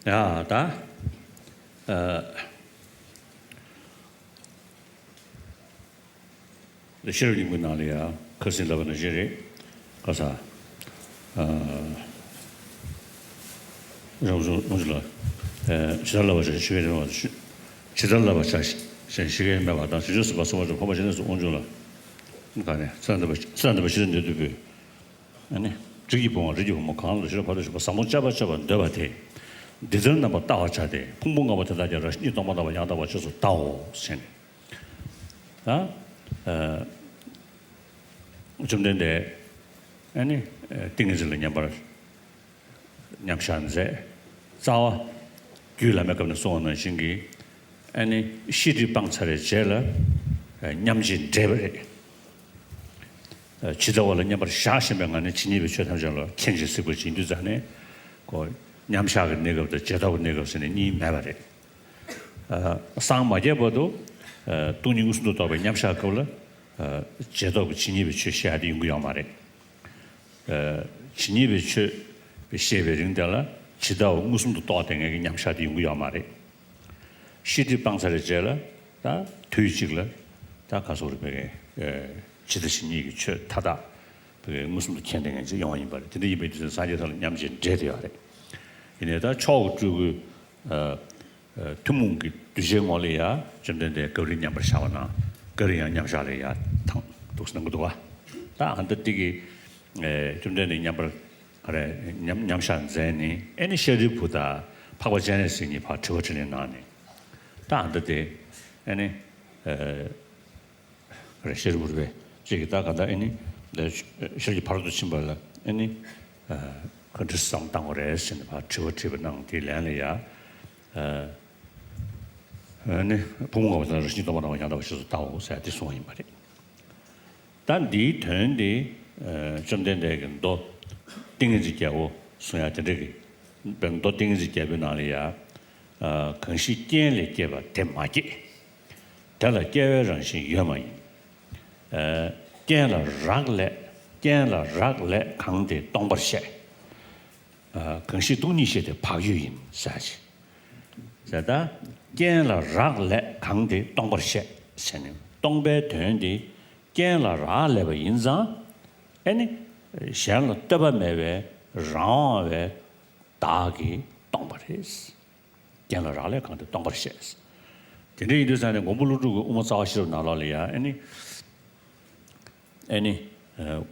야, 다 시를 읽고 나리야. 그것을 러버는 시리 가사 뭐라 지달라버지 시계는 와서 지달라버지 시계에 나와다 주스 봐서 좀 보면서 온줄라 그러네 산다버시는 데도 아니 저기 보면 강로 싫어 받으시 봐 삼모 잡아 대바대 대전나 뭐 따와차대 풍봉가 뭐 대다져라 이 동마다 뭐 야다 뭐 저서 따오 신 좀 된데 아니 띵이슬 냠바 냠šanze 자와 규라메가는 소원은 신기 아니 시리 방차를 제라 냠진 제버리 지도원은 냠바 샤시명안에 진입이 최탐절로 ken지스고 진두자네 고 냠샤가 내가부터 제도고 내가서는 니 매바래 상마제보도 돈이우스도 더 냠샤가올라 제도고 진입이 최시아디 연구야 말해 진입이 최 시베링달라 지도 무슨도 또땡에 냠샤디 연구야 말해 시디 방사를 제라 다 퇴직을 다 가서 우리 베게 지드신이 최 타다 그 무슨도 캔댕에 이제 영원히 말해 근데 이베 저 사제들 냠진 제대요래 이내다 초주 투문기 두쟁월이야 좀된데 거리 냠을 샤워나 거리 냠샤래야 탕 독스는 것도 와다 한때 되게 좀된데 냠을 그래 냠šanze니 애니 셔리보다 파고제네스니 파 저거지는 나네 다한테 애니 그래 셔리부르베 저기 다가다 애니 셔리 바로도 침발라 애니 그들 상당을 했으니 파 저거지는 딜랜이야 아니 부모가 그래서 시도 많아 가지고 싶어서 다오 사이트 소인 말이 단디 된디 좀 된데 또 띵지께고 소야 되게 변도 띵지께고 나리야 근시 땡리 깨바 대마지 달라 깨외런시 여만이 깨라 락레 강대 동버셰 근시 동니시의 파유인 사지 자다 깨라 락레 강대 동버셰 세는 동배 된디 깨라 락레 인자 아니 샹 떠바메베 라웨 다기 동버리스 견라래 칸데 동버시스 근데 이들산에 공부루고 우마사시로 나라리야 아니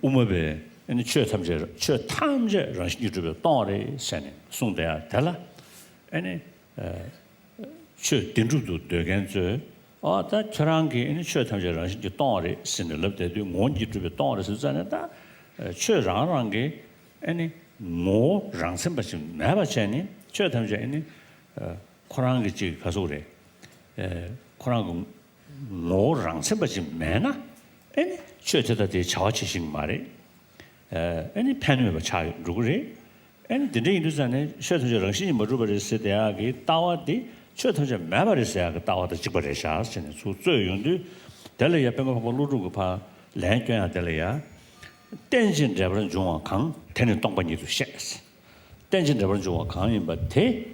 우마베 아니 최 탐제 런시주베 동레 세네 송대야 달라 아니 최 딘주도 되겐저 다 저랑게 아니 최 탐제 런시주 동레 신을럽데도 몬지주베 동레 스자네다 최랑랑게 아니 뭐 랑선바시 나바체니 최탐제 아니 코랑게 지 가서 그래 코랑 뭐 랑선바시 매나 아니 최저다데 자와치식 말에 아니 팬을 차 누구래 아니 근데 이들산에 최탐제 랑신이 뭐 주버렸을 때야기 따와디 최탐제 매버렸어야 그 따와도 집어래샤 신의 수조용도 달려 옆에 거 보고 루루고 봐 랜견야 달려야 땡진 잡은 중앙 강 태는 동반이도 셰스 땡진 잡은 중앙 강인 바테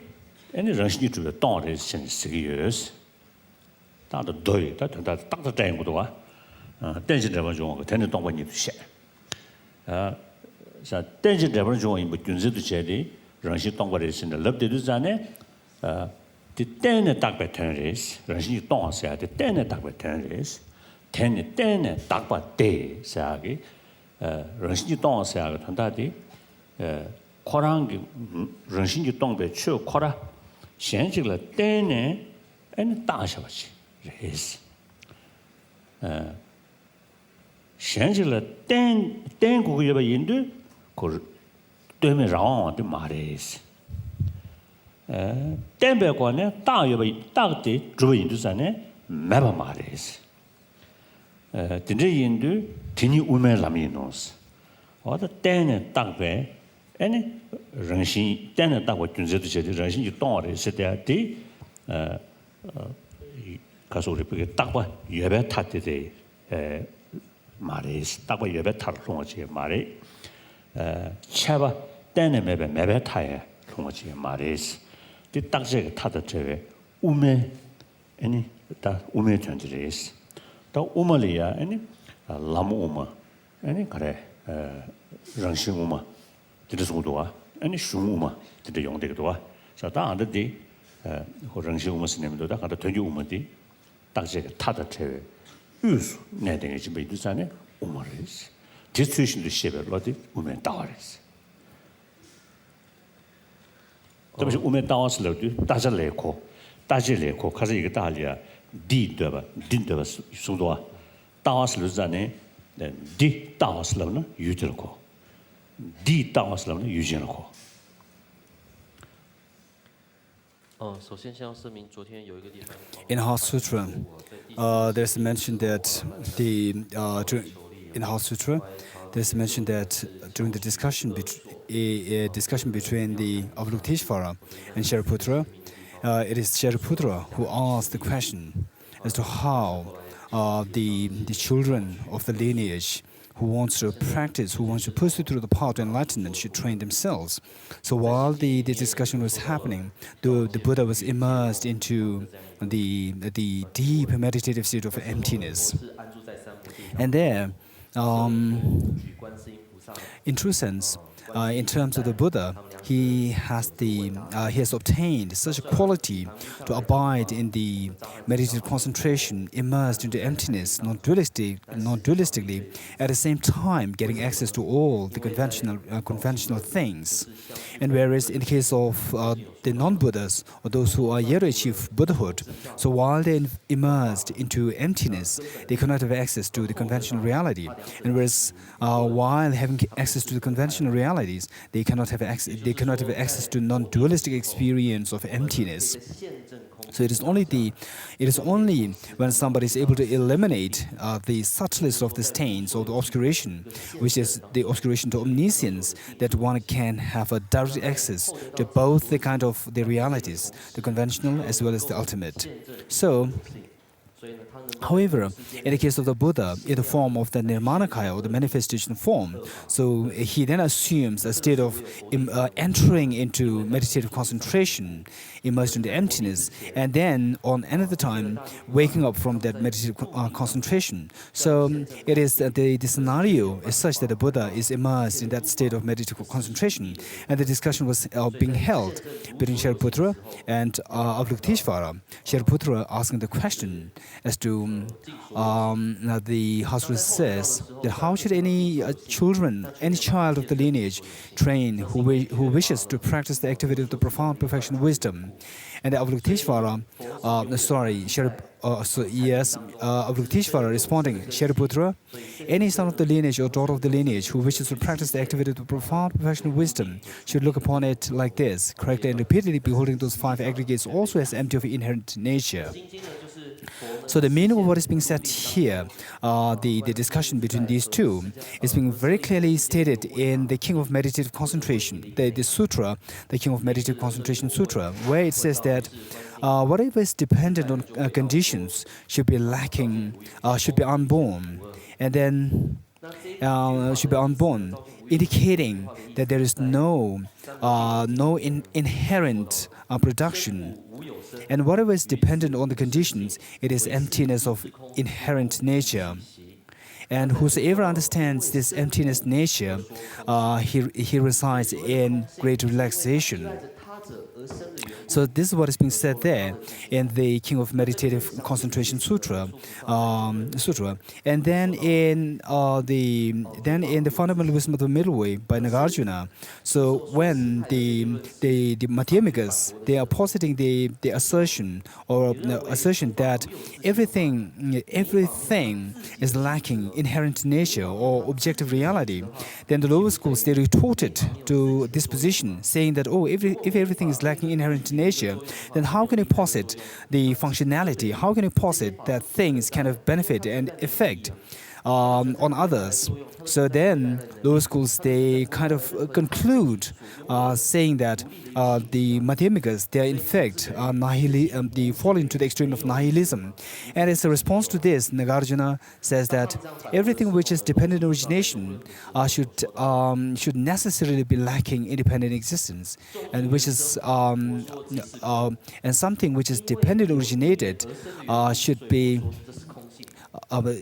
애니 런신이 주에 동아리 신스기여스 다도 도이 다다 딱다 땡고도 와 땡진 잡은 중앙 태는 동반이도 셰 자 땡진 잡은 중앙이 뭐 준세도 제리 런신 동바리 신의 럽데도 자네 땡네 딱 배터리스 런신이 동아서야 돼 땡네 딱 배터리스 땡네 딱바 데 사기 런신지 동사가 한다디 코랑기 런신지 동배 최 코라 현직을 때네 엔 다셔버지 레스 현직을 땡 고기에 인도 그 때문에 라운드 말레스 땡배관에 다여버 다데 주버 인도산에 매바 말레스 진짜 인도 진이 우메라미노스 어디 때는 딱배 아니 런신 때는 딱고 준세도 제대로 런신이 동아리 세대한테 가서 우리 그게 딱봐 예배 탓때 말이 딱봐 예배 탓을 통하지 말이 차바 때는 매배 타에 통하지 말이 디 딱제가 타다 제외 우메 아니 다 우메 전지레스 다 우마리아 아니 라모 우마 아니 그래 랑신 우마 디르스고도와 아니 슝 우마 디르 용데도와 자다 안데디 랑신 우마 스님도다 가다 전주 우마디 딱제가 타다 제외 유수 내등에 집에 있잖아요 우마레스 디스트리션도 쉐벨로디 우메 따와레스 그래서 우메 따와스로도 따자레코 따지레코 가서 이거 따리야 디드바 딘드바 송도와 따와스로자네 디 따와스로는 유지르코 디 따와스로는 유지르코 首先先要声明，昨天有一个地方 In the Heart Sutra, there's mentioned that in the Heart Sutra, there's mentioned that during the discussion between the Avalokiteshvara and Shariputra, it is Shariputra who asked the question as to how the children of the lineage who wants to practice, who wants to pursue through the path to enlightenment should train themselves. So while the discussion was happening, the Buddha was immersed into the deep meditative state of emptiness. And there, in true sense, in terms of the Buddha, he has obtained such a quality to abide in the meditative concentration, immersed into emptiness, non-dualistically, at the same time getting access to all the conventional things. And whereas in the case of the non-Buddhas, or those who are yet to achieve Buddhahood, so while they're immersed into emptiness, they cannot have access to the conventional reality. And whereas while having access to the conventional realities, they cannot have access to non-dualistic experience of emptiness. So it is only when somebody is able to eliminate the subtlest of the stains or the obscuration, which is the obscuration to omniscience, that one can have a direct access to both the kind of the realities, the conventional as well as the ultimate. So, however, in the case of the Buddha, in the form of the Nirmanakaya or the manifestation form, so he then assumes a state of entering into meditative concentration, immersed into emptiness, and then on another time waking up from that meditative concentration. So it is the scenario is such that the Buddha is immersed in that state of meditative concentration, and the discussion was being held between Shariputra and Avalokiteshvara. Shariputra asking the question as to the Hasra says that how should any child of the lineage train who wishes to practice the activity of the profound perfection of wisdom? And Avalokiteshvara, Avalokiteshvara responding, Shariputra, any son of the lineage or daughter of the lineage who wishes to practice the activity of the profound perfection of wisdom should look upon it like this, correctly and repeatedly beholding those five aggregates also as empty of inherent nature. So the meaning of what is being said here, the discussion between these two, is being very clearly stated in the King of Meditative Concentration, the sutra, the King of Meditative Concentration Sutra, where it says that whatever is dependent on conditions should be lacking, should be unborn, and then should be unborn, indicating that there is no inherent production. And whatever is dependent on the conditions, it is emptiness of inherent nature. And whosoever understands this emptiness nature, he resides in great relaxation. So this is what is being said there in the King of Meditative Concentration Sutra. And then in the Fundamental Wisdom of the Middle Way by Nagarjuna. So when the Madhyamikas, they are positing the assertion that everything is lacking inherent nature or objective reality, then the lower schools, they retorted to this position, saying that if everything is lacking inherent nature, then how can you posit the functionality? How can you posit that things can have benefit and effect? on others. So then lower schools, they kind of conclude saying that the Madhyamikas, they are in fact they fall into the extreme of nihilism. And as a response to this, Nagarjuna says that everything which is dependent origination should necessarily be lacking independent existence, and which is and something which is dependent originated should be.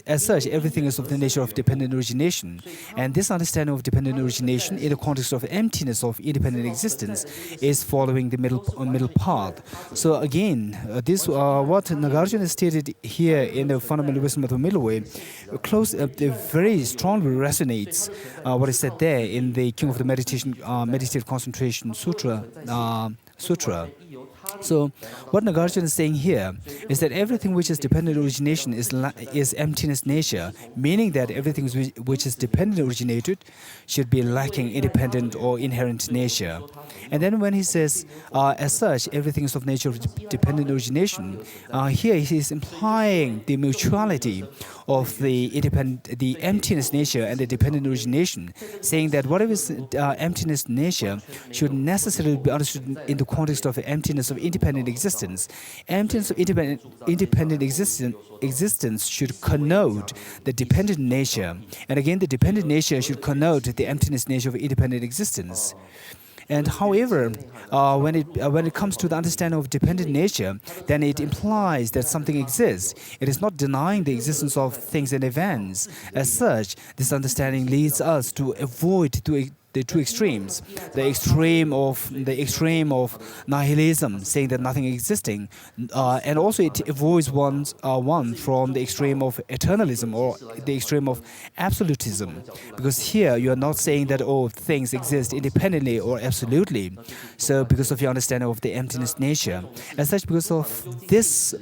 As such, everything is of the nature of dependent origination. And this understanding of dependent origination in the context of emptiness of independent existence is following the middle path. So again, this what Nagarjuna stated here in the fundamental wisdom of the middle way, very strongly resonates what is said there in the King of the Meditative Concentration Sutra. So, what Nagarjuna is saying here is that everything which is dependent origination is emptiness nature, meaning that everything which is dependent originated should be lacking independent or inherent nature. And then when he says, as such, everything is of nature of dependent origination, here he is implying the mutuality of the emptiness nature and the dependent origination, saying that whatever is emptiness nature should necessarily be understood in the context of the emptiness of independent existence. Emptiness of independent existence should connote the dependent nature, and again, the dependent nature should connote the emptiness nature of independent existence. And however, when it comes to the understanding of dependent nature, then it implies that something exists. It is not denying the existence of things and events. As such, this understanding leads us to avoid the two extremes: the extreme of nihilism, saying that nothing is existing, and also it avoids one from the extreme of eternalism or the extreme of absolutism, because here you are not saying that all things exist independently or absolutely. So because of your understanding of the emptiness nature, as such, because of this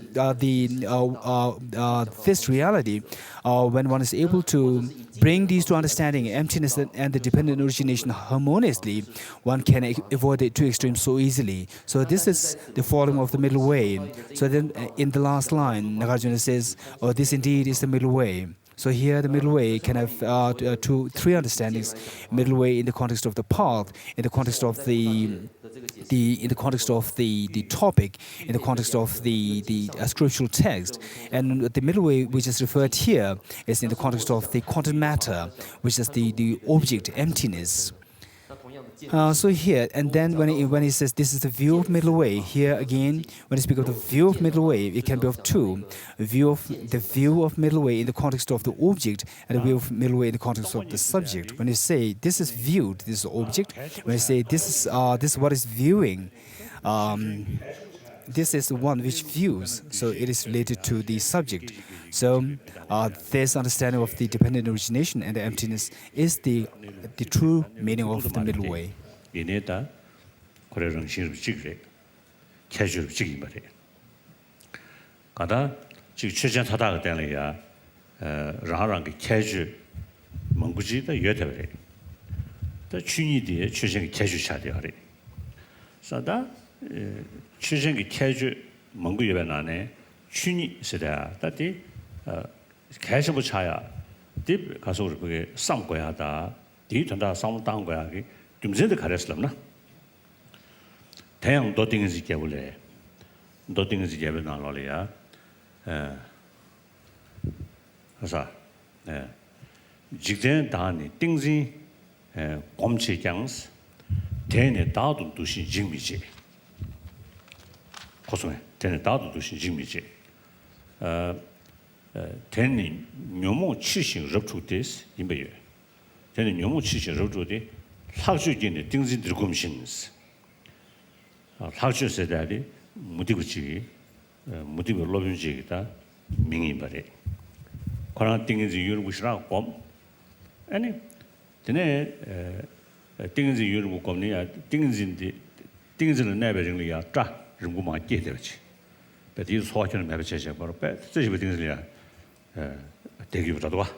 this reality, when one is able to bring these two understanding, emptiness and the dependent origination, harmoniously, one can avoid the two extremes so easily. So this is the following of the middle way. So then in the last line, Nagarjuna says, "Oh, this indeed is the middle way." So here the middle way can have three understandings: middle way in the context of the path, in the context of the topic, in the context of the scriptural text, and the middle way which is referred here is in the context of the content matter, which is the object emptiness. So here, and then when he says this is the view of middle way, here again, when he speaks of the view of middle way, it can be of two: the view of middle way in the context of the object, and the view of middle way in the context of the subject. When you say this is viewed, this is the object. When you say this is what is viewing, this is the one which views, so it is related to the subject. So this understanding of the dependent origination and the emptiness is the true meaning of the middle way. 얘네다 고려랑 신입직래 캐주얼직이 말이야. 가다 지금 최전 타다가 되는야 라랑 그 캐주 몽구지다 여대버려. 더 춘이디에 최전 캐주 차려래. 사다 최전 캐주 몽구 예배 안에 춘이 세다. 다디 개셔부 차야. 딥 가서 우리 그게 쌈고야 하다. 디 전다 쌈 땅 거야. 좀 전에 가렸을람나. 대양 도딩지 개불래. 도딩지 개불 나올래야. 그래서 직전 다니 띵지 검치 장스 대내 다도 도시 증미지. 고소해. 대내 다도 도시 증미지. 대내 묘모 치신 접촉됐어. 임베요. 대내 묘모 치신 접촉돼. 학주진의 띵진들 검신스. 학주세대들이 무디부지 무디부 로빈지다 민이바래. 그러나 띵진지 유르부시라 검. 아니 되네 띵진지 유르부 검이야 띵진을 내배정리야 짜 rum구만 깨되지. 배디 소화처럼 매배체제 바로 배 뜻이 띵진이야. 대기보다도 와.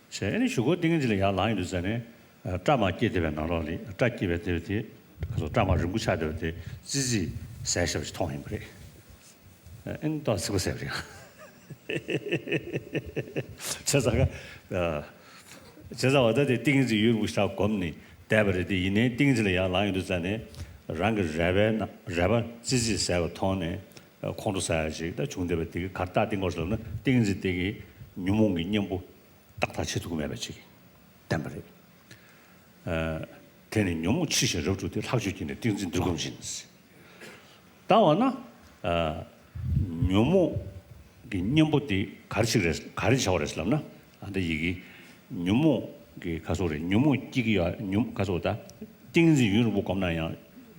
제니 주고 띵진이야 라인도 전에 짜마 깨되면 나로리 짜기베 되지. 그래서 짜마 rum구샤도 돼. 지지 사셔지 통행 그래. 엔도 쓰고 세요. 제가 제가 어디 띵지 유무사 검니 대버리 이내 띵지를 야 라인도 전에 랑그 레바 지지사고 통네 콘도사지 다 중대베 되게 갖다 된 것으로는 띵지 되게 유몽이 년부 딱다 치두고 매버지 담버리 걔는 유몽 치셔 저도 학주진에 띵지 들고신스 다와나 유몽 년부터 가르치셔랬을라나 근데 이게 유몽 그 가소래 유몽 끼기야 유 가소다 띵지 유를 못 겁나야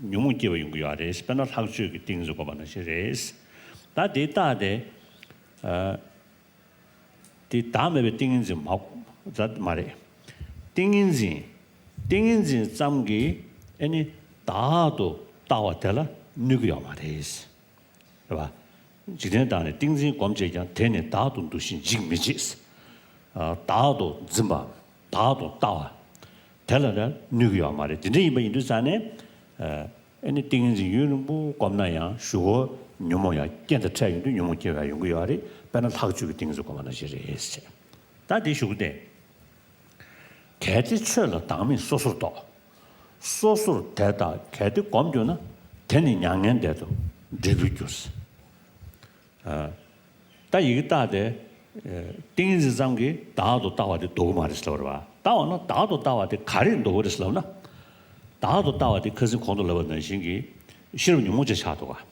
유몽 끼워 용구야래 스페너 학주 그 띵지 거 받는 시레스 다 데이터데 디 다음에 띵지 막 말해 띵지 잠기 아니 다도 다와텔라 누구야 말해스 봐 지난달에 띵지 검제장 대내 다도 두신 직미지스 다도 짐바 다도 따와 텔라다 누구야 말해 진짜 이번 인도산에 아니 띵지 유는 뭐 겁나야 슈어 녀모야 견다 차이도 녀모께가 연구야리 배는 학주기 띵지 거만한 시리스 다디 슈데 개지철로 당면 소소도 소소 대다 개도 검조나 대니 양년대도 데뷔교스 다 이게 다데 띵지 잠기 다도 다와데 도구 말했어 봐. 다와는 다도 다와데 가린도 그랬을라나. 다도 다와데 그슨 공도를 받는 신기 실은 유무제 샤도가.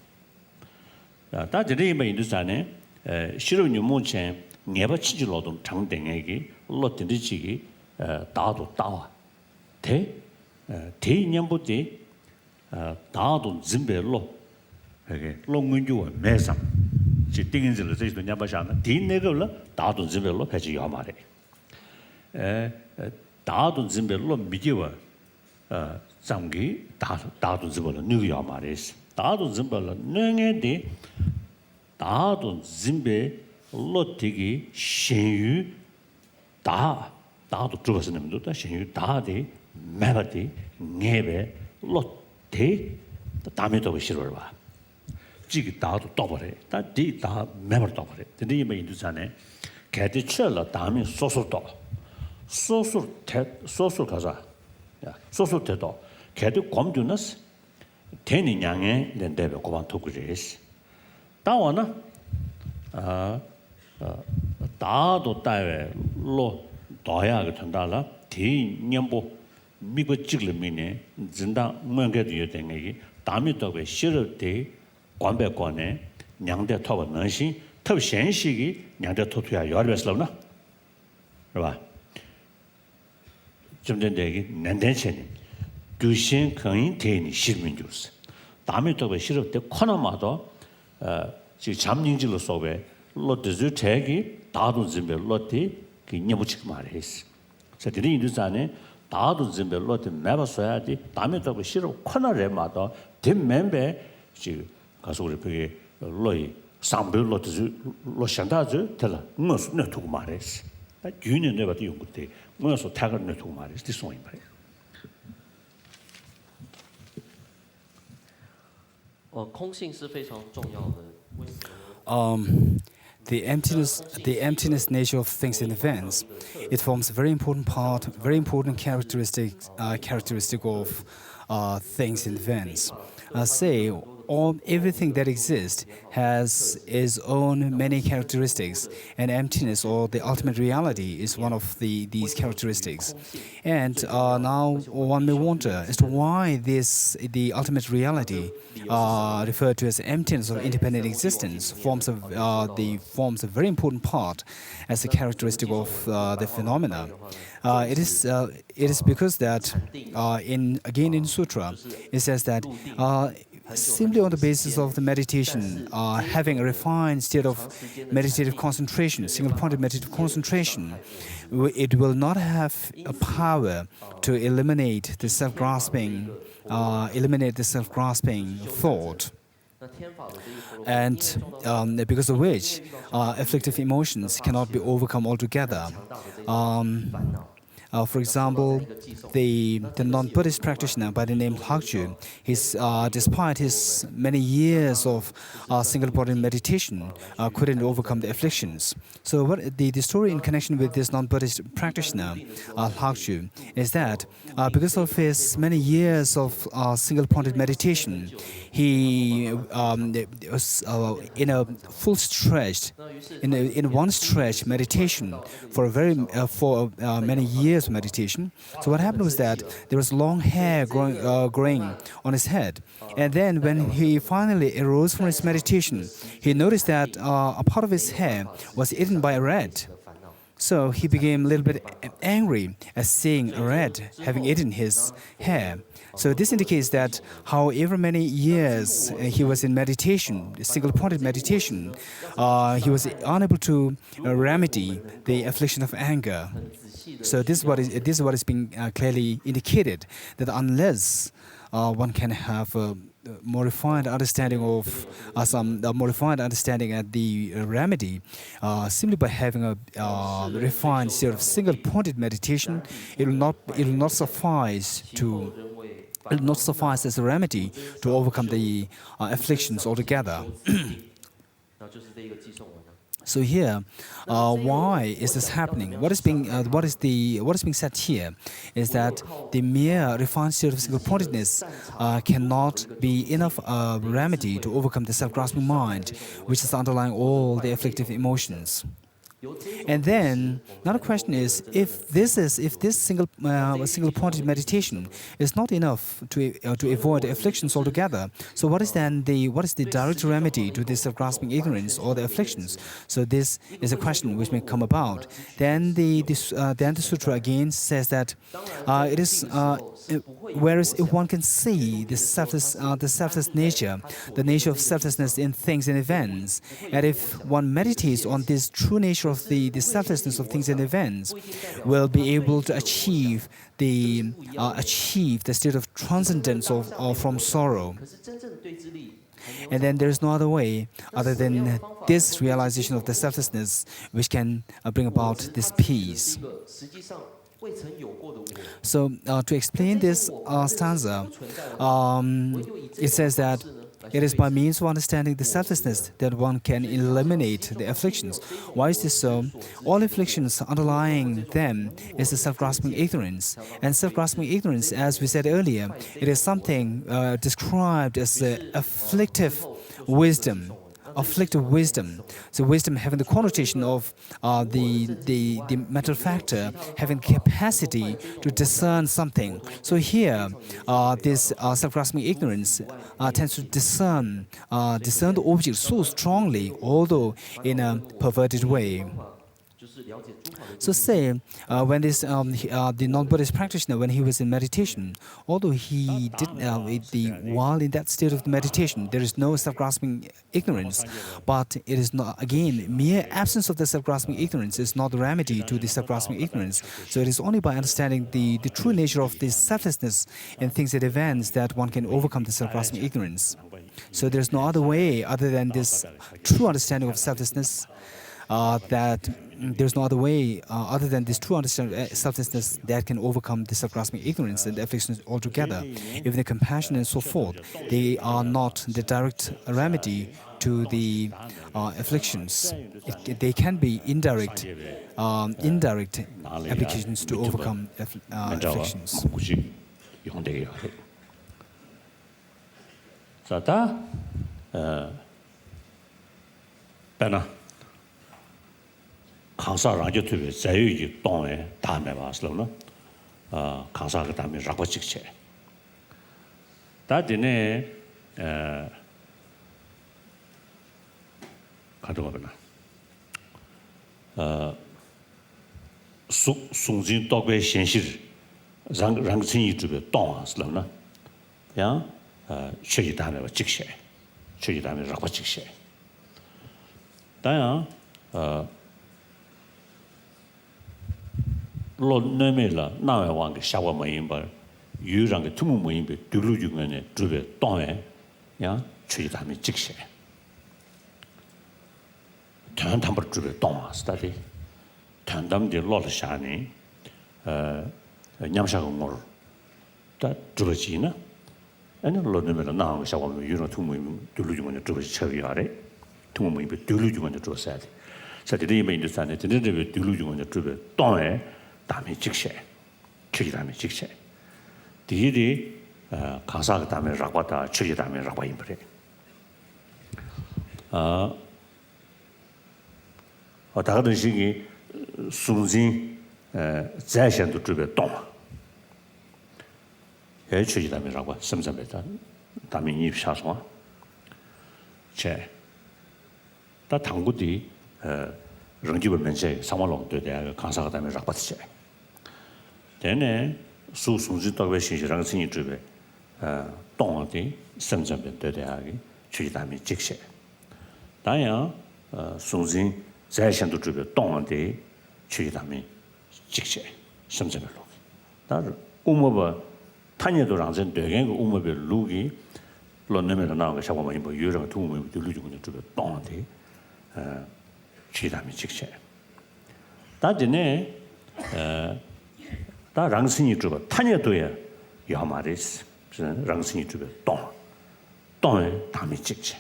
다 저리면 인도산에 실은 유무체 네버 치질로도 장댕에기 로틴디지기 다도 다와. 대년부터 다도 짐벨로 이게 롱문주와 매상 지 띵인지를 저기도 냐바잖아. 뒤내걸로 다도 짐벨로 패지 야마래. 다도 짐벨로 미디와 잠기 다도 짐벨로 누구 야마래스. 다도 짐벨로 능에디 다도 짐벨로 되기 신유 다도 들어서는 다 신유 다디 매바디 네베 로테 다음에도 싫어를 봐. 지기 다도 떠버려. 다디 다 매버 떠버려. 근데 이번 인도산에 개디 철라 다음에 소소도 소소 가자. 야 소소 때도 개디 검주너스 대니 양에 낸데베 고반 토그레스. 다와나 다도 따외 로 도야가 된다라 디 년보 미고 찍르미네 진다 뭔가도 여den에게 다음에 또왜 싫을 때 관배관에 냥대 토가 능시特显시기 냥대 토투야 열베슬나 봐. 좀 전에 난대체니 두신 거인 대니 실민주스. 다음에 또왜 싫을 때 코너마도 지금 잠닝질로 속에 로드즈 태기 다도 짐베 로티 그 녀부치고 말했어. 그래서 인도산에 다도 짐베 로티 매버서야지 다음에 또왜 싫어 코너레마도 뒷멤베 지금 가서 우리 그게 로이 상별로드 로šan다즈 tel라 무슨 너투고 말했어. 균이 내가도 연구돼. 무슨 타가 너투고 말했어. 디소인 말. 空性是非常重要的，为什么呢？ the emptiness nature of things in events, it forms a very important part, very important characteristic of things in events. Say, everything that exists has its own many characteristics, and emptiness or the ultimate reality is one of these characteristics. And now one may wonder as to why the ultimate reality, referred to as emptiness or independent existence, forms a very important part as a characteristic of the phenomena. It is because that in Sutra it says that simply on the basis of the meditation, having a refined state of meditative concentration, single-pointed meditative concentration, it will not have a power to eliminate the self-grasping thought. And because of which, afflictive emotions cannot be overcome altogether. For example, the non-Buddhist practitioner by the name Lakju, despite his many years of single-body meditation, couldn't overcome the afflictions. So what the story in connection with this non-Buddhist practitioner, Lakju, is that because of his many years of single-pointed meditation, he was in a full stretch, in one stretch meditation for many years of meditation. So what happened was that there was long hair growing on his head, and then when he finally arose from his meditation, he noticed that a part of his hair was eaten by a rat. So he became a little bit angry at seeing a rat having eaten his hair. So this indicates that however many years he was in meditation, single-pointed meditation, he was unable to remedy the affliction of anger. So this is what is being clearly indicated, that unless one can have a more refined understanding of more refined understanding at the remedy, simply by having a refined sort of single-pointed meditation, it will not suffice as a remedy to overcome the afflictions altogether. So here, why is this happening? What is being said here is that the mere refined state of single-pointedness cannot be enough remedy to overcome the self-grasping mind, which is underlying all the afflictive emotions. And then another question is, if this single-pointed meditation is not enough to avoid afflictions altogether, so what is the direct remedy to this self-grasping ignorance or the afflictions? So this is a question which may come about. Then the sutra again says that it is whereas if one can see the selfless nature, the nature of selflessness in things and events, and if one meditates on this true nature of the selflessness of things and events, will be able to achieve the state of transcendence from sorrow. And then there is no other way other than this realization of the selflessness which can bring about this peace. So to explain this stanza, it says that it is by means of understanding the selflessness that one can eliminate the afflictions. Why is this so? All afflictions underlying them is the self-grasping ignorance. And self-grasping ignorance, as we said earlier, it is something described as afflictive wisdom. So wisdom having the connotation of the mental factor, having capacity to discern something. So here, this self-grasping ignorance tends to discern the object so strongly, although in a perverted way. So say, when the non-Buddhist practitioner, when he was in meditation, although he didn't, while in that state of meditation, there is no self-grasping ignorance, but it is not, again, mere absence of the self-grasping ignorance is not the remedy to the self-grasping ignorance. So it is only by understanding the true nature of this selflessness in things and events that one can overcome the self-grasping ignorance. So there's no other way other than this true understanding of selflessness, there's no other way other than this true understanding of selflessness that can overcome the self-grasping ignorance and the afflictions altogether. Even the compassion and so forth, they are not the direct remedy to the afflictions. They can be indirect applications to overcome afflictions. 강사 라디오 투비 자유지 동에 다음에 봤을로나 강사가 다음에 라고 직체 다디네 가도가나 송진 독배 현실 랑칭이 주베 동아슬로나 야 최지 다음에 직체 최지 다음에 라고 직체 다야 로네메라 나외 왕게 샤워 모임바 유랑게 투무 모임베 둘루 중간에 주베 동에 야 최다미 직세 단담버 주베 동아 스타디 단담데 로르샤니 냠샤고 뭘. 다 주버지나. 아니 로드메라 나온 거 샤고 유로 투모임 둘루중은 주버지 처리하래. 투모임 둘루중은 주버사야 돼. 사실은 이미 인도산에 진짜로 둘루중은 주버 땅에 담이 직세. 주기 담이 직세. 디디 강사가 담에 라과다 주기 담에 라과 임버래. 다른 시기 순진 자신도 주변动也出去他们라과 섬섬에다 담이 입사서 제 다 당구디 런지버 면세 상황로 되대 강사가 담에 라과지 되네 수순지 도배 신시랑 신이 주변 동어디 섬섬에 되대하기出去 담이 직세当然순진 자신도 주변 동어디 去他们직세 섬섬에 로 다른 우모버 탄예도 랑전 되게 그 우모베 루기 론네메로 나온 거 샤고만 뭐 유령 두모면 둘루주군요 주변 동어디 去他们직세 다전에 다 랑신이 주변 탄예도에 야마레스 저는 랑신이 주변 동에 담이 직세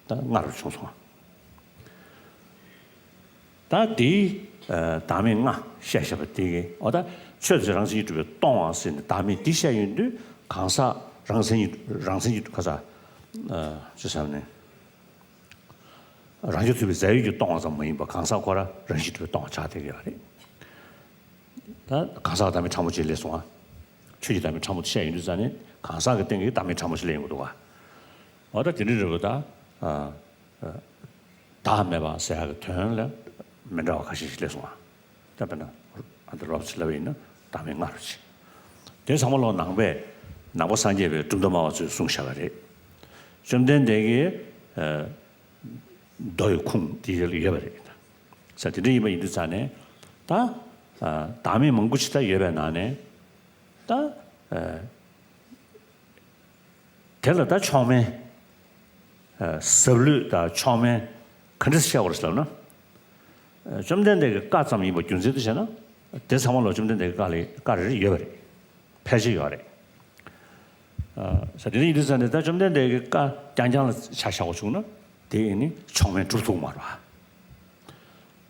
다 나를 총총 다디 다음에 샤샤버 되게 어다 최저랑시 주변 동아신 다음에 디샤인도 강사 랑선이 가자 저사네 랑주트비 자유주 동아서 뭐인 봐 강사 거라 랑주트비 동아 자되게 하래 다 강사 다음에 참고질 레송아 최지 다음에 참고 샤인도 전에 강사가 땡게 다음에 참고질 레는 것도 와 어다 드리르보다 다음에 봐 세하고 töönle 맨날 같이 레송아 답변은 안들어봤을래나 다음에 말이지 대상으로 낭배 나고 산제에 좀더 마워서 송샤가래 좀된 되게 너의쿵 디를 이해버리겠다 사실은 이번 인도산에 다 다음에 멍구치다 예배 나네 다 텔다 처음에 서울다 처음에 컨디스 시작을 했었나 좀 된데 까sam이 뭐 준세도잖아 대상으로 좀 된데 까를 이해버려 폐지요래 사실은 이르산에 좀 된데 까 장장을 샤샤고 주나 대인이 처음에 주소 말아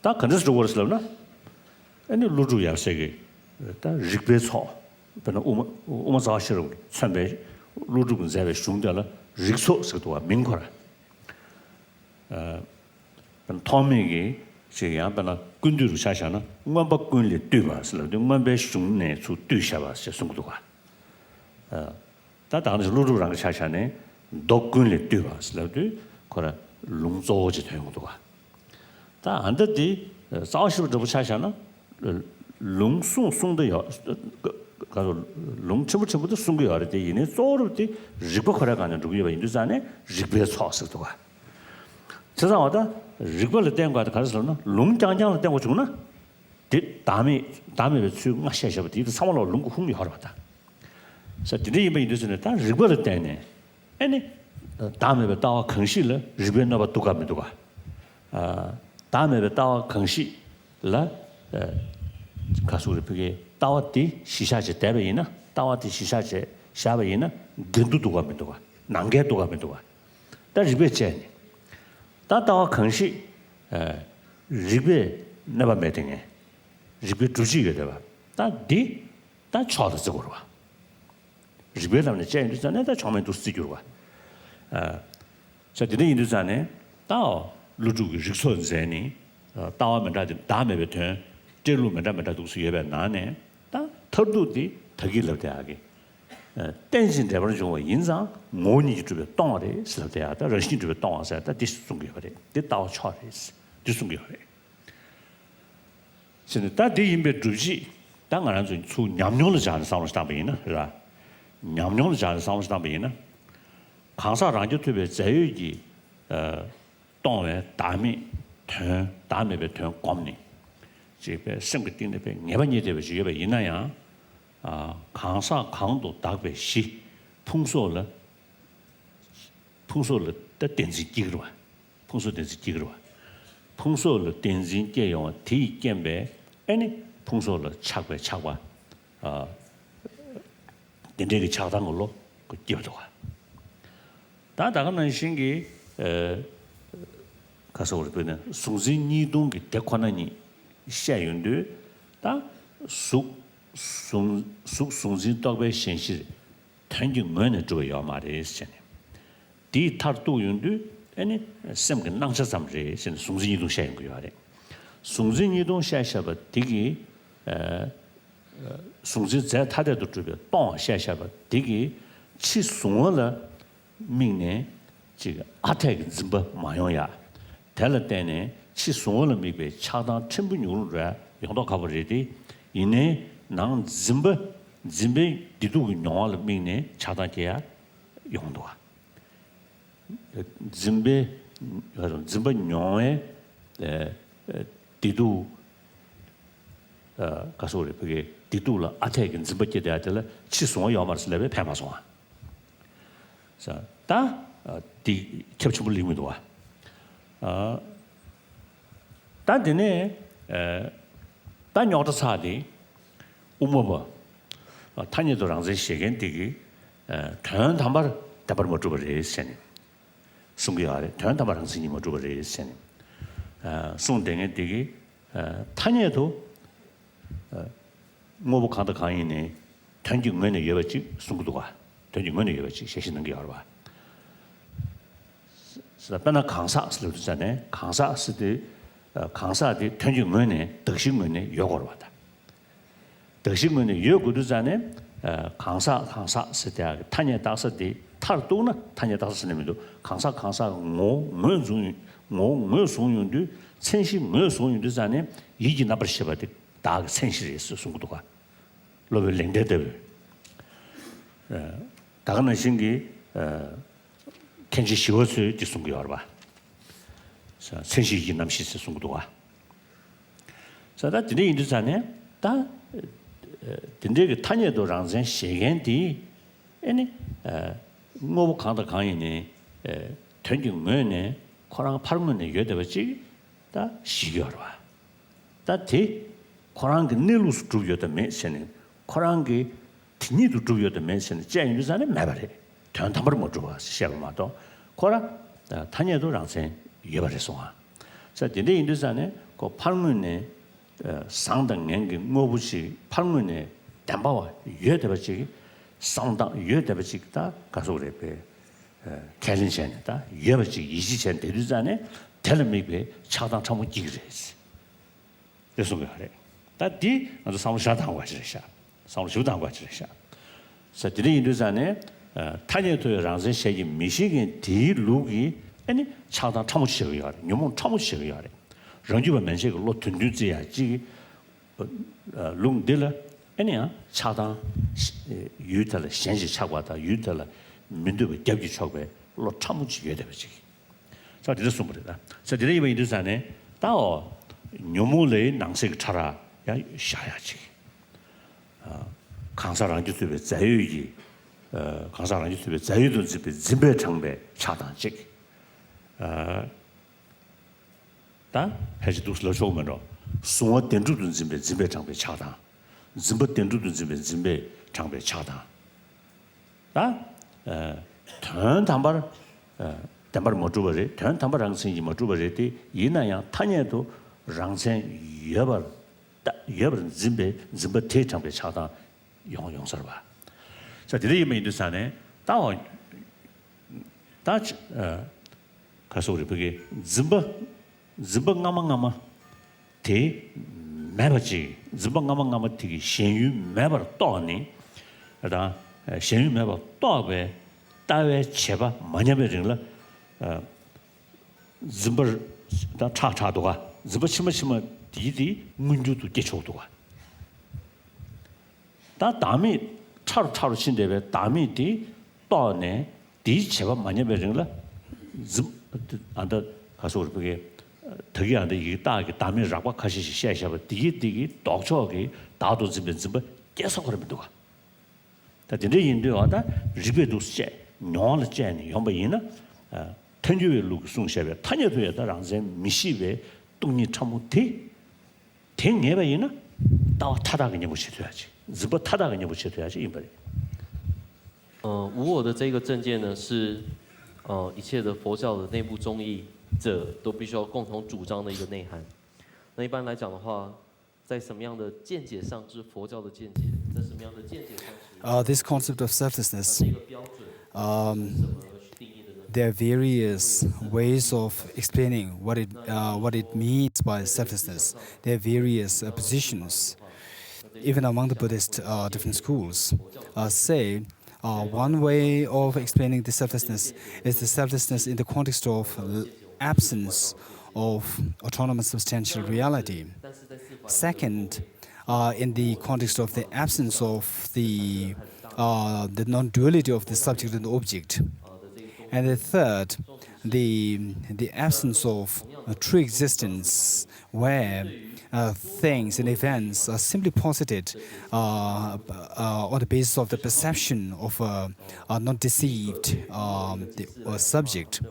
다 컨디스 저거 했었나 아니 루주야 세게 다 릭베소 그러나 오마자시로 선배 루주군 자베 중대라 릭소 서도와 민거라 토미기 제가本来 군주로 샤샤나 응원받 군리 뛰바스라 응원배 중내 주 뛰샤바스 송도가 다 다른 루루랑 샤샤네 독군리 뛰바스라도 거라 롱조지 되는 것도가 다 안듯이 자시로 저 샤샤나 롱송송도 가서 롱치부치부터 송고 여러 때 이네 쪼르티 리버 거라가는 루기가 인도산에 리버 소스도가 저상하다 리벌을 된 거다 가서는 롱장장을 된 거 주나 다음에 수가 샤샤부터 이 상황으로 롱고 흥미 하러 왔다 그래서 뒤에 이번 인도선에 다 리벌을 때네 아니 다음에 또 컨실을 리벌 나봐 또 가면 도가 다음에 또 컨실라 가수를 그게 따왔디 시샤제 대베이나 따왔디 시샤제 샤베이나 근두도 가면 도가 난게도 가면 도가 다 리벌 제 다다와 컨시 리베 나바 메팅에 리베 주지게 되봐 다디 다 쳐서 저거로 와 리베라는 제인도 전에 다 처음에 쓰기로 와 자, 뒤에 인도산에 다 루주기 직선제니 다와면 다음에 베터 제루면 다도 수예배 나네 다 터두디 더길러 대하게 댄신 대버는 좀 인상 모니 주변 동아리 쓰대야다 러신 주변 동아서다 디스송게 그래 됐다 쳐리스 디스송게 그래 근데 다 대인배 주지 당연한 수 냠뇽을 잘 상을 담이나 그라 냠뇽을 잘 상을 담이나 강사 란주트베 자유지 동에 담이 담에 베터 꼼니 집에 생각되는 배 네번째 되베 집에 이나야 강사 강도 다베 시 풍소를 더 된지 기그로 풍소 된지 기그로 풍소를 된지 개용 티 gembe 아니 풍소를 차과 된대기 차단 걸로 그 뛰어도가 다가는 신기 가서 우리 보는 송진이 동기 대관하니 시야윤도 다 송진 떡배 현실 tanjingmen zhuo yao ma de xian di tar du yun du ani sem ge nang cha zam re xin song zin yi dong xian ge ya de song zin yi dong xian xia ba di ge song zin在他的都这边当xian xia ba di ge qi song le ming ne 这个阿泰个怎么马用呀带了带呢qi song le mi be cha dang chen bu nyu lu ra yong da ka ba re de yin ne nang怎么 진배 디도 영화를 민네 차단해야 용도가 진배 영화에 디도 가서 우리 그게 디도라 아태긴 진배게 돼야 될 치송 영화를 패마송 자다디 캡처블 리미도 다데네 단 영화 사디 우모버 탄예도 랑제 시간 되기团他们大把么做不热线送给阿的团他们랑제么做不热线送等的되기 탄예도 뭐 보카도 강이네 전직면에 여버지送것도 와 전직면에 여버지写시는 게 알아 그래서 강사 쓰르잖아요 강사 쓰되 강사의 전직면에 덕식면에 요거로 왔다 덕식면에 요구도 전에 강사 쓰대 탄예 다서디 탈도나 탄예 다서님도 강사 뭐 송용도 천시 뭐 송용도 전에 이지 나버셔바데 다 천시에서 송도가 로벨 랭데데 다가는 신기 kenji shiwotsu di sungu yorba. Senshi yi namshi si sungu duwa. Da dinde indu zane, da dinde ge tanya do rangzen shegen di, ene, ngobu kanda kanyi ne, tenji ngoy ne, korang parmu ne yodeba chi, da shi yorba. Da di, korang ge nilu su zhu yoda me sene, korang ge tini du zhu yoda me sene, jia indu zane mabare. 대한 담을 못 줘. 시험마도 거라 타녀도 랑생 예발했어와. 자, 근데 인도산에 그 팔문에 상당한 게 뭐부시 팔문에 담바와 예대버지 상당 예대버지다 가서 그래. 캘린션이다. 예버지 이지션 대류산에 텔미베 차당 참고 지그레스. 그래서 그래. 다디 아주 사무샤당 과지르샤. 사무쇼당 과지르샤. 자, 근데 인도산에 타녀도의 랑zen 세기 미시긴 디루기 아니 차다 참으시어야 돼. 녀몽 참으시어야 돼. 런주바 면세가 로 튼든지야 지 롱딜라 아니야 차다 유달의 현실 차과다 유달의 민도의 대비 차과에 로 참으시어야 돼 버지. 자, 이제 숨으리다. 자, 이제 이번 인도산에 다오 녀몽의 낭색 차라 야 샤야지. 강사랑 주도에 자유지 강사랑 유튜브에 자유도 집에 진배 장배 차단식 다 해지도 슬로쇼면로 송어 된주든 집에 진배 장배 차단 진배 된주든 집에 진배 장배 차단 단 담발 담발 못 줘버리 단 담발 랑생이 못 줘버리디 이나야 타녀도 랑생 여벌 진배 대 장배 차단 용서를 봐 자, 이제 이면도 산에 다 가서 우리 보기 즈버 가망가마 대 매버지 즈버 가망가마 되게 신유 매버 또니 다 신유 매버 또베 따외 제바 마냐베ring라 즈버 다 차차도가 즈버 치마치마 디디 문주도 개초도가 다 다음에 차로 신대베 담이디 또네 디 제가 많이 배정라 안다 가서 우리 그게 되게 안돼 이게 딱이 담이 라고 가시 시야샤바 디디 독초기 다도 집에 계속 그러면 도가 다 근데 인도 와다 리베도 세 노를 제니 연바이나 텐주의 룩 송샤베 타녀도에다 랑제 미시베 똥니 참무티 땡해바이나 다 타다 그냥 못 쳐야지. 즈버 타다 그냥 못 쳐야지 이 말이.无我的这个证件呢，是一切的佛教的内部宗义者都必须要共同主张的一个内涵。那一般来讲的话，在什么样的见解上是佛教的见解，在什么样的见解上是 This concept of selflessness, 这个标准是怎么去定义的呢？ there are various ways of explaining what it means by selflessness. There are various positions, even among the Buddhist different schools. Say, one way of explaining the selflessness is the selflessness in the context of absence of autonomous substantial reality. Second, in the context of the absence of the non-duality of the subject and object. And the third, the absence of true existence, where things and events are simply posited on the basis of the perception of a non-deceived subject.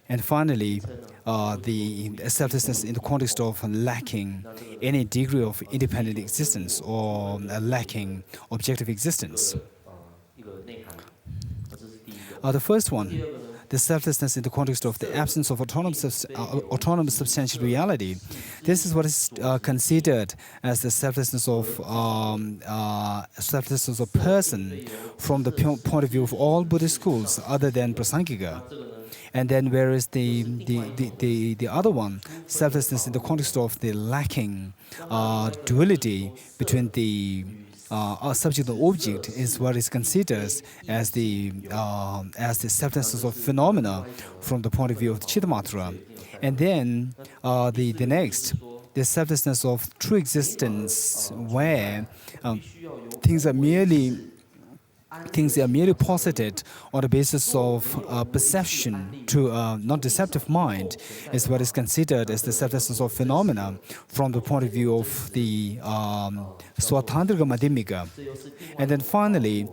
And finally, the selflessness in the context of lacking any degree of independent existence or lacking objective existence. The first one, the selflessness in the context of the absence of autonomous substantial reality. This is what is considered as the selflessness of person from the point of view of all Buddhist schools other than Prasangika. And then whereas the other one, selflessness in the context of the lacking duality between the subject and object, is what is considered as the selflessness of phenomena from the point of view of the Chittamatra. And then the next, the selflessness of true existence, where things are merely posited on the basis of perception to a non-deceptive mind, is what is considered as the selflessness of phenomena from the point of view of the Swatandrika Madhyamika. And then finally,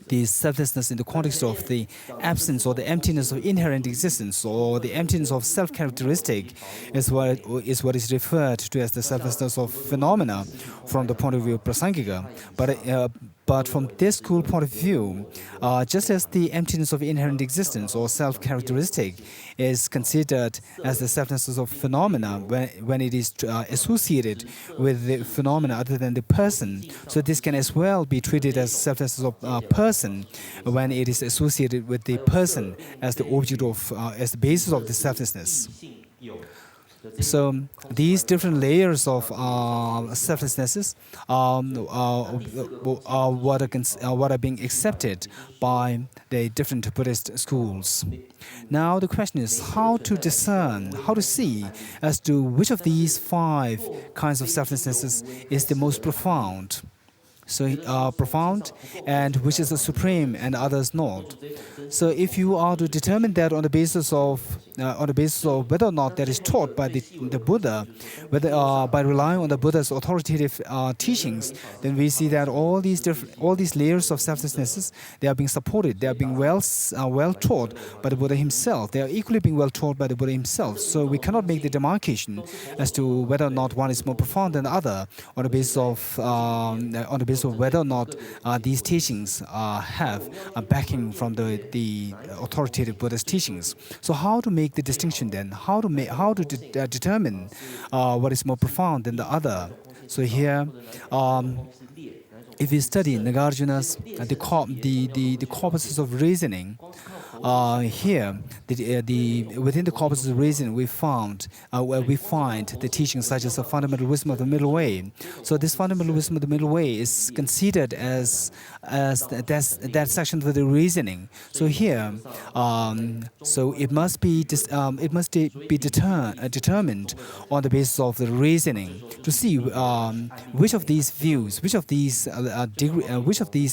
the selflessness in the context of the absence or the emptiness of inherent existence or the emptiness of self-characteristic is what is referred to as the selflessness of phenomena from the point of view of Prasangika. But from this school point of view, just as the emptiness of inherent existence or self-characteristic is considered as the selflessness of phenomena when it is associated with the phenomena other than the person, so this can as well be treated as selflessness of person when it is associated with the person as the object of, as the basis of the selflessness. So these different layers of selflessnesses are what are being accepted by the different Buddhist schools. Now the question is how to discern, how to see as to which of these 5 kinds of selflessnesses is the most profound. So profound, and which is the supreme and others not. So if you are to determine that on the basis of whether or not that is taught by the Buddha, whether by relying on the Buddha's authoritative teachings, then we see that all these layers of selflessnesses, they are being supported, they are being well taught by the Buddha himself. They are equally being well taught by the Buddha himself. So we cannot make the demarcation as to whether or not one is more profound than the other on the basis of whether or not these teachings have a backing from the authoritative Buddhist teachings. So how to make the distinction then? How to determine what is more profound than the other? So here, if we study Nagarjuna's the corpuses of reasoning, here within the corpus of reason we find the teachings such as the fundamental wisdom of the middle way. So this fundamental wisdom of the middle way is considered as that section of the reasoning. So here, so it must be determined on the basis of the reasoning to see which of these views, which of these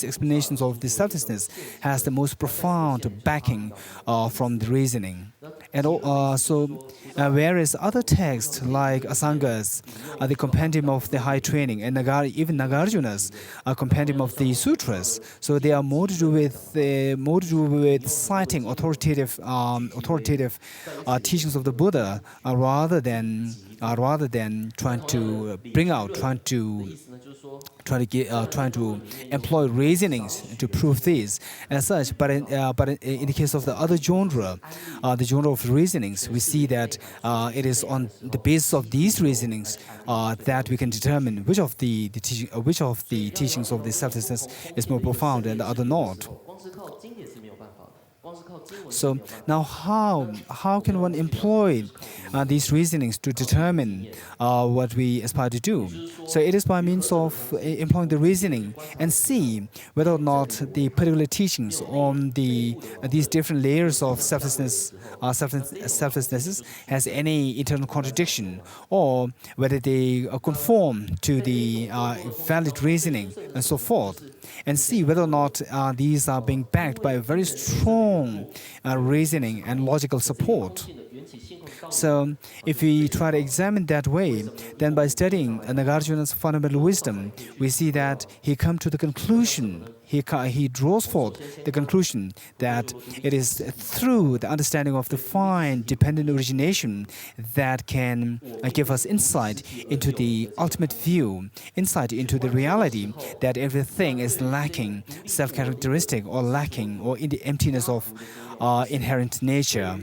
explanations of the selflessness has the most profound backing from the reasoning. And whereas other texts like Asangas, the compendium of the high training, and even Nagarjuna's compendium of the sutras, so they are more to do with citing authoritative teachings of the Buddha rather than trying to employ reasonings to prove these as such. But in the case of the other genre, the genre of reasonings, we see that it is on the basis of these reasonings that we can determine which of the teachings of the selflessness is more profound and the other not. So now how can one employ these reasonings to determine what we aspire to do? So it is by means of employing the reasoning and see whether or not the particular teachings on these different layers of selflessnesses has any internal contradiction, or whether they conform to the valid reasoning and so forth, and see whether or not these are being backed by a very strong reasoning and logical support. So if we try to examine that way, then by studying Nagarjuna's fundamental wisdom, we see that he comes to the conclusion, he draws forth the conclusion that it is through the understanding of the fine dependent origination that can give us insight into the ultimate view, insight into the reality that everything is lacking self-characteristic or lacking or in the emptiness of inherent nature.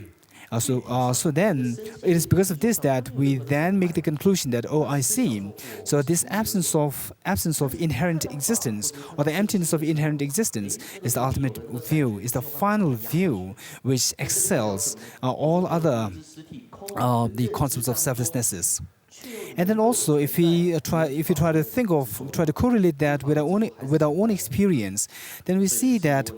So then it is because of this that we then make the conclusion that, oh, I see. So this absence of inherent existence, or the emptiness of inherent existence, is the ultimate view, is the final view which excels all other the concepts of selflessnesses. And then also, if we try to correlate that with our own experience, then we see that.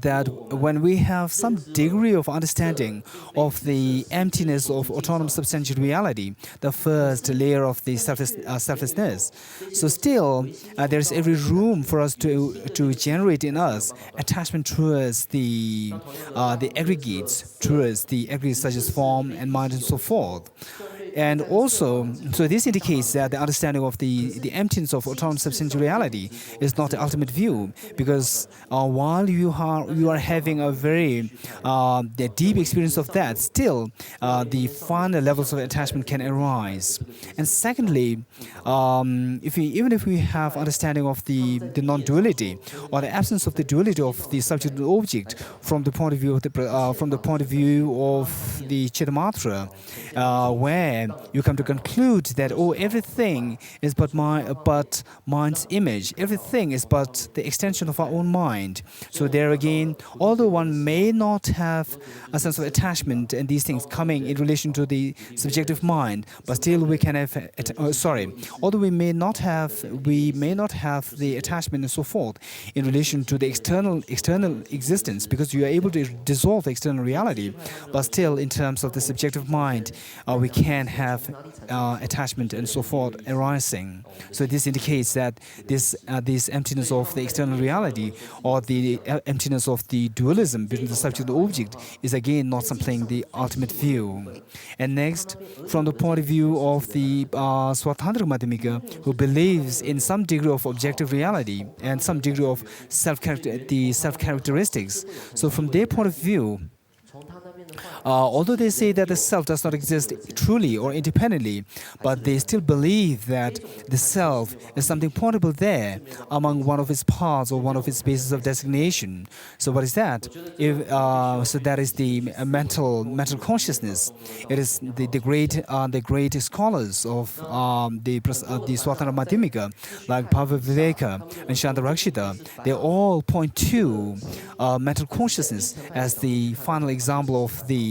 That when we have some degree of understanding of the emptiness of autonomous substantial reality, the first layer of the selflessness, so still there is every room for us to generate in us attachment towards the aggregates, such as form and mind and so forth. And also, so this indicates that the understanding of the emptiness of autonomous substantial reality is not the ultimate view, because while you are having a very the deep experience of that, still the finer levels of attachment can arise. And secondly, even if we have understanding of the non-duality or the absence of the duality of the subject and object from the point of view of the Chittamatra, where you come to conclude that, oh, everything is but mind's image. Everything is but the extension of our own mind. So there again, although one may not have a sense of attachment and these things coming in relation to the subjective mind, but still we can have. Although we may not have the attachment and so forth in relation to the external existence, because you are able to dissolve the external reality, but still in terms of the subjective mind, we can have attachment and so forth arising. So this indicates that this emptiness of the external reality, or the emptiness of the dualism between the subject and the object, is again not something the ultimate view. And next, from the point of view of the Swatantra Madhyamika, who believes in some degree of objective reality and some degree of self-characteristics. So from their point of view, although they say that the self does not exist truly or independently, but they still believe that the self is something portable there among one of its parts or one of its bases of designation. So what is that? So that is the mental consciousness. It is the great scholars of the Swatantra Madhyamika, like Bhavaviveka and Shantarakshita. They all point to mental consciousness as the final example of the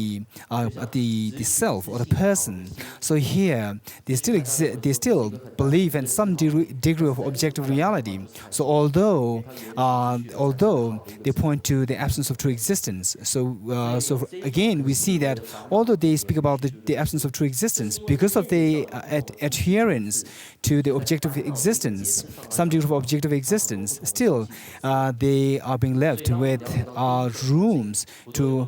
the self or the person. So here they still believe in some degree of objective reality. So although they point to the absence of true existence, so again we see that although they speak about the absence of true existence, because of the adherence to the objective existence, some degree of objective existence, still they are being left with rooms to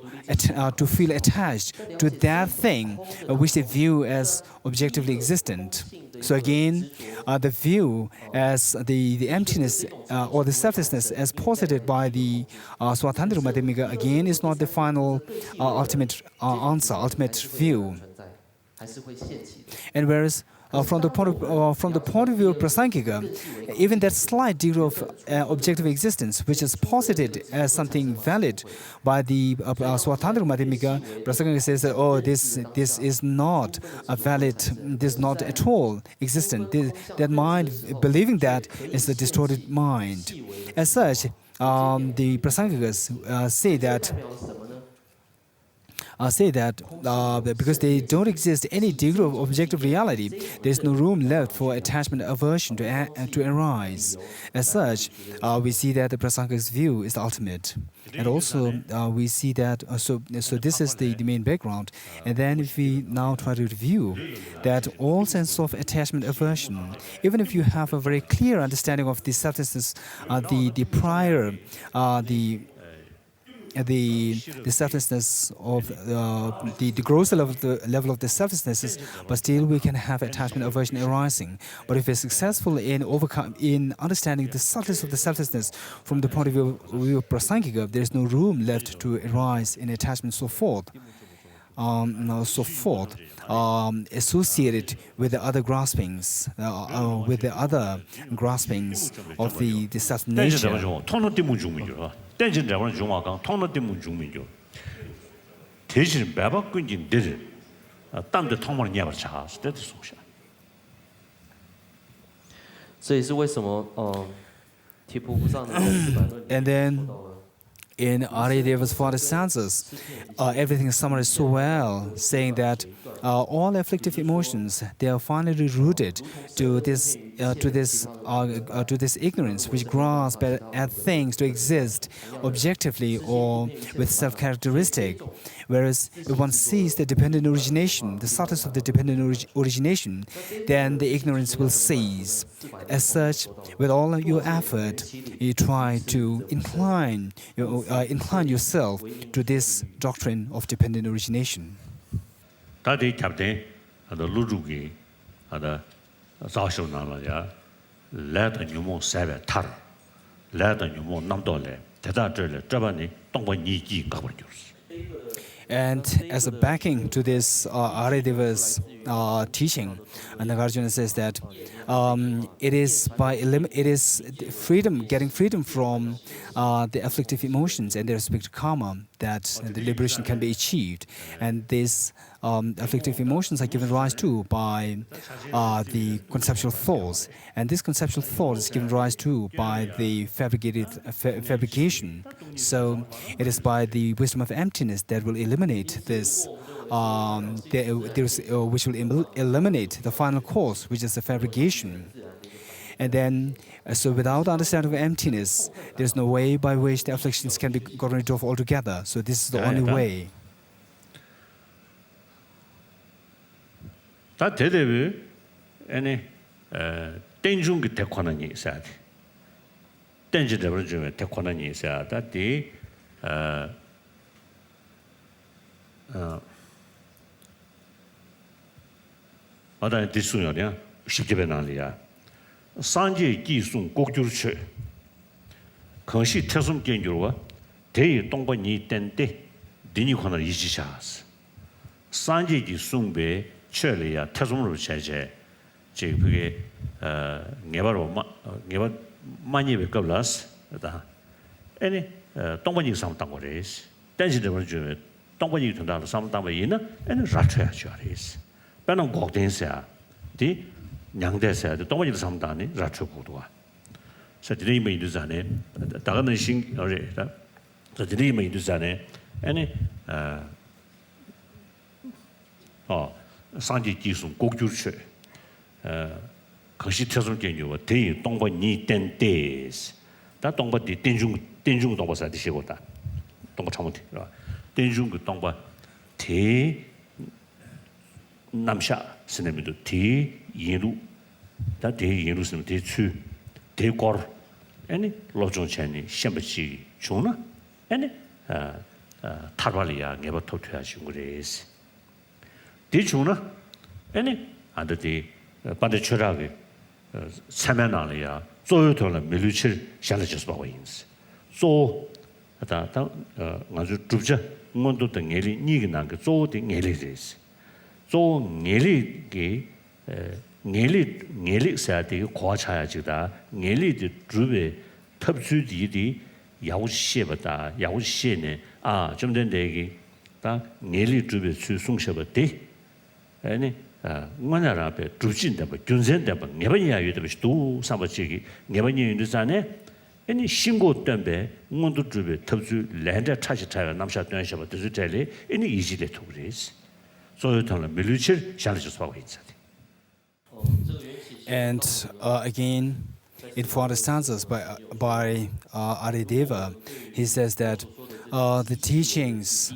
feel attached to that thing which they view as objectively existent. So again, the view as the emptiness or the selflessness as posited by the Swatandra Madhyamika again is not the final ultimate answer, ultimate view. And whereas from the point of view of Prasangika, even that slight degree of objective existence, which is posited as something valid by the Swatandra Madhyamika, Prasangika says that this is not a valid, this is not at all existent. That mind believing that is a distorted mind. As such, the Prasangikas say that because they don't exist any degree of objective reality, there is no room left for attachment aversion to arise. As such, we see that the Prasangika's view is the ultimate. And also, we see that, so this is the main background. And then if we now try to review that all sense of attachment aversion, even if you have a very clear understanding of the selflessness, the selflessness of the gross level of the selflessness, but still we can have attachment aversion arising. But if we're successful in understanding the subtleties of the selflessness from the point of view of Prasangika, there is no room left to arise in attachment, so forth. Associated with the other graspings, of the self-nature. And then in Aryadeva's father stanzas, everything is summarized so well, saying that all afflictive emotions, they are finally rooted to this ignorance which grasps at things to exist objectively or with self-characteristic. Whereas if one sees the dependent origination, the subtlety of the dependent origination, then the ignorance will cease. As such, with all your effort, you try to incline yourself to this doctrine of dependent origination. And as a backing to this Aryadeva's teaching, Nagarjuna says that it is getting freedom from the afflictive emotions and their respective karma that the liberation can be achieved. And these afflictive emotions are given rise to by the conceptual thoughts, and this conceptual thought is given rise to by the fabrication. So it is by the wisdom of emptiness that will eliminate this, which will eliminate the final cause, which is the fabrication. And then, so without understanding of emptiness, there's no way by which the afflictions can be gotten rid of altogether. So this is the only way. 다 대대비 아니 땡중기 대권은 있어야 돼. 땡지대로 좀 대권은 있어야 돼. 어떤 디수요냐 쉽게 변하리야. 산지 기순 꼭주르체. 건시 태숨 견주와 대의 동반이 땐때 디니 권을 이지샤스. 산지 기순배 처리야 태솜으로 제제 그게 네바로 네바 많이 베컵라스 다 아니 동반이 상담 거래스 단지대로 좀 동반이 된다고 상담을 이나 아니 라트야 줘야스 배는 곡된세야 디 냥대세야 동반이 상담이 라트 보도와 서들이 메이드자네 다가는 신 어레다 서들이 메이드자네 아니 상지 기술 고교체 거시 특성 개념 대인 동바 니 땐데스 다 동바 땡중 동바 사디시고다 동바 참은데 땡중 그 동바 대 남샤 스네미도 대 예루 다 대예루 스네 대추 대거 아니 로종천이 셴버지 좋나 아니 타발이야 내가 토트하신 거래스 대주나 아니 안데디 반대 철학에 참여나려야 조요토는 밀루칠 샬라져서 봐고 인스 조 다다 아주 좁자 뭔도 등엘이 니가 난그 조의 엘리레스 조 엘리게 엘리 사대 과차야지다 엘리의 주베 탑주디디 야우시에보다 야우시에네 좀 된대기 다 엘리 주베 수송셔버대 아니 뭐냐라 앞에 주진다 뭐 균센다 뭐 네번이야 유도 또 삼버지기 네번이 인도산에 아니 신고 때문에 뭔도 주베 탑주 랜드 차시차가 남샤 된셔버 드즈텔이 아니 이지레 토그레스 소요탄은 밀루칠 샬르스 하고 있어. And again, in further stanzas by Arideva, he says that the teachings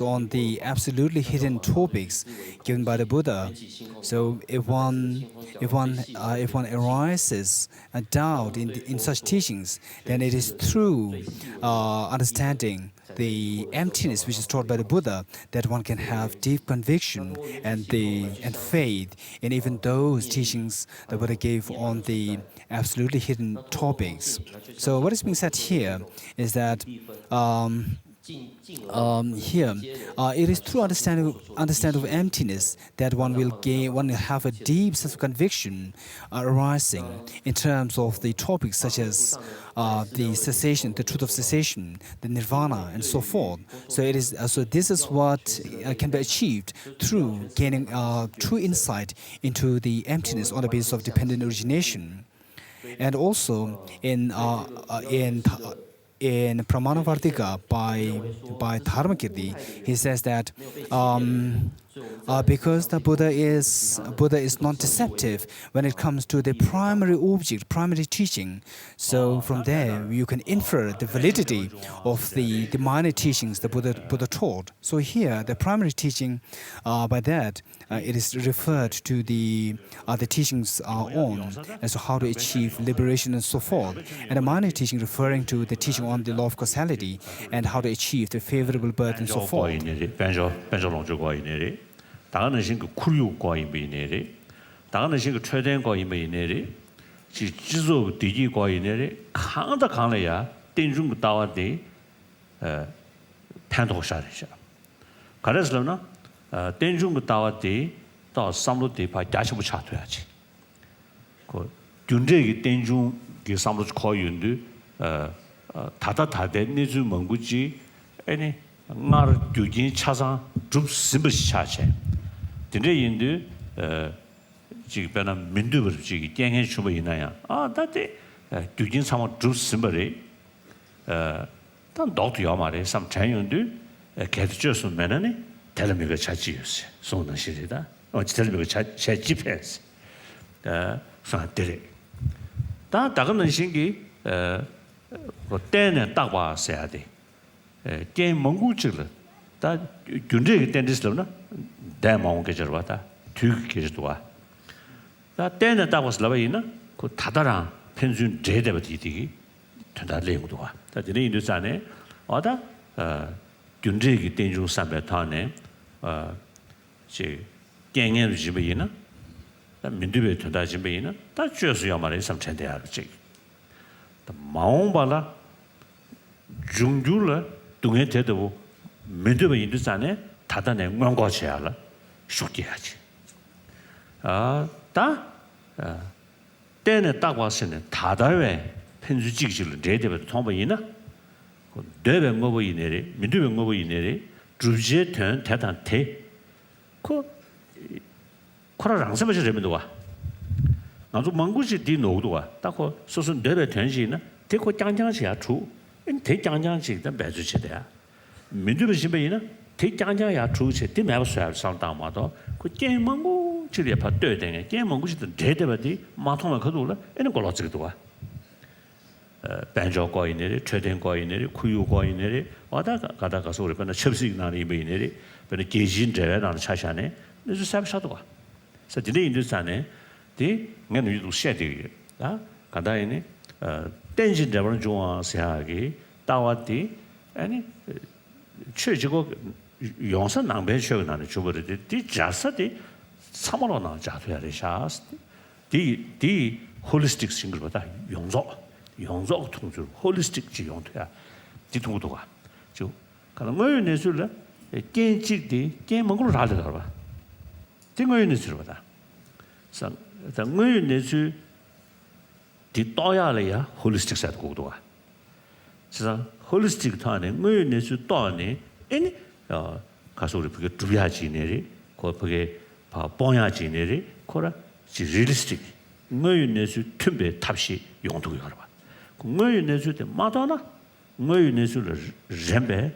on the absolutely hidden topics given by the Buddha. So if one arises a doubt in such teachings, then it is through understanding the emptiness which is taught by the Buddha that one can have deep conviction and faith in even those teachings the Buddha gave on the absolutely hidden topics. So what is being said here is that it is through understanding of emptiness that one will have a deep sense of conviction arising in terms of the topics such as the cessation, the truth of cessation, the nirvana, and so forth. So this is what can be achieved through gaining true insight into the emptiness on the basis of dependent origination, and also in Pramanavartika by Dharmakirti, he says that because the Buddha is non-deceptive when it comes to the primary object, primary teaching. So from there you can infer the validity of the minor teachings the Buddha taught. So here the primary teaching, by that it is referred to the teachings on as to how to achieve liberation and so forth, and the minor teaching referring to the teaching on the law of causality and how to achieve the favorable birth and so forth. 당하는 신그 쿠류 과인비네리 당하는 신그 최대한 과인비네리 지지조 디지 과인네리 강다 강래야 땡중 다와디 판도샤르샤 그래서는 땡중 다와디 또 삼로디 바 다시부 차도야지 그 균제기 땡중 그 삼로 거윤도 다다다데 니주 멍구지 아니 나를 규진 차상 좀 심부시 차체 근데 인도 지금 변한 민두버 지기 땡해 주버 있나야 다데 규진 상황 좀 심버리 단 너도 말에 삼 자연도 개들줘서 매너네 텔레미가 차지였어 손은 시리다 텔레미가 차지패스 산데레 다 다가는 신기 때는 딱 와서야 돼 게임 멍구질을 다 균제기 땡디스로나 대망 계절와다 뒤 계절도와 다 때는 딱 와서 이나 그 다다랑 편준 제대버디디 된다 레고도와 다 되는 인도산에 어다 균제기 땡중 삼배타네 제 땡에를 집이나 다 민두베 된다 집이나 다 주어서 말에 삼천대야 지 마음발라 중줄라 동해 대도 민두베 인도산에 다다네 명과체야라 쇼기하지 때는 딱 왔으면 다다외 편주직질을 제대로 통보이나 대변 뭐고 이내리 민두변 뭐고 이내리 주제 된 대단테 그 코라랑 서버지 되면도와 나도 망고지 뒤노도와 딱고 소소 대변 된시나 대고 짱짱시야 주 대짱짱시 된 배주체대야 민두변 신배이나 대 장장야 주체 대 매버 쇠 상담마도 그 게임망고 지리 파 되되게 게임망고 지든 대대바디 마통만 거도라 에는 걸어 지도와 반조 거인들이 최대 거인들이 구유 거인들이 와다 가다 가서 우리 변에 첩식 나는 이베이들이 변에 계신 제외 나는 차샤네 그래서 삽샤도가 그래서 진짜 인도산에 디 내가 유도 셰디 아 가다이네 댄신 잡는 좋아 세하기 따와디 아니 최지고 용선 낭배 쉬어 나는 주버리 디 자사디 사모로 나 자도야 되샤스 디 홀리스틱 싱글보다 용서 통주 홀리스틱 지용도야 뒤통도가 저 가는 거에 내줄래 깨직디 깨먹으러 달려가 봐 띵거에 내줄보다 상 당거에 내줄 뒤 떠야래야 홀리스틱 사도 고도가 진짜 홀리스틱 타네 거에 내줄 떠네 아니 가서 우리 그게 두야지네리 그게 봐 뽕야지네리 코라 지 리얼리스틱 거에 내줄 틈배 탑시 용도가 봐 ngöy nezu de madana ngöy nezu le rembe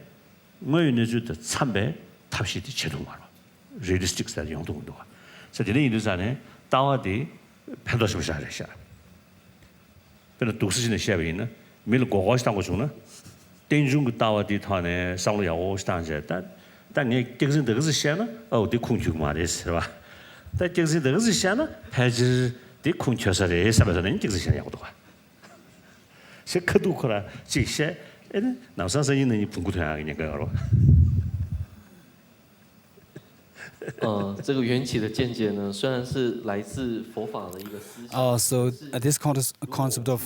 ngöy nezu de 참배 탑시 de 제동 말아 realistic 사 용도도 와 저들이 인도산에 따와디 편도심 샤르샤 근데 독수진의 시합이 있나 밀 고고시다고 주나 땡중 그 따와디 타네 상로 야오 시단제但你精神这个是想呢的空气嘛的是吧但精神这个是想呢还是的空气是的什么人精神想要的话세 커두코라 지세 에는 남산선이는 이 분구토야 그냥 그거 这个缘起的见解呢，虽然是来自佛法的一个思想。So this concept of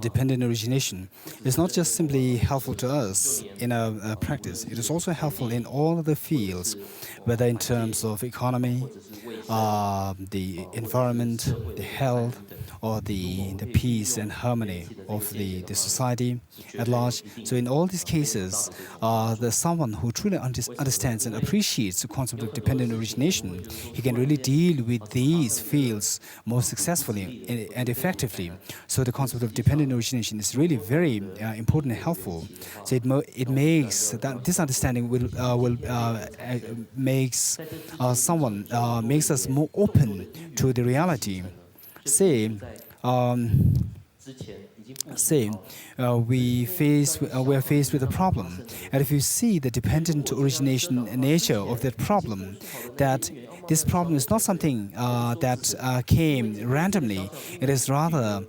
dependent origination is not just simply helpful to us in our practice. It is also helpful in all of the fields, whether in terms of economy, the environment, the health, or the peace and harmony of the society at large. So in all these cases, there's someone who truly understands and appreciates the concept of dependent origination. He can really deal with these fields more successfully and effectively. So the concept of dependent origination is really very important and helpful. So it makes that this understanding makes us more open to the reality. Say we are faced with a problem, and if you see the dependent origination nature of that problem, that this problem is not something that came randomly. It is rather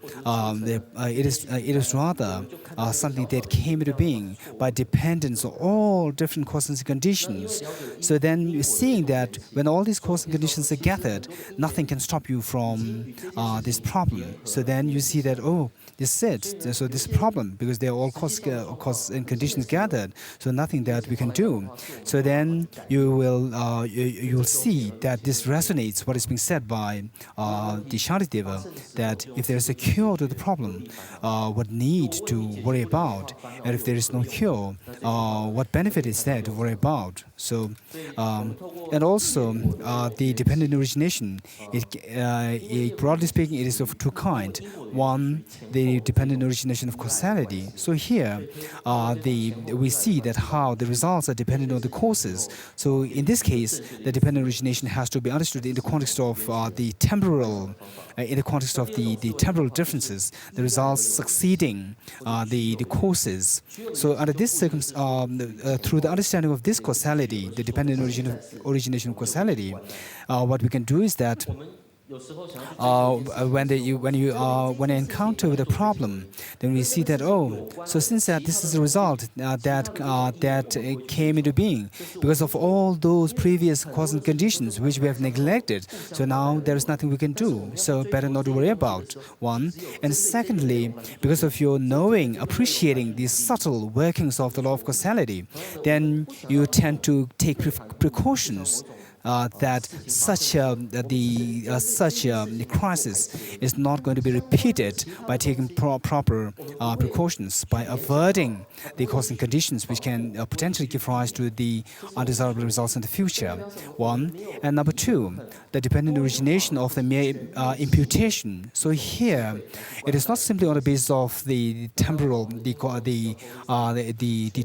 something that came into being by dependence of all different causes and conditions. So then you're seeing that when all these causes and conditions are gathered, nothing can stop you from this problem. So then you see that this is it. So this problem because they are all causes and conditions gathered. So nothing that we can do. So then you will see that this resonates what is being said by the Shantideva, that if there is a cure to the problem, what need to worry about, and if there is no cure, what benefit is there to worry about? So, and also the dependent origination, broadly speaking, it is of two kinds. One, the dependent origination of causality. So here, we see that how the results are dependent on the causes. So in this case, the dependent origination has to be understood in the context of the temporal differences, the results succeeding the causes. So under this through the understanding of this causality, the dependent origination of causality, what we can do is that when you encounter with a problem, then we see that so since that this is a result that came into being because of all those previous causes and conditions which we have neglected. So now there is nothing we can do. So better not to worry about. One, and secondly, because of your knowing, appreciating the subtle workings of the law of causality, then you tend to take precautions. that such the crisis is not going to be repeated by taking proper precautions, by averting the causing conditions which can potentially give rise to the undesirable results in the future. One. And number two, the dependent origination of the mere imputation. So here, it is not simply on the basis of the temporal, the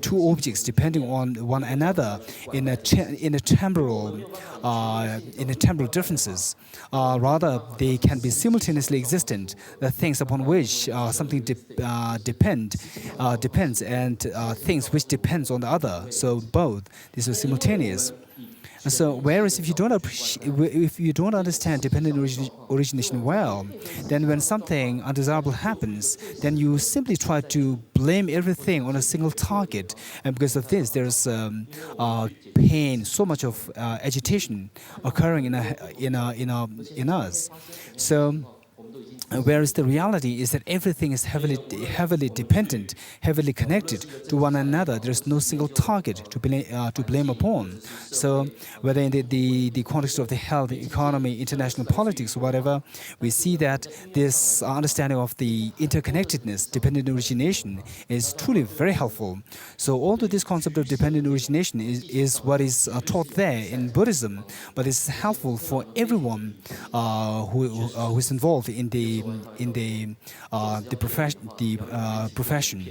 two objects depending on one another in a temporal differences. Rather, they can be simultaneously existent. The things upon which something depends, and things which depends on the other. So both these are simultaneous. And so, whereas if you don't understand dependent origination well, then when something undesirable happens, then you simply try to blame everything on a single target, and because of this, there's pain, so much of agitation occurring in us. So. Whereas the reality is that everything is heavily dependent, heavily connected to one another. There's no single target to blame upon. So whether in the context of the health, economy, international politics, or whatever, we see that this understanding of the interconnectedness, dependent origination, is truly very helpful. So although this concept of dependent origination is what is taught there in Buddhism, but it's helpful for everyone who is involved in the profession.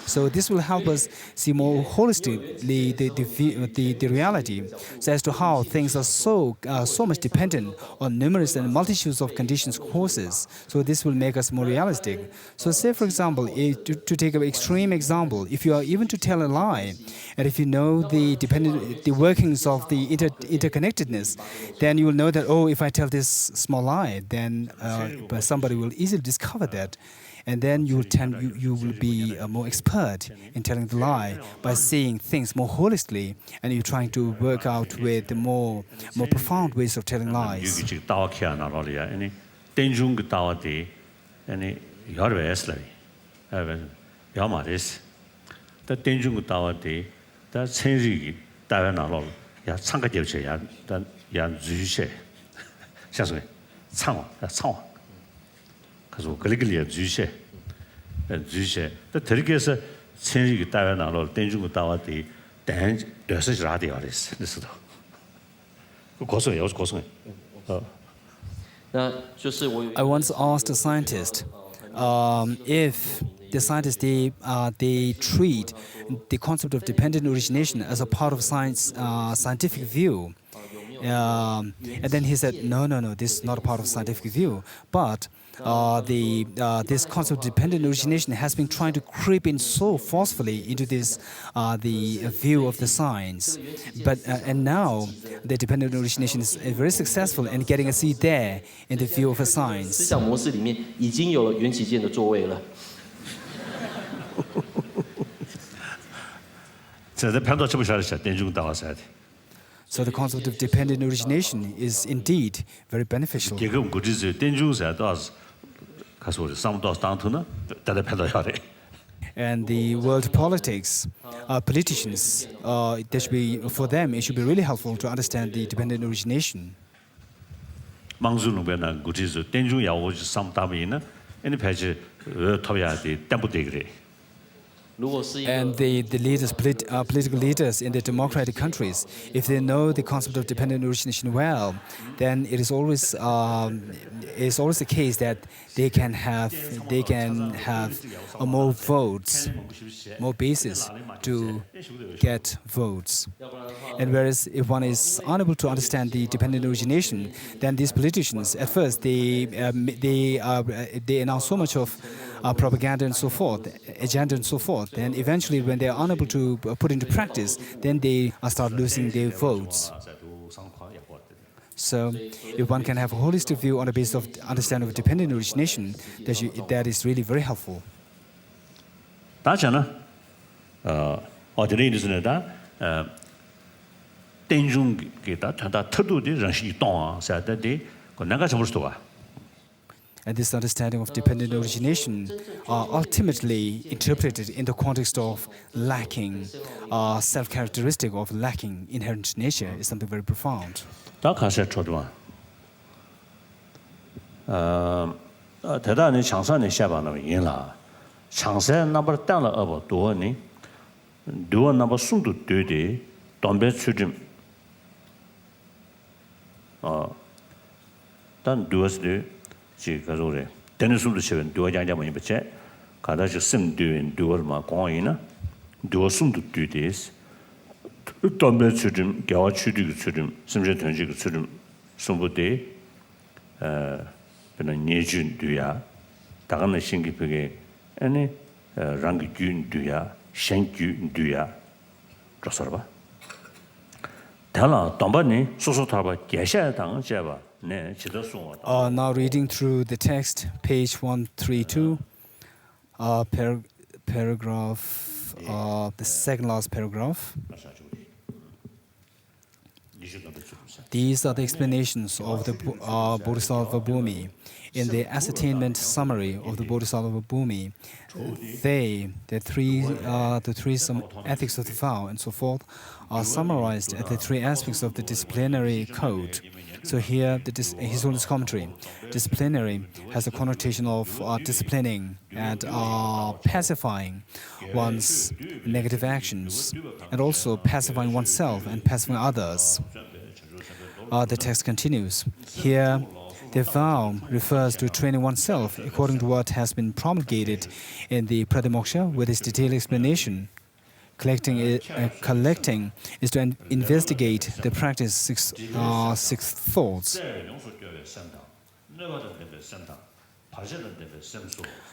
So this will help us see more holistically the reality, so as to how things are so much dependent on numerous and multitudes of conditions, causes. So this will make us more realistic. So say, for example, to take an extreme example, if you are even to tell a lie, and if you know the workings of the interconnectedness, then you will know that, oh, if I tell this small lie, then somebody will easily discover that. And then you will be more expert in telling the lie by seeing things more holistically, and you're trying to work out with the more profound ways of telling lies. I once asked a scientist if the scientists they treat the concept of dependent origination as a part of scientific view. And then he said, no, this is not a part of scientific view. But this concept of dependent origination has been trying to creep in so forcefully into this the view of the science. But and now the dependent origination is very successful in getting a seat there in the view of a science. 思想模式里面已经有了缘起键的座位了。这在判断这不晓得是电中导噻的。 So the concept of dependent origination is indeed very beneficial. And the world politics, politicians, for them, it should be really helpful to understand the dependent origination. And the leaders, political leaders in the democratic countries, if they know the concept of dependent origination well, then it is always the case that they can have more votes, more basis to get votes. And whereas if one is unable to understand the dependent origination, then these politicians at first they announce so much of propaganda and so forth, agenda and so forth. Then eventually, when they are unable to put into practice, then they start losing their votes. So, if one can have a holistic view on the basis of understanding of dependent origination, that is really very helpful. 大家呢，我这里就是呢，电中给他谈到特殊的人是当啊，是的，我那个什么说啊？ And this understanding of dependent origination are ultimately interpreted in the context of lacking, self-characteristic of lacking inherent nature is something very profound. 다 가서 초도와 대단히 장선의 샤바는 인라 장세 넘버 땅을 업어 도니 두어 넘버 숨도 되되 dombe 추림 단 두어스데 지 가로래 되는 숨도 세ven 두어 장자만이 버체 가다시 심드인 두어마 공이나 두어 숨도 되데스 dombe 추림 겨와 추리그 추림 심제 던지그 추림 숨부대 그는 예준 두야 다가는 신기벽에 아니 랑규 두야 셴규 두야 그러서봐 달라 dom바니 소소타바 계셔야 당 제바 네 지도송 Now reading through the text, page 132, paragraph, the second last paragraph. These are the explanations of the Bodhisattva Bhumi. In the ascertainment summary of the Bodhisattva Bhumi, the three some ethics of the vow and so forth are summarized at the three aspects of the disciplinary code. So here, His Holiness commentary, disciplinary has a connotation of disciplining and pacifying one's negative actions, and also pacifying oneself and pacifying others. The text continues. Here, the vow refers to training oneself according to what has been promulgated in the Pratimoksha with its detailed explanation. Collecting is to investigate the practice six thoughts.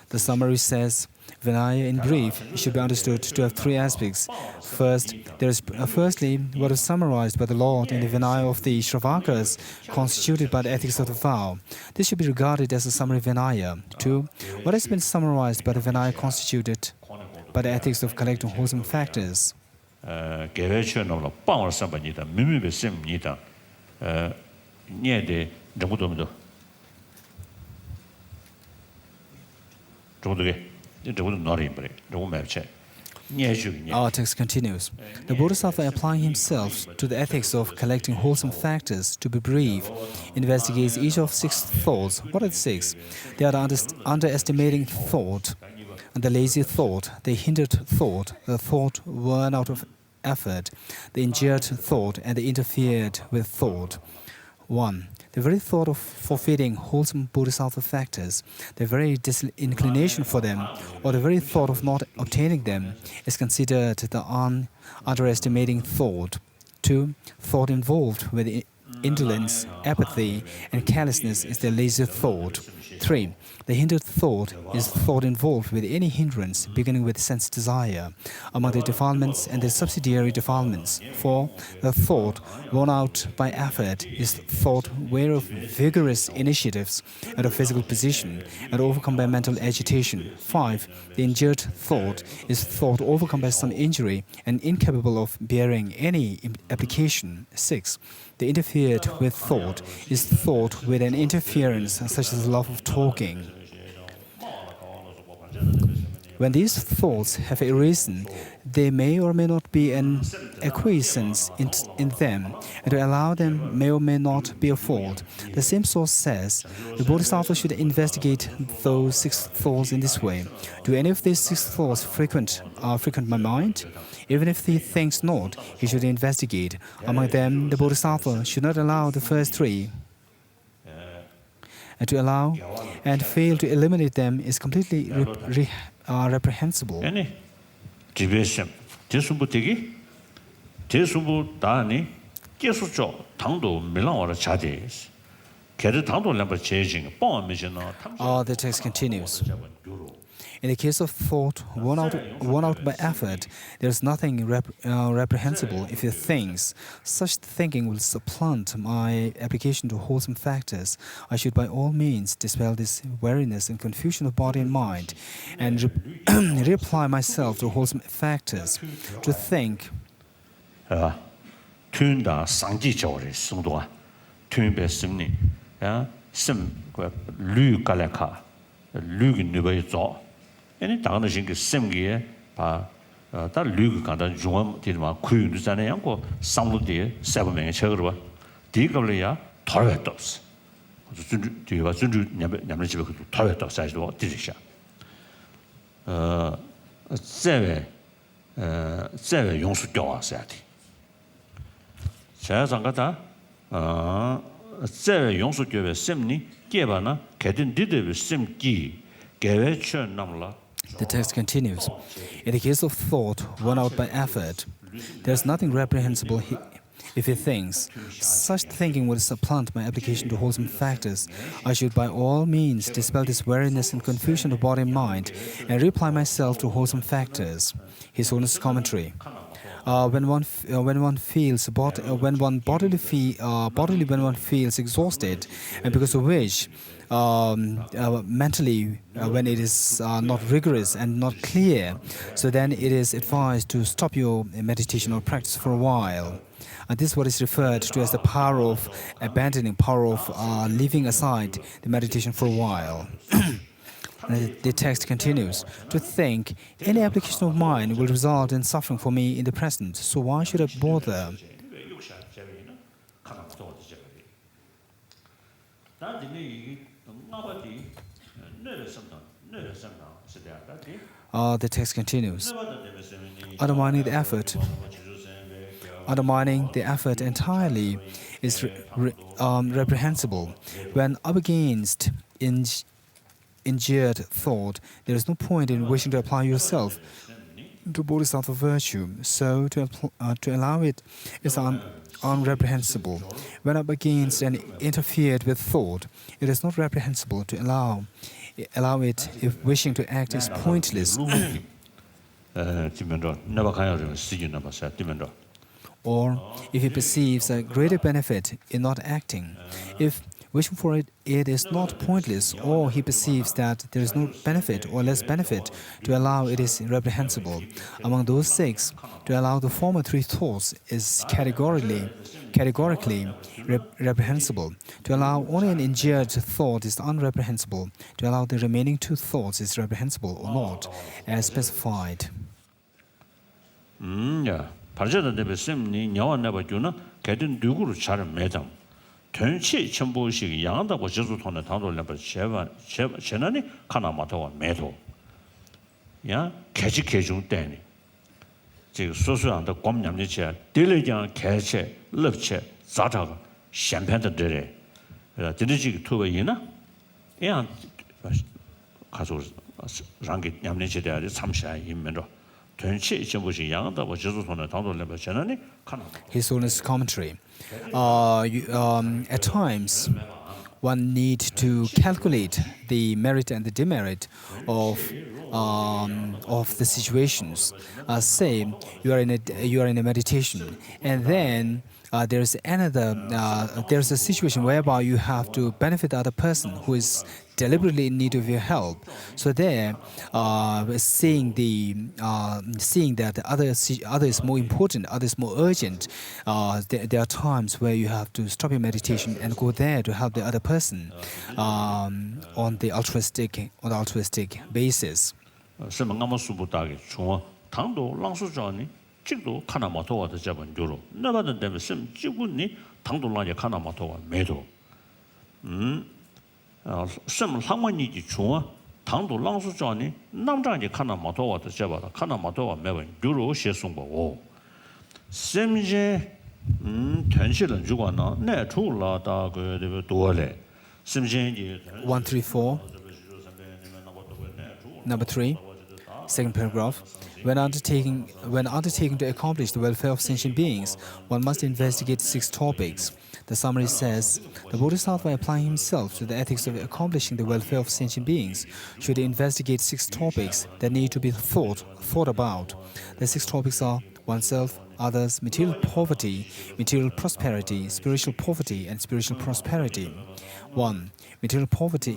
The summary says, Vinaya in brief should be understood to have three aspects. First, there is firstly what is summarized by the Lord in the Vinaya of the Shravakas, constituted by the ethics of the vow. This should be regarded as a summary Vinaya. Two, what has been summarized by the Vinaya constituted by the ethics of collecting wholesome factors. Our text continues. The Bodhisattva applying himself to the ethics of collecting wholesome factors, to be brief, investigates each of six thoughts. What are the six? They are the underestimating thought, and the lazy thought, the hindered thought, the thought worn out of effort, the injured thought, and the interfered with thought. 1. The very thought of forfeiting wholesome bodhisattva factors, the very disinclination for them, or the very thought of not obtaining them, is considered the underestimating thought. 2. Thought involved with indolence, apathy, and carelessness is the lazy thought. 3. The hindered thought is thought involved with any hindrance, beginning with sense desire, among the defilements and the subsidiary defilements. 4. The thought worn out by effort is thought weary of vigorous initiatives and of physical position, and overcome by mental agitation. 5. The injured thought is thought overcome by some injury and incapable of bearing any application. 6. The interfered with thought is thought with an interference such as the love of talking. When these thoughts have arisen, there may or may not be an acquiescence in them, and to allow them may or may not be a fault. The same source says, the Bodhisattva should investigate those six thoughts in this way. Do any of these six thoughts frequent my mind? Even if he thinks not, he should investigate. Among them, the Bodhisattva should not allow the first three. And to allow and fail to eliminate them is completely reprehensible. The text continues. In the case of thought worn out by effort, there is nothing reprehensible if it thinks. Such thinking will supplant my application to wholesome factors. I should by all means dispel this weariness and confusion of body and mind, and reapply myself to wholesome factors. To think. sim lu kalaka lu nubai zo any dang sing sim ge ba da lu ga da jung de ma ku yu zan yang ko samlu de 7 명의 책으로 봐 디가블이야 덜했었어 준주 뒤가 준주 냠냠 집에 그 덜했다 사이즈도 디지샤这位용수 교화사야 돼. 자상가다这位용수 교회 셈니 개바나 개든 디데 셈기 개외처 남라. The text continues. In the case of thought won out by effort, there is nothing reprehensible if he thinks. Such thinking would supplant my application to wholesome factors. I should by all means dispel this weariness and confusion of body and mind and reapply myself to wholesome factors. His Holiness commentary. When one feels exhausted, and because of which mentally when it is not rigorous and not clear, so then it is advised to stop your meditation or practice for a while. And this is what is referred to as the power of abandoning, power of leaving aside the meditation for a while. The text continues, to think any application of mine will result in suffering for me in the present, so why should I bother? The text continues, undermining the effort entirely is reprehensible. When up against injured thought, there is no point in wishing to apply yourself to bodhisattva virtue. So to allow it is unreprehensible. When up against and interfered with thought, it is not reprehensible to allow it if wishing to act is pointless. Or if he perceives a greater benefit in not acting, if wishing for it is not pointless, or he perceives that there is no benefit or less benefit, to allow it is reprehensible. Among those 6, to allow the former 3 thoughts is categorically reprehensible. To allow only an injured thought is unreprehensible. To allow the remaining 2 thoughts is reprehensible or not, as specified. 발전된 셈니 냐와 내가 주나 개든 누구로 잘 매장 전체 전부식 양한다고 저주톤에 당돌려버 제반이 카나마토와 매도 야 개직개중 때니 지금 소소한다 곰냠지체 딜레장 개체 럽체 자자가 샴펜더들에 드리지 투베이나 야 가서 랑게 냠내체대야 참샤 임면로 His Holiness commentary. At times, one needs to calculate the merit and the demerit of the situations. Say you are in a meditation, and then there's a situation whereby you have to benefit the other person who is deliberately in need of your help. So there, seeing that the other is more important, other is more urgent, there are times where you have to stop your meditation and go there to help the other person on the altruistic basis. 직도 카나마토와도 잡은 주로 나바든 되면 심 지구니 당도라게 카나마토와 매도 심 상원이지 중아 당도 랑수자니 남장이 카나마토와도 잡아라 카나마토와 매번 주로写送过 심제 전실은 주관나 내 출라다 그 도래 심제지 134 Number 3 Second paragraph. When undertaking to accomplish the welfare of sentient beings, one must investigate 6 topics. The summary says, the Bodhisattva applying himself to the ethics of accomplishing the welfare of sentient beings should investigate 6 topics that need to be thought about. The 6 topics are oneself, others, material poverty, material prosperity, spiritual poverty, and spiritual prosperity. 1. Material poverty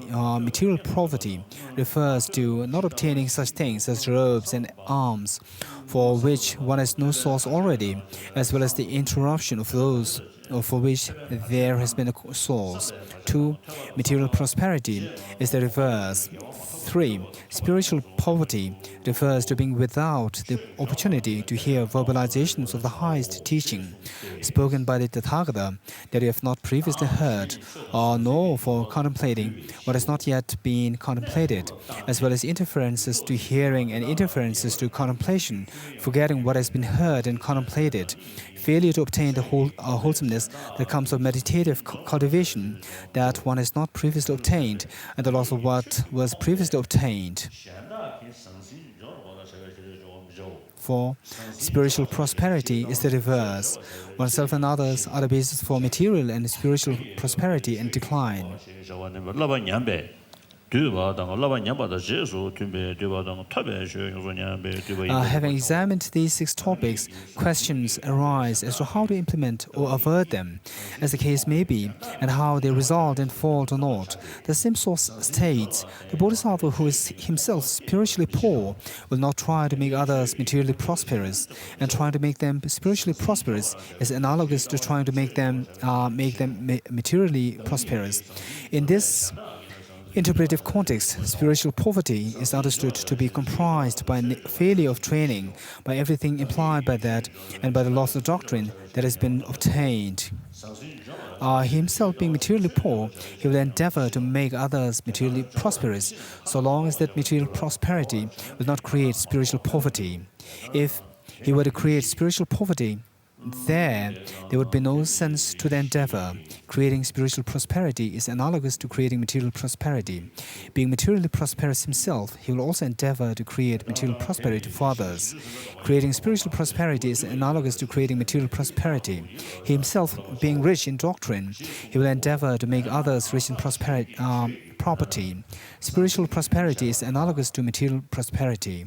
refers to not obtaining such things as robes and arms, for which one has no source already, as well as the interruption of those for which there has been a source. 2. Material prosperity is the reverse. 3. Spiritual poverty refers to being without the opportunity to hear verbalizations of the highest teaching spoken by the Tathagata that you have not previously heard, or nor for contemplating what has not yet been contemplated, as well as interferences to hearing and interferences to contemplation, forgetting what has been heard and contemplated, failure to obtain the wholesomeness that comes of meditative cultivation that one has not previously obtained, and the loss of what was previously obtained. 4. Spiritual prosperity is the reverse. Oneself and others are the basis for material and spiritual prosperity and decline. Having examined these 6 topics, questions arise as to how to implement or avert them, as the case may be, and how they result in fault or not. The same source states, the Bodhisattva who is himself spiritually poor will not try to make others materially prosperous, and trying to make them spiritually prosperous is analogous to trying to make them materially prosperous. In this interpretive context, spiritual poverty is understood to be comprised by a failure of training, by everything implied by that, and by the loss of doctrine that has been obtained. Himself being materially poor, he will endeavor to make others materially prosperous, so long as that material prosperity will not create spiritual poverty. If he were to create spiritual poverty, there would be no sense to the endeavor. Creating spiritual prosperity is analogous to creating material prosperity. Being materially prosperous himself, he will also endeavor to create material prosperity for others. Creating spiritual prosperity is analogous to creating material prosperity. He himself, being rich in doctrine, he will endeavor to make others rich in property. Spiritual prosperity is analogous to material prosperity.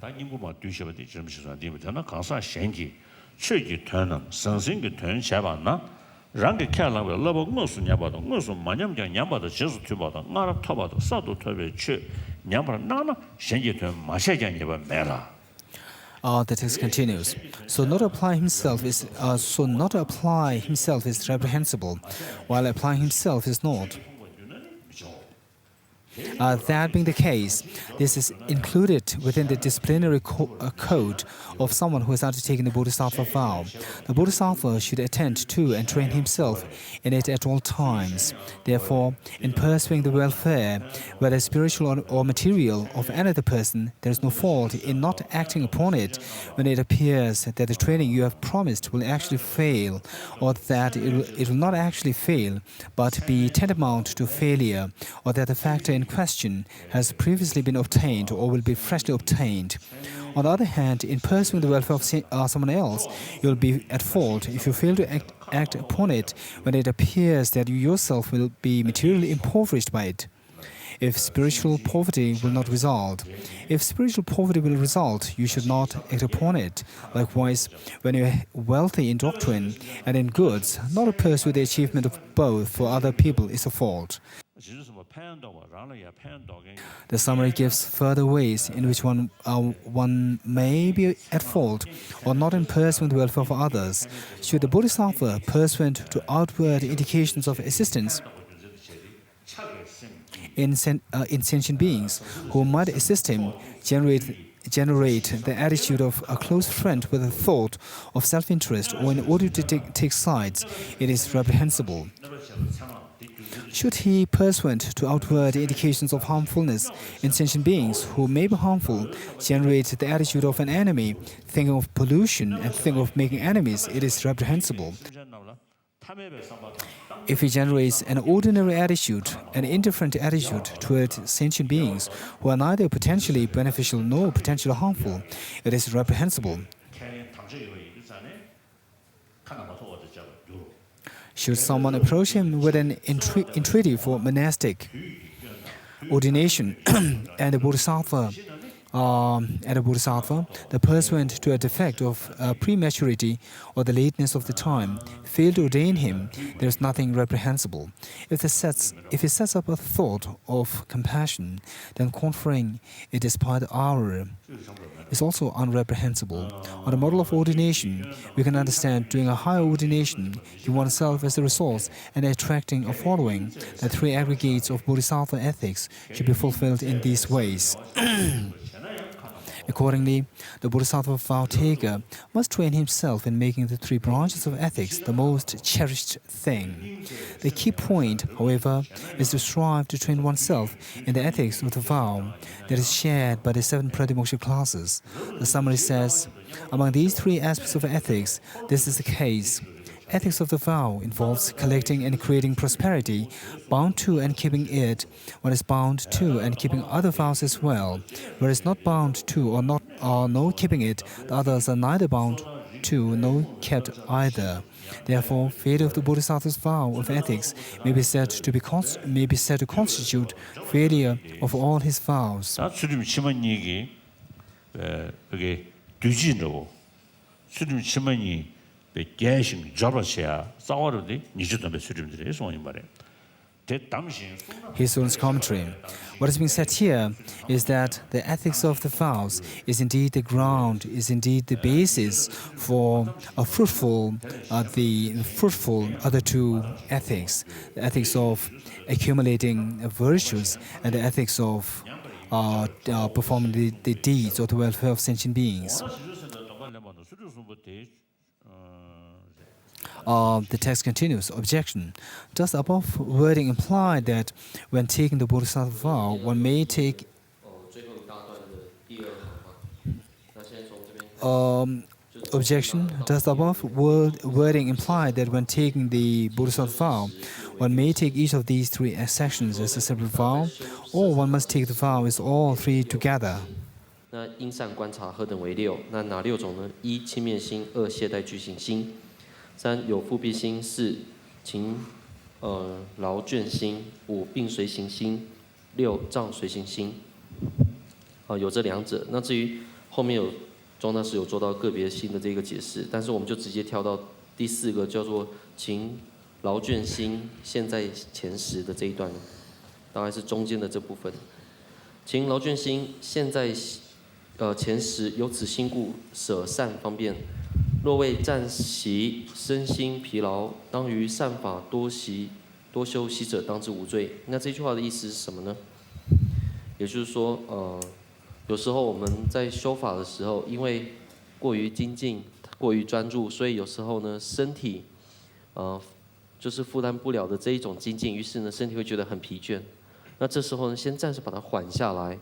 The text continues. So not to apply himself is reprehensible, while applying himself is not. That being the case, this is included within the disciplinary code of someone who has undertaken the Bodhisattva vow. The Bodhisattva should attend to and train himself in it at all times. Therefore, in pursuing the welfare, whether spiritual or material, of another person, there is no fault in not acting upon it when it appears that the training you have promised will actually fail, or that it will not actually fail, but be tantamount to failure, or that the factor in question has previously been obtained or will be freshly obtained. On the other hand, in pursuing the welfare of someone else, you will be at fault if you fail to act upon it when it appears that you yourself will be materially impoverished by it. If spiritual poverty will not result, you should not act upon it. Likewise, when you are wealthy in doctrine and in goods, not to pursue the achievement of both for other people is a fault. The summary gives further ways in which one may be at fault or not in pursuing the welfare of others. Should the Bodhisattva, pursuant to outward indications of assistance in sentient beings who might assist him, generate the attitude of a close friend with a thought of self-interest, or in order to take sides, it is reprehensible. Should he, pursuant to outward indications of harmfulness in sentient beings who may be harmful, generate the attitude of an enemy, thinking of pollution and think of making enemies, it is reprehensible. If he generates an ordinary attitude, an indifferent attitude toward sentient beings who are neither potentially beneficial nor potentially harmful, it is reprehensible. Should someone approach him with an entreaty for monastic ordination and a bodhisattva, the pursuant to a defect of prematurity or the lateness of the time, fail to ordain him, there is nothing reprehensible. If he sets up a thought of compassion, then conferring it despite the hour, is also unreprehensible. On the model of ordination, we can understand doing a higher ordination, giving oneself as a resource, and attracting a following. The three aggregates of Bodhisattva ethics should be fulfilled in these ways. Accordingly, the Bodhisattva vow taker must train himself in making the three branches of ethics the most cherished thing. The key point, however, is to strive to train oneself in the ethics of the vow that is shared by the 7 Pratimoksha classes. The summary says, among these three aspects of ethics, this is the case. Ethics of the vow involves collecting and creating prosperity, bound to and keeping it. One is bound to and keeping other vows as well, whereas not bound to or no keeping it, the others are neither bound to nor kept either. Therefore, failure of the Bodhisattva's vow of ethics may be said to constitute failure of all his vows. 다 수림 치만이기 그게 뒤진다고 수림 치만이 배개심 잡아셔야 싸워르디 니주도 수림들이 소원이 말해. His student's commentary. What is being said here is that the ethics of the vows is indeed the ground, is indeed the basis for a fruitful other two ethics, the ethics of accumulating virtues and the ethics of performing the deeds or the welfare of sentient beings. The text continues, objection. Does the above wording imply that when taking the Bodhisattva vow, one may take... objection. Does the above wording imply that when taking the Bodhisattva vow, one may take each of these three sections as a separate vow, or one must take the vow as all three together? 那因善观察何等为6？那哪6种呢？1. 轻蔑心；2. 懈怠具行心；3. 有复辟心；4. 勤劳倦心；5. 病随行心；6. 障随行心。有这2者。那至于后面庄大师有做到个别心的这个解释，但是我们就直接跳到第4个叫做勤劳倦心，现在前10的这一段，大概是中间的这部分。勤劳倦心，现在前10，有此心故，舍善方便。若为暂息身心疲劳，当于善法多修习者，当之无罪。那这句话的意思是什么呢？也就是说，有时候我们在修法的时候，因为过于精进、过于专注，所以有时候呢，身体就是负担不了的这一种精进，于是呢，身体会觉得很疲倦。那这时候呢，先暂时把它缓下来。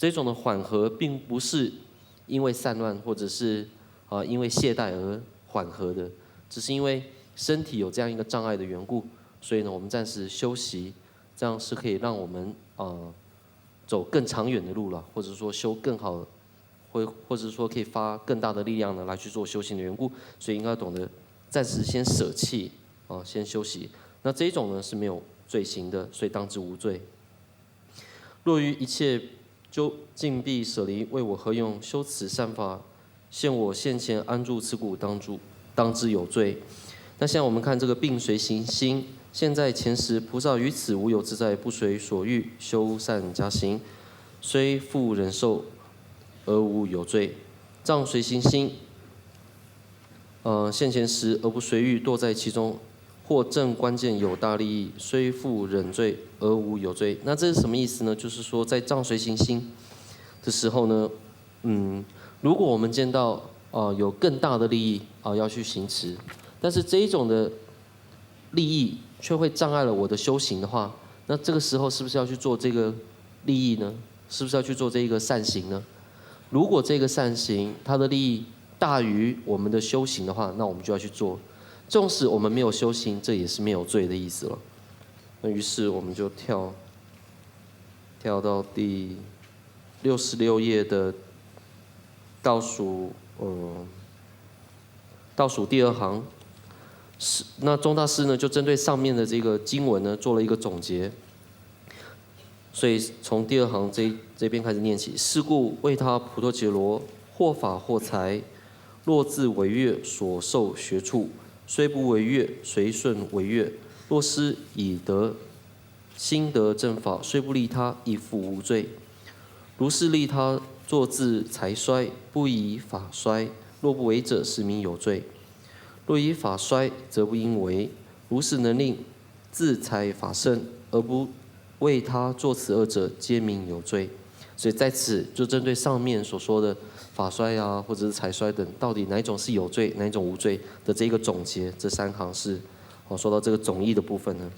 这种的缓和，并不是因为散乱或者是因为懈怠而缓和的，只是因为身体有这样一个障碍的缘故，所以呢，我们暂时休息，这样是可以让我们走更长远的路了，或者说修更好，或者说可以发更大的力量呢来去做修行的缘故，所以应该懂得暂时先舍弃先休息。那这一种呢是没有罪行的，所以当之无罪。若于一切就禁闭舍离，为我何用？修此善法，现我现前安住此故，当之有罪。那现在我们看这个病随行心，现在前10，菩萨于此无有自在，不随所欲，修善加行，虽复忍受而无有罪。障随行心，现前10而不随欲，堕在其中。或正关键有大利益，虽复忍罪而无有罪。那这是什么意思呢？就是说，在障随行心的时候呢，如果我们见到有更大的利益要去行持，但是这一种的利益却会障碍了我的修行的话，那这个时候是不是要去做这个利益呢？是不是要去做这一个善行呢？如果这个善行它的利益大于我们的修行的话，那我们就要去做。纵使我们没有修行，这也是没有罪的意思了。那于是我们就跳到第66页的倒数第2行。那宗大师呢，就针对上面的这个经文呢，做了一个总结。所以从第2行这边开始念起。是故为他普陀伽罗，或法或财，若自违越所受学处。虽不违越，随顺违越。若师以得心得正法，虽不利他，亦复无罪。如是利他作自财衰，不以法衰。若不为者，是名有罪。若以法衰，则不应为。如是能令自财法盛，而不为他作此恶者，皆名有罪。所以在此就针对上面所说的法衰啊，或者是财衰等，到底哪一种是有罪，哪一种无罪的这个总结，这3行是说到这个总义的部分呢。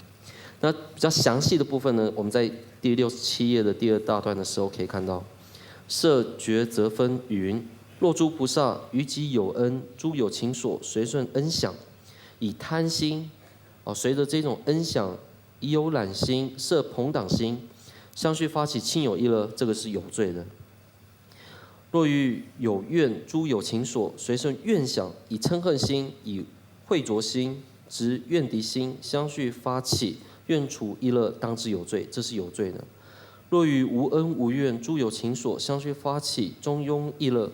那比较详细的部分呢，我们在第67页的第2大段的时候可以看到，摄觉则分云：若诸菩萨于己有恩，诸有情所，随顺恩享，以贪心，随着这种恩享，以有染心、摄朋党心，相续发起亲友意乐，这个是有罪的。若于有怨，诸有情所，随顺怨想，以嗔恨心、以恚浊心、执怨敌心，相续发起怨处意乐，当知有罪，这是有罪的。若于无恩无怨，诸有情所，相续发起中庸意乐，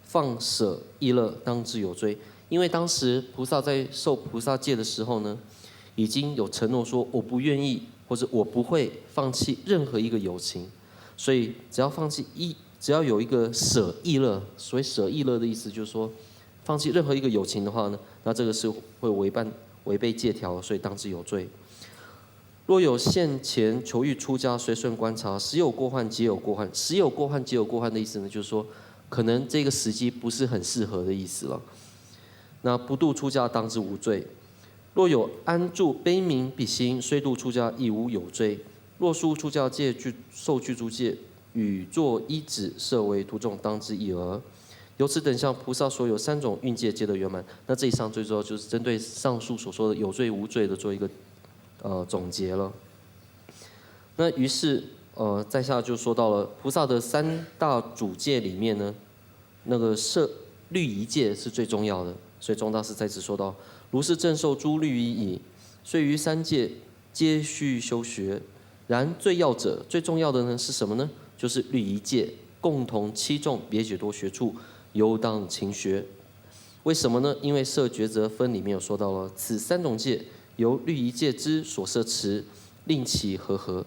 放舍意乐，当知有罪。因为当时菩萨在受菩萨戒的时候呢，已经有承诺说，我不愿意或者我不会放弃任何一个有情，所以只要有一个舍意乐，所谓舍意乐的意思就是说，放弃任何一个有情的话呢，那这个是会违背戒条，所以当知有罪。若有现前求欲出家，随顺观察，时有过患，皆有过患。时有过患，皆有过患的意思呢，就是说，可能这个时机不是很适合的意思了。那不度出家，当知无罪。若有安住悲悯彼心，虽度出家，亦无有罪。若疏出家戒，受具足戒，与作依止，设为徒众，当知一讹。由此等相，菩萨所有3种蕴戒皆得圆满。那这一上最主要就是针对上述所说的有罪无罪的做一个总结了。那于是在下就说到了菩萨的3大主戒里面呢，那个律仪戒是最重要的。所以中大师在此说到：如是正受诸律仪矣，虽于3戒皆须修学，然最要者、最重要的呢是什么呢？就是律仪戒，共同7众别解脱学处，犹当勤学。为什么呢？因为摄觉则分里面有说到了，此3种戒由律仪戒之所摄持，令其和。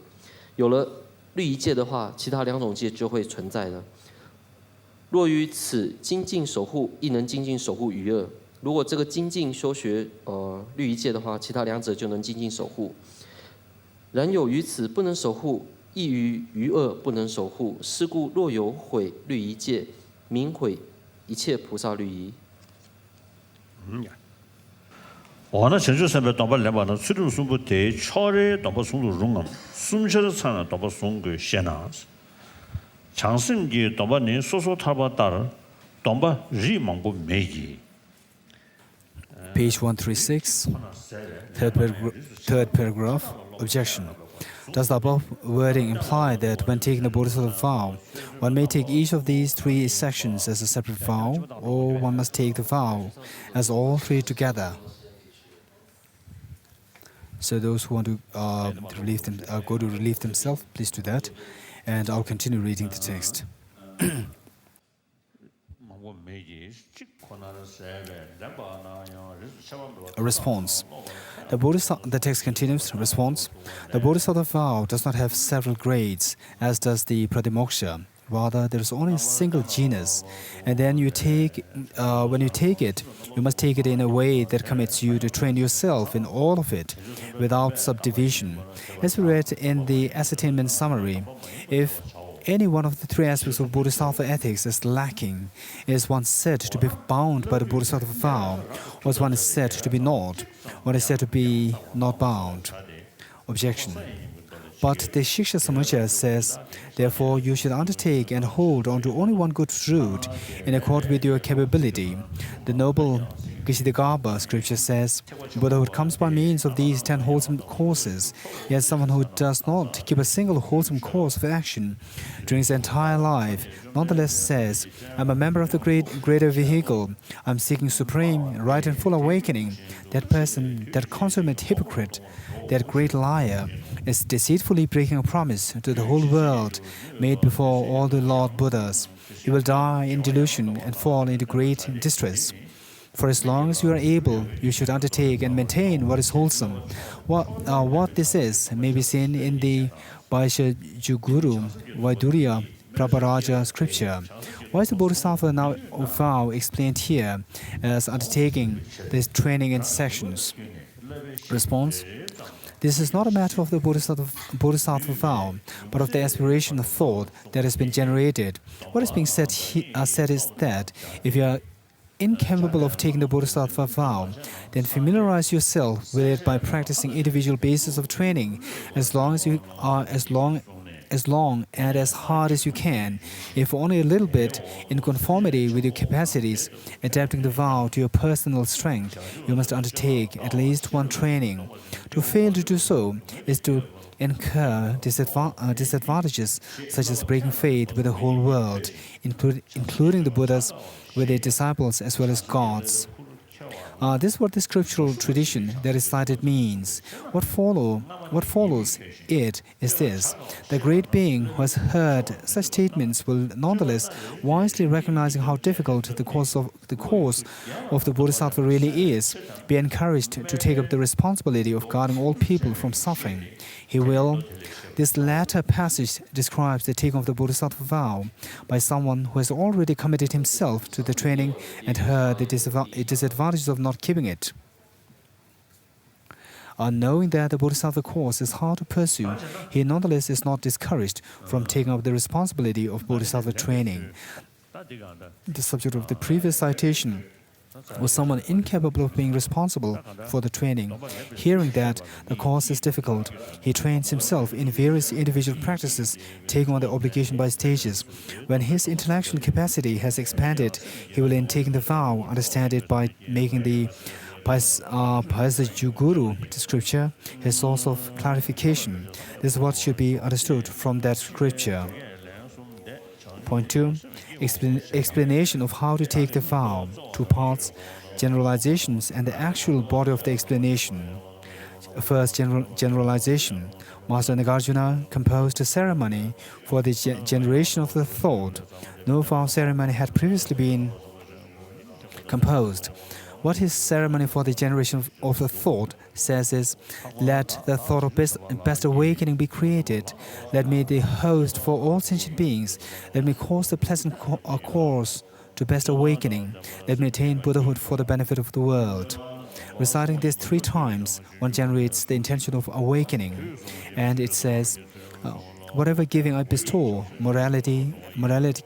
有了律仪戒的话，其他2种戒就会存在了。若于此精进守护，亦能精进守护于恶。如果这个精进修学律仪戒的话，其他2者就能精进守护。然有于此不能守护，亦于恶不能守护。是故若有毁律仪戒，名毁一切菩萨律仪。어느 전주선배 동발 내바는 수료 숨부 대 철에 동발 송도 롱음 숨셔서 차는 동발 송그 셴나스 장승기 동발니 소소 타바 따라 동발 리망고 메기. Page 136, third paragraph. Objection. Does the above wording imply that when taking the Bodhisattva vow, one may take each of these 3 sections as a separate vow, or one must take the vow as all 3 together? So those who want to go to relieve themselves, please do that, and I'll continue reading the text. A response. The text continues. Response. The Bodhisattva vow does not have several grades, as does the Pratimoksha. Rather, there is only a single genus, and then when you take it, you must take it in a way that commits you to train yourself in all of it, without subdivision. As we read in the ascertainment summary, if any one of the 3 aspects of Bodhisattva ethics is lacking, is one said to be bound by the Bodhisattva vow, or is one said to be not, one is said to be not bound? Objection. But the Shiksha Samuchaya says, therefore you should undertake and hold on to only one good route in accord with your capability. The noble Gishidagarbha scripture says, Buddhahood comes by means of these 10 wholesome courses, yet someone who does not keep a single wholesome course of action during his entire life nonetheless says, I'm a member of the greater vehicle, I'm seeking supreme, right and full awakening. That person, that consummate hypocrite, that great liar, is deceitfully breaking a promise to the whole world made before all the Lord Buddhas. He will die in delusion and fall into great distress. For as long as you are able, you should undertake and maintain what is wholesome. What this is may be seen in the Vaishajuguru Vaidurya Prabharaja scripture. Why is the Bodhisattva now vow explained here as undertaking this training in sections? Response: this is not a matter of the Bodhisattva vow, but of the aspiration of thought that has been generated. What is being said is that if you are incapable of taking the Bodhisattva vow, then familiarize yourself with it by practicing individual basis of training as long and as hard as you can, if only a little bit, in conformity with your capacities, adapting the vow to your personal strength. You must undertake at least one training. To fail to do so is to incur disadvantages such as breaking faith with the whole world, including the Buddhas with their disciples as well as gods. This is what the scriptural tradition that is cited means. What follows it is this: the great being who has heard such statements will nonetheless, wisely recognizing how difficult the course of the Bodhisattva really is, be encouraged to take up the responsibility of guarding all people from suffering. He will. This latter passage describes the taking of the Bodhisattva vow by someone who has already committed himself to the training and heard the disadvantages of not keeping it. Knowing that the Bodhisattva course is hard to pursue, he nonetheless is not discouraged from taking up the responsibility of Bodhisattva training. The subject of the previous citation was someone incapable of being responsible for the training. Hearing that the course is difficult, he trains himself in various individual practices, taking on the obligation by stages. When his intellectual capacity has expanded, he will, in taking the vow, understand it by making the Pasajuguru scripture his source of clarification. This is what should be understood from that scripture. Point 2. Explanation of how to take the vow. 2 parts: generalizations and the actual body of the explanation. First, generalization. Master Nagarjuna composed a ceremony for the generation of the thought. No vow ceremony had previously been composed. What his ceremony for the generation of the thought says is, let the thought of best awakening be created. Let me be the host for all sentient beings. Let me cause the pleasant course to best awakening. Let me attain Buddhahood for the benefit of the world. Reciting this 3 times, one generates the intention of awakening. And it says, whatever giving I bestow, morality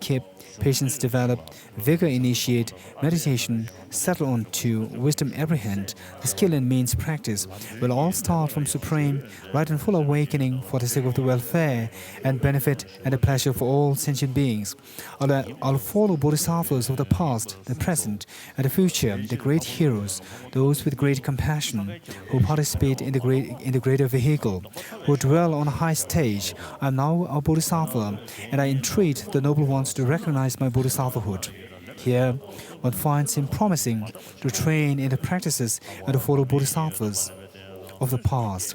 keep, patience develop, vigor initiate, meditation settle on to, wisdom apprehend, the skill and means practice will all start from supreme, right and full awakening for the sake of the welfare and benefit and the pleasure for all sentient beings. I'll follow bodhisattvas of the past, the present, and the future, the great heroes, those with great compassion, who participate in the greater vehicle, who dwell on a high stage. I am now a bodhisattva, and I entreat the noble ones to recognize my bodhisattvahood. Here, one finds him promising to train in the practices and to follow bodhisattvas of the past.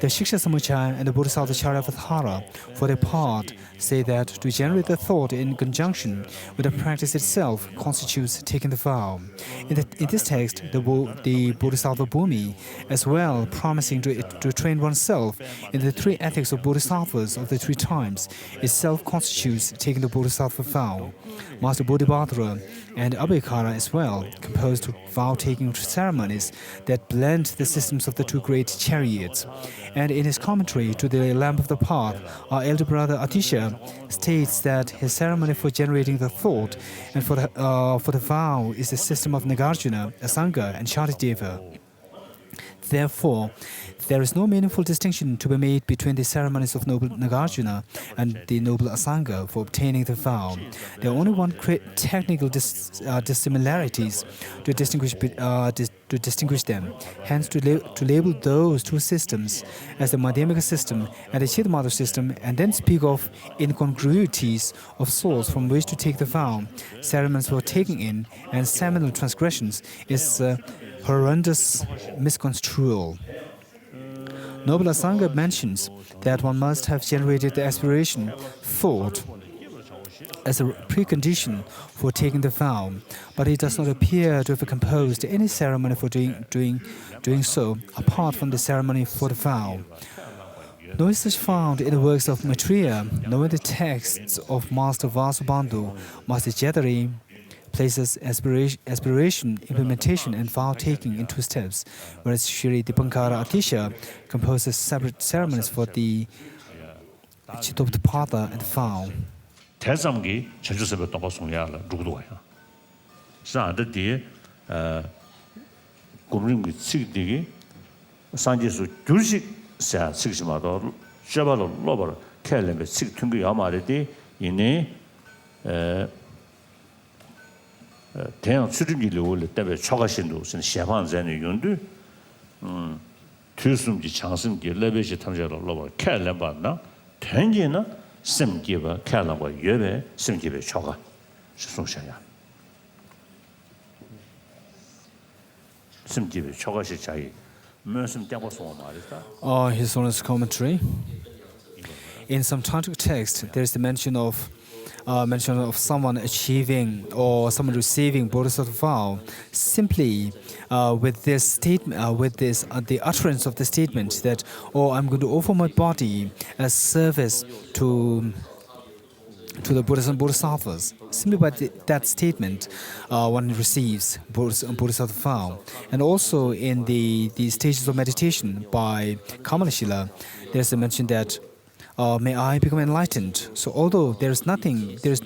The Shiksha Samuchaya and the Bodhisattva Charyavatara, for their part, say that to generate the thought in conjunction with the practice itself constitutes taking the vow. In this text, the Bodhisattva Bhumi, as well promising to train oneself in the 3 ethics of bodhisattvas of the 3 times, itself constitutes taking the Bodhisattva vow. Master Bodhibhadra and Abhikara as well composed vow-taking ceremonies that blend the systems of the 2 great chariots. And in his commentary to the Lamp of the Path, our elder brother Atisha states that his ceremony for generating the thought and for the vow is the system of Nagarjuna, Asanga, and Shantideva. Therefore, there is no meaningful distinction to be made between the ceremonies of noble Nagarjuna and the noble Asanga for obtaining the vow. There are only one technical dissimilarities to distinguish them. Hence, to label those 2 systems as the Madhyamika system and the Chittamatra system, and then speak of incongruities of souls from which to take the vow, ceremonies for taking in, and seminal transgressions is horrendous misconstrual. Noble Asanga mentions that one must have generated the aspiration, thought, as a precondition for taking the vow, but he does not appear to have composed any ceremony for doing so, apart from the ceremony for the vow. No such found in the works of Maitreya, nor in the texts of Master Vasubandhu, Master Jethari places aspiration, implementation, and vow taking in 2 steps, whereas Shri Dipankara Atisha composes separate ceremonies for the Chittopatpada and vow. 대삼기 전주섭에 똑바 송야라 누구도야. 사한테 고민이 시기되기 산지수 줄식 사 시기마도 샤발로 로버 켈레베 식 퉁기 야마르디 이네 대형 수준기를 올릴 때에 초가신도 무슨 시한전의 윤도 투숨지 장승기 레베시 탐자로 로버 켈레바나 된지나 심기바 켈라고 예배 심기베 초가 수송샤야 심기베 초가시 자이 무슨 때고 송 말이다. His Holiness commentary. In some tantric text, there is the mention of someone achieving or someone receiving bodhisattva vow simply with this statement, the utterance of the statement that, "Oh, I'm going to offer my body as service to the Buddhas and Bodhisattvas." Simply by that statement, one receives bodhisattva vow. And also in the stages of meditation by Kamalashila, there's a mention that may I become enlightened. So although there is no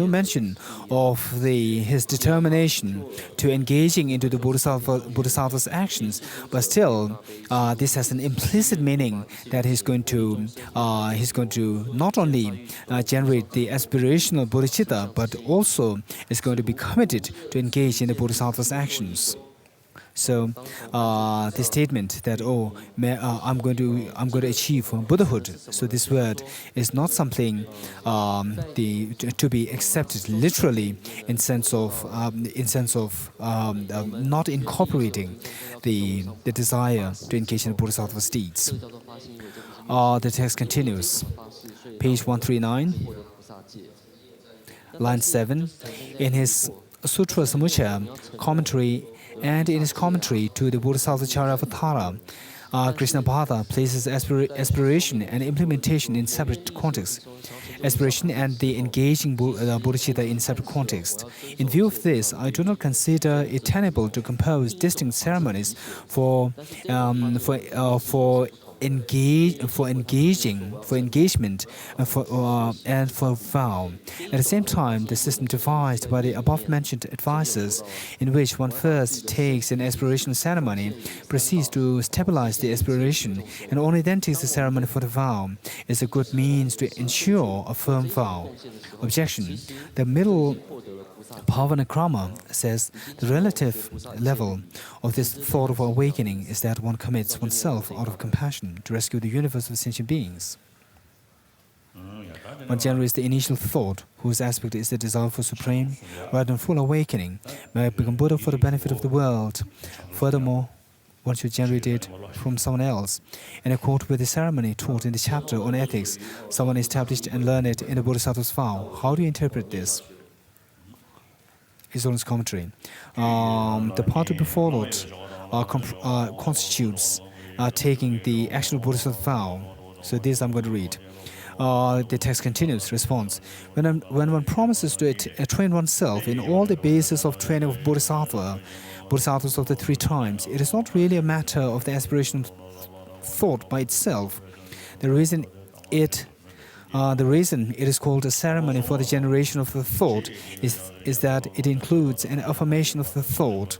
mention of his determination to engaging into the Bodhisattva's actions, but still this has an implicit meaning that he's going to not only generate the aspirational bodhicitta, but also is going to be committed to engage in the Bodhisattva's actions. So the statement that I'm going to achieve Buddhahood. So this word is not something to be accepted literally in sense of not incorporating the desire to engage in Bodhisattva deeds. The text continues, page 139, line 7, in his Sutra Samuchaya commentary. And in his commentary to the Bodhisattva Charyavatara, Krishnapada places aspiration and implementation in separate contexts. Aspiration and the engaging bodhicitta in separate contexts. In view of this, I do not consider it tenable to compose distinct ceremonies for engagement, and for vow. At the same time, the system devised by the above-mentioned advisors, in which one first takes an aspirational ceremony, proceeds to stabilize the aspiration, and only then takes the ceremony for the vow, is a good means to ensure a firm vow. Objection: the middle Bhavanakrama says the relative level of this thought of awakening is that one commits oneself out of compassion to rescue the universe of sentient beings. One generates the initial thought, whose aspect is the desire for supreme, rather than full awakening, may I become Buddha for the benefit of the world. Furthermore, one should generate it from someone else. In accord with the ceremony taught in the chapter on ethics, someone established and learned it in the Bodhisattva's vow. How do you interpret this? His Holiness commentary. The part to be followed constitutes taking the actual Bodhisattva vow. So this I'm going to read. The text continues, response. When one promises to train oneself in all the bases of training of Bodhisattvas of the 3 times, it is not really a matter of the aspiration thought by itself. The reason it is called a ceremony for the generation of the thought is that it includes an affirmation of the thought.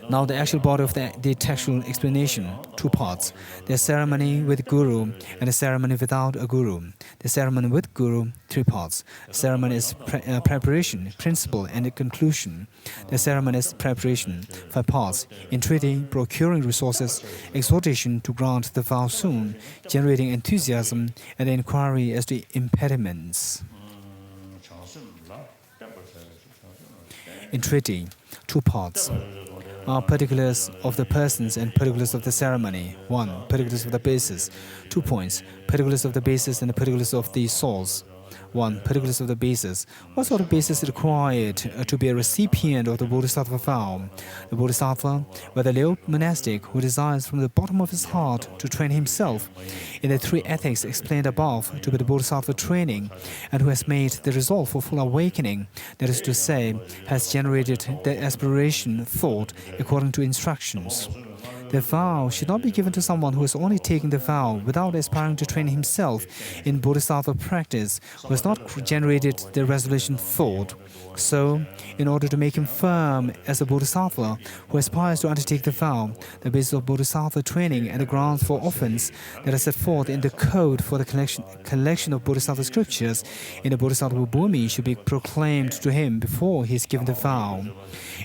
Now the actual body of the textual explanation, 2 parts. The ceremony with Guru and the ceremony without a Guru. The ceremony with Guru, 3 parts. The ceremony is preparation, principle, and conclusion. The ceremony is preparation, 5 parts. Entreaty, procuring resources, exhortation to grant the vow soon, generating enthusiasm, and inquiry as to impediments. Entreaty, 2 parts. Particulars of the persons and particulars of the ceremony. 1. Particulars of the basis. 2 points. Particulars of the basis and the particulars of the souls. 1. Particulars of the basis. What sort of basis is required to be a recipient of the Bodhisattva vow? The Bodhisattva, whether lay or monastic, who desires from the bottom of his heart to train himself in the 3 ethics explained above to be the Bodhisattva training, and who has made the resolve for full awakening, that is to say, has generated the aspiration thought according to instructions. The vow should not be given to someone who is only taking the vow without aspiring to train himself in Bodhisattva practice, who has not generated the resolution thought. So, in order to make him firm as a Bodhisattva who aspires to undertake the vow, the basis of Bodhisattva training and the grounds for offense that are set forth in the code for the collection of Bodhisattva scriptures in the Bodhisattva Bhumi should be proclaimed to him before he is given the vow.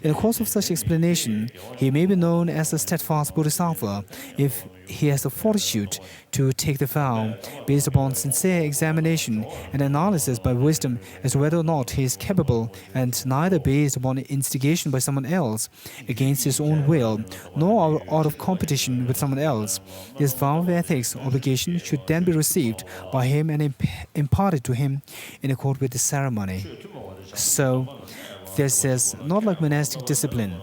In the course of such explanation, he may be known as a steadfast Bodhisattva if he has the fortitude to take the vow based upon sincere examination and analysis by wisdom as to whether or not he is capable, and neither based upon instigation by someone else against his own will, nor out of competition with someone else. This vow of ethics obligation should then be received by him and imparted to him in accord with the ceremony. So, this is not like monastic discipline.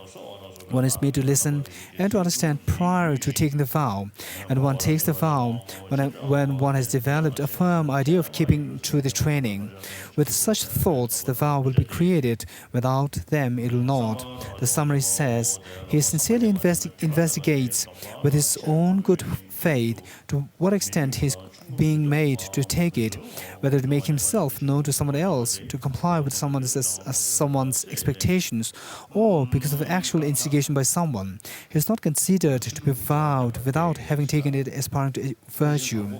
One is made to listen and to understand prior to taking the vow, and one takes the vow when one has developed a firm idea of keeping to the training. With such thoughts, the vow will be created. Without them, it will not. The summary says, he sincerely investigates with his own good faith to what extent he is being made to take it, whether to make himself known to someone else, to comply with someone's expectations, or because of actual instigation by someone. He is not considered to be vowed without having taken it aspiring to virtue.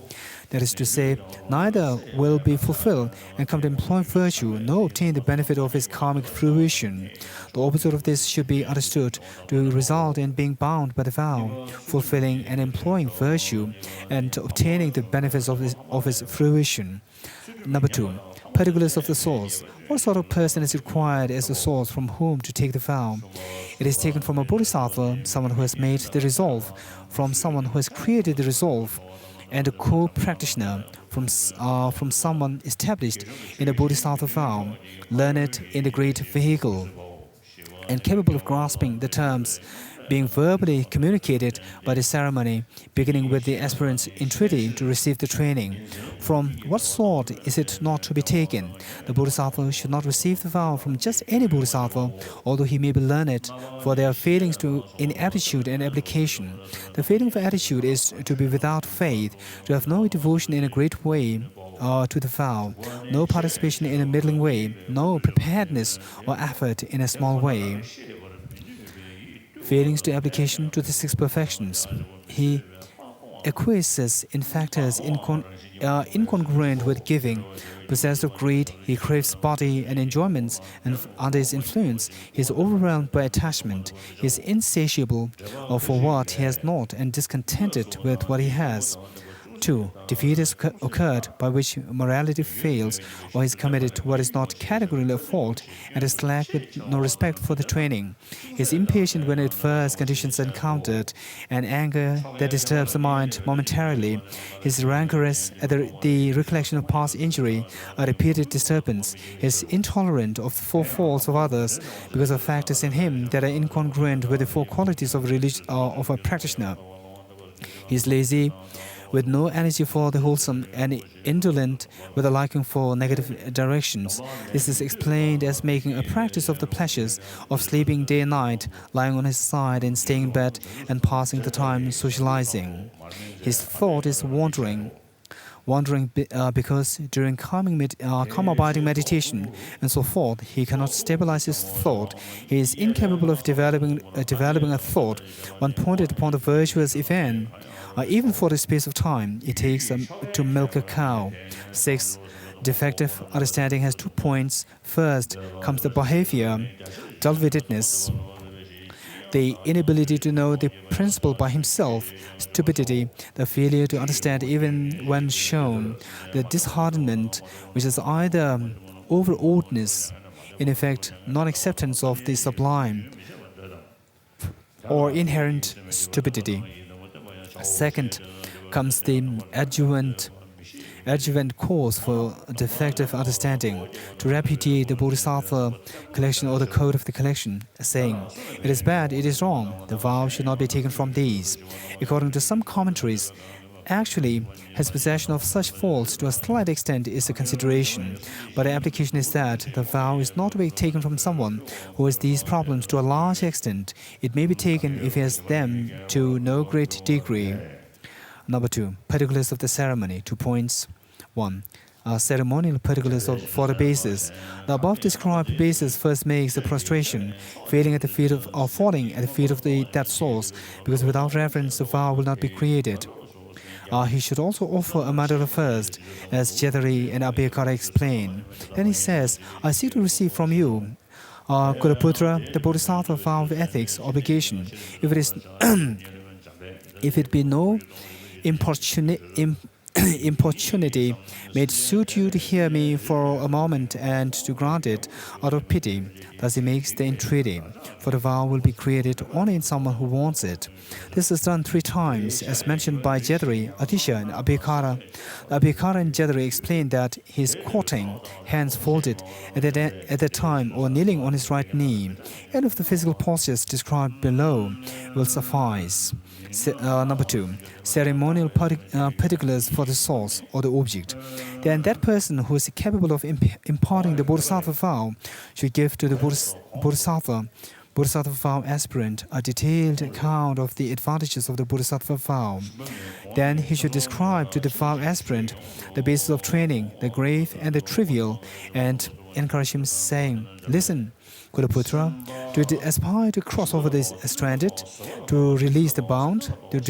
That is to say, neither will be fulfilled and come to employ virtue, nor obtain the benefit of his karmic fruition. The opposite of this should be understood to result in being bound by the vow, fulfilling and employing virtue, and obtaining the benefits of his fruition. Number 2. Particulars of the source. What sort of person is required as the source from whom to take the vow? It is taken from a bodhisattva, someone who has made the resolve, from someone who has created the resolve, and a co-practitioner from someone established in the bodhisattva vow, learned in the great vehicle, and capable of grasping the terms being verbally communicated by the ceremony, beginning with the aspirant's entreaty to receive the training. From what sort is it not to be taken? The bodhisattva should not receive the vow from just any bodhisattva, although he may be learned, for there are failings in aptitude and application. The failing of attitude is to be without faith, to have no devotion in a great way to the vow, no participation in a middling way, no preparedness or effort in a small way. Failings to application to the 6 perfections. He acquiesces in factors incongruent with giving. Possessed of greed, he craves body and enjoyments, and under his influence, he is overwhelmed by attachment. He is insatiable for what he has not and discontented with what he has. 2. Defeat has occurred by which morality fails, or is committed to what is not categorically a fault, and is slack with no respect for the training. He is impatient when adverse conditions are encountered, and anger that disturbs the mind momentarily. He is rancorous at the recollection of past injury, a repeated disturbance. He is intolerant of the 4 faults of others because of factors in him that are incongruent with the 4 qualities of a practitioner. He is lazy, with no energy for the wholesome, and indolent with a liking for negative directions. This is explained as making a practice of the pleasures of sleeping day and night, lying on his side and staying in bed, and passing the time socializing. His thought is wandering because during calm abiding meditation and so forth, he cannot stabilize his thought. He is incapable of developing a thought when pointed upon the virtuous event. Even for the space of time it takes to milk a cow. 6. Defective understanding has 2 points. First comes the behavior, dull-wittedness, the inability to know the principle by himself, stupidity, the failure to understand even when shown, the disheartenment, which is either overawedness, in effect non-acceptance of the sublime, or inherent stupidity. Second comes the adjuvant adjuvant cause for defective understanding, to repudiate the Bodhisattva collection or the code of the collection, saying, "It is bad, it is wrong, the vow should not be taken from these." According to some commentaries, actually, his possession of such faults to a slight extent is a consideration, but the application is that the vow is not to be taken from someone who has these problems to a large extent. It may be taken if he has them to no great degree. Number 2, particulars of the ceremony. 2 points. 1. Ceremonial particulars for the basis. The above described basis first makes the prostration, falling at the feet of that source, because without reverence the vow will not be created. He should also offer a mandala first, as Jethari and Abhayakara explain. Then he says, "I seek to receive from you, Kulaputra, the Bodhisattva vow of ethics, obligation. If it be no importunity, may it suit you to hear me for a moment and to grant it out of pity." Thus he makes the entreaty, for the vow will be created only in someone who wants it. This is done 3 times, as mentioned by Jethari, Atisha, and Abhayakara. Abhayakara and Jethari explain that he is quoting, hands folded at that time or kneeling on his right knee. Any of the physical postures described below will suffice. Number 2, ceremonial particulars for the source or the object. Then that person who is capable of imparting the Bodhisattva vow should give to the Bodhisattva vow aspirant a detailed account of the advantages of the Bodhisattva vow. Then he should describe to the vow aspirant the basis of training, the grave and the trivial, and encourage him, saying, "Listen, Kulaputra, to aspire to cross over the stranded, to release the bound, to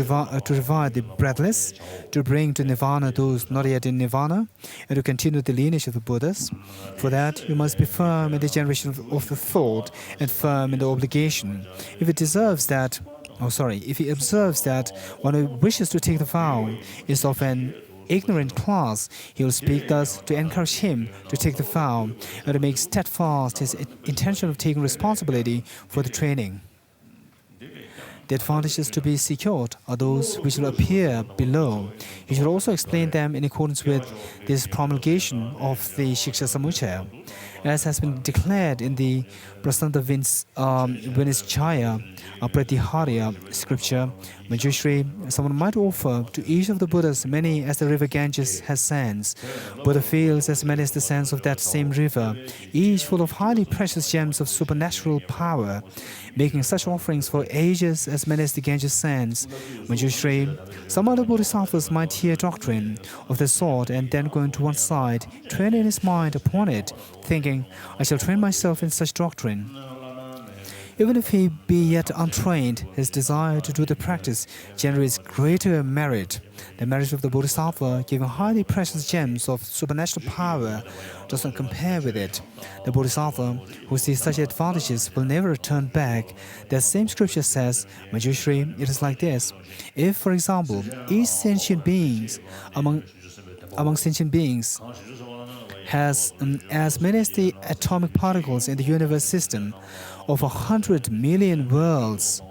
revive the breathless, to bring to nirvana those not yet in nirvana, and to continue the lineage of the Buddhas. For that, you must be firm in the generation of the thought and firm in the obligation. If he observes that one who wishes to take the vow is of an ignorant class, he will speak thus to encourage him to take the vow and to make steadfast his intention of taking responsibility for the training. The advantages to be secured are those which will appear below. He should also explain them in accordance with this promulgation of the Shiksha Samuchaya. As has been declared in the Prasanta Vinishchaya Pratiharya scripture, Manjushri, someone might offer to each of the Buddhas many as the river Ganges has sands. Buddha feels as many as the sands of that same river, each full of highly precious gems of supernatural power, making such offerings for ages as many as the Ganges sands. Manjushri, some other Bodhisattvas might hear doctrine of the sort and then go into one side, training his mind upon it, thinking, "I shall train myself in such doctrine." Even if he be yet untrained, his desire to do the practice generates greater merit. The merit of the Bodhisattva, giving highly precious gems of supernatural power, does not compare with it. The Bodhisattva who sees such advantages will never return back. That same scripture says, Manjushri, it is like this. If, for example, each sentient beings among sentient beings has as many as the atomic particles in the universe system of 100 million worlds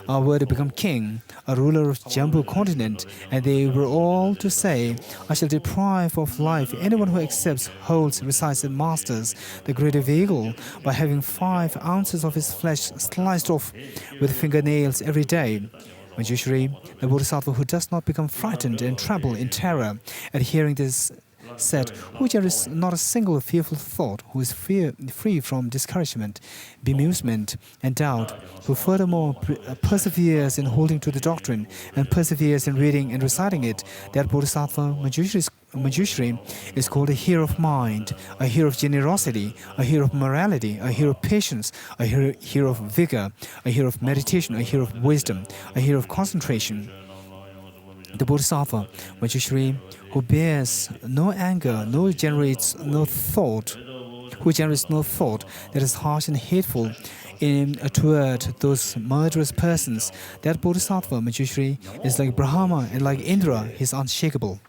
were to become king, a ruler of Jambu continent, and they were all to say, "I shall deprive of life anyone who accepts, holds, recites, and masters the greater vehicle by having 5 ounces of his flesh sliced off with fingernails every day." Manjushri, the Bodhisattva who does not become frightened and tremble in terror at hearing this said, who there is not a single fearful thought, who is free from discouragement, bemusement, and doubt, who furthermore perseveres in holding to the doctrine and perseveres in reading and reciting it, that Bodhisattva Manjushri is called a hero of mind, a hero of generosity, a hero of morality, a hero of patience, a hero of vigor, a hero of meditation, a hero of wisdom, a hero of concentration. The Bodhisattva, Manjushri, who bears no anger, who generates no thought that is harsh and hateful toward those murderous persons, that Bodhisattva, Manjushri, is like Brahma and like Indra, he is unshakable.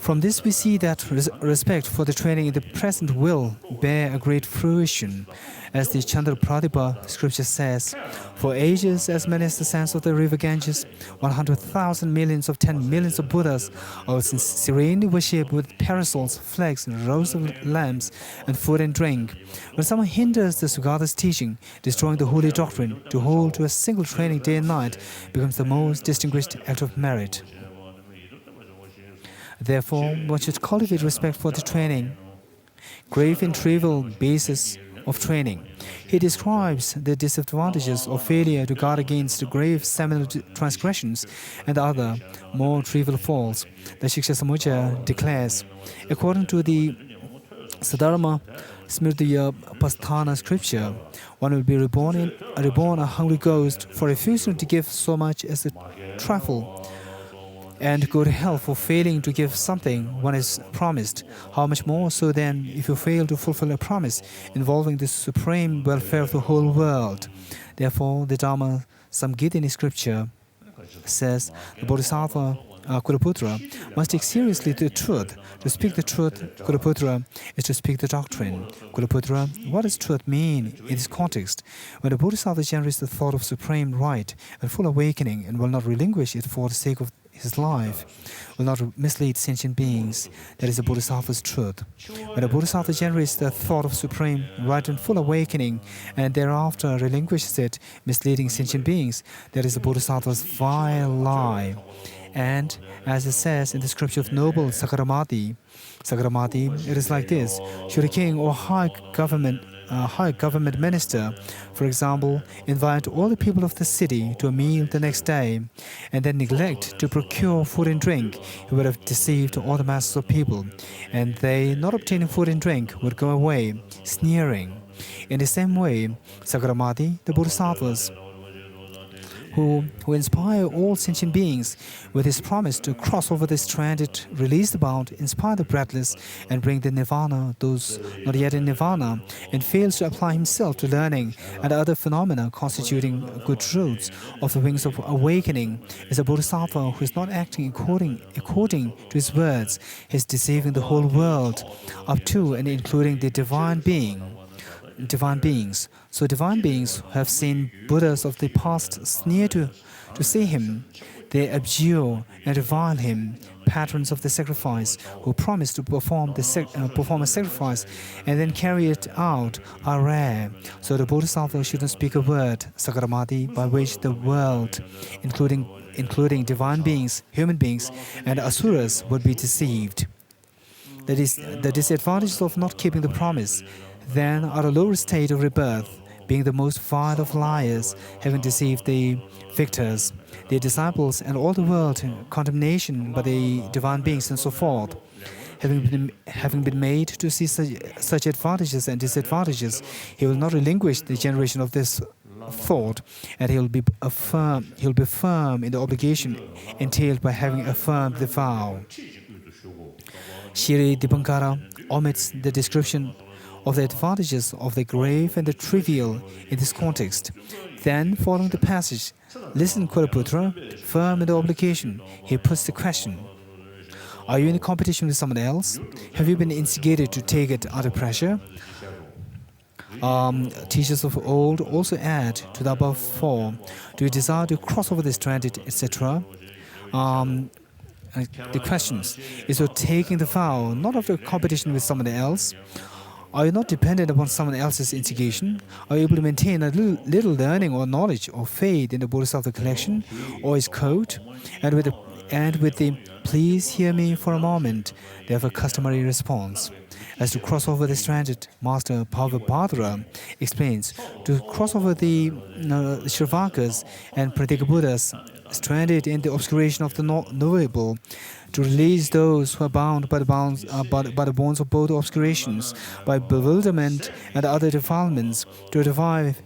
From this, we see that respect for the training in the present will bear a great fruition. As the Chandra Pradipa scripture says, for ages as many as the sands of the river Ganges, 100,000 millions of 10 millions of Buddhas are serenely worshipped with parasols, flags, rows of lamps, and food and drink. When someone hinders the Sugata's teaching, destroying the holy doctrine, to hold to a single training day and night becomes the most distinguished act of merit. Therefore, one should cultivate respect for the training. Grave and trivial basis of training. He describes the disadvantages of failure to guard against grave seminal transgressions and other more trivial faults. The Shiksha Samujaya declares, according to the Sadharma Smritiya Pasthana scripture, one will be reborn a hungry ghost for refusing to give so much as a trifle, and go to hell for failing to give something one is promised. How much more so then if you fail to fulfill a promise involving the supreme welfare of the whole world? Therefore, the Dharma Samgita in scripture says the Bodhisattva Kulaputra must take seriously the truth. To speak the truth, Kulaputra, is to speak the doctrine. Kulaputra, what does truth mean in this context? When the Bodhisattva generates the thought of supreme right and full awakening and will not relinquish it for the sake of his life, will not mislead sentient beings, that is the Bodhisattva's truth. When the Bodhisattva generates the thought of supreme right and full awakening and thereafter relinquishes it, misleading sentient beings, that is the Bodhisattva's vile lie. And as it says in the scripture of noble Sakaramati, it is like this: should a king or high government minister, for example, invite all the people of the city to a meal the next day, and then neglect to procure food and drink, he would have deceived all the masses of people, and they, not obtaining food and drink, would go away, sneering. In the same way, Sakaramati, the Bodhisattvas, who inspire all sentient beings with his promise to cross over the stranded, release the bound, inspire the breathless, and bring the nirvana, those not yet in nirvana, and fails to apply himself to learning and other phenomena constituting good truths of the wings of awakening, is a bodhisattva who is not acting according to his words, is deceiving the whole world, up to and including the divine beings. So divine beings who have seen Buddhas of the past sneer to see him. They abjure and revile him. Patrons of the sacrifice who promise to perform a sacrifice and then carry it out are rare. So the Bodhisattva shouldn't speak a word, Sakaramati, by which the world, including divine beings, human beings, and asuras, would be deceived. That is, the disadvantages of not keeping the promise then are a lower state of rebirth, being the most vile of liars, having deceived the victors, their disciples, and all the world, condemnation by the divine beings, and so forth. Having been made to see such advantages and disadvantages, he will not relinquish the generation of this thought, and he'll be firm in the obligation entailed by having affirmed the vow. Shri Dipankara omits the description of the advantages of the grave and the trivial in this context. Then, following the passage, listen, Kulaputra, firm in the obligation, he puts the question: are you in a competition with someone else? Have you been instigated to take it under pressure? Teachers of old also add to the above four: do you desire to cross over the stranded, etc.? The questions: is your taking the vow not of a competition with someone else? Are you not dependent upon someone else's instigation? Are you able to maintain a little learning or knowledge or faith in the Bodhisattva collection or his code? And with the please hear me for a moment, they have a customary response. As to cross over the stranded, Master Bhavabhadra explains, to cross over the Shravakas and Pratika Buddhas stranded in the obscuration of the knowable, to release those who are bound by the bonds of both obscurations, by bewilderment and other defilements, to revive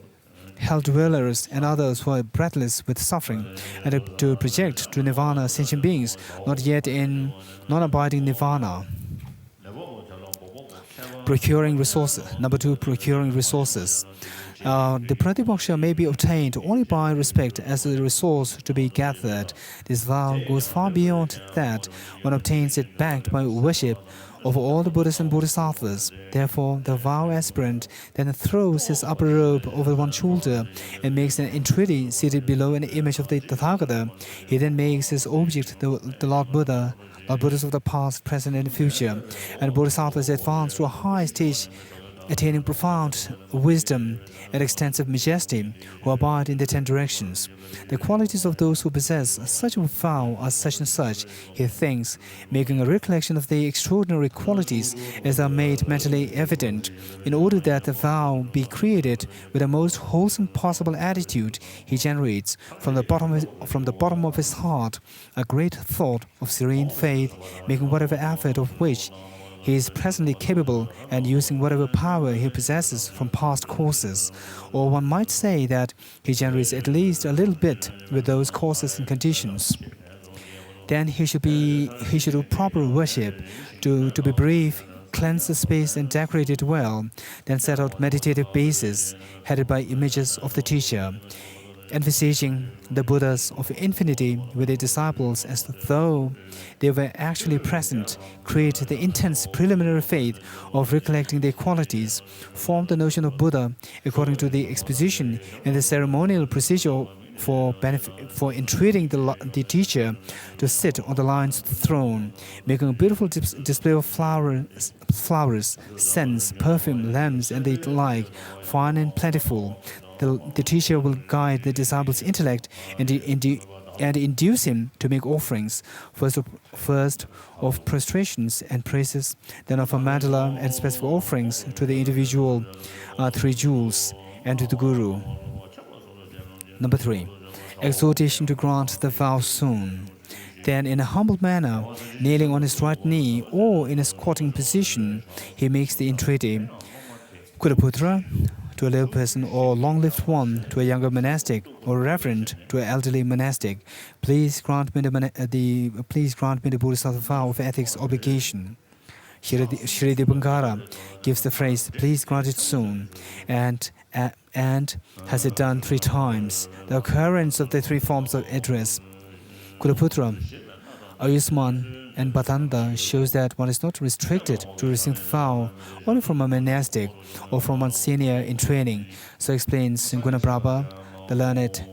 hell dwellers and others who are breathless with suffering, and to project to nirvana sentient beings not yet in non-abiding nirvana. Procuring resources. Number 2, procuring resources. The Pratimoksha may be obtained only by respect as a resource to be gathered. This vow goes far beyond that. One obtains it backed by worship of all the Buddhas and Bodhisattvas. Therefore, the vow aspirant then throws his upper robe over one shoulder and makes an entreaty seated below an image of the Tathagata. He then makes his object the Lord Buddha, Lord Buddhas of the past, present, and future, and Bodhisattvas advance to a high stage, attaining profound wisdom and extensive majesty, who abide in the 10 directions. The qualities of those who possess such a vow are such and such, he thinks, making a recollection of the extraordinary qualities as are made mentally evident. In order that the vow be created with the most wholesome possible attitude, he generates from the bottom of his heart a great thought of serene faith, making whatever effort of which he is presently capable and using whatever power he possesses from past courses. Or one might say that he generates at least a little bit with those causes and conditions. Then he should do proper worship, to be brief, cleanse the space and decorate it well, then set out meditative bases headed by images of the teacher, envisaging the Buddhas of infinity with their disciples as though they were actually present, create the intense preliminary faith of recollecting their qualities, form the notion of Buddha according to the exposition and the ceremonial procedure for entreating the teacher to sit on the lion's throne, making a beautiful display of flowers, scents, perfume, lamps, and the like, fine and plentiful. The teacher will guide the disciple's intellect and induce him to make offerings, first of prostrations and praises, then of a mandala and specific offerings to the individual 3 jewels and to the Guru. Number 3, exhortation to grant the vow soon. Then, in a humble manner, kneeling on his right knee or in a squatting position, he makes the entreaty, Kulaputra, to a lay person, or long-lived one to a younger monastic, or reverend to an elderly monastic, please grant me the Bodhisattva vow of ethics obligation. Shri Dipankara gives the phrase, please grant it soon, and has it done 3 times. The occurrence of the 3 forms of address, Kulaputra, Ayusman, and Bhatanda, shows that one is not restricted to receive the vow only from a monastic or from one senior in training. So explains Gunaprabha. The learned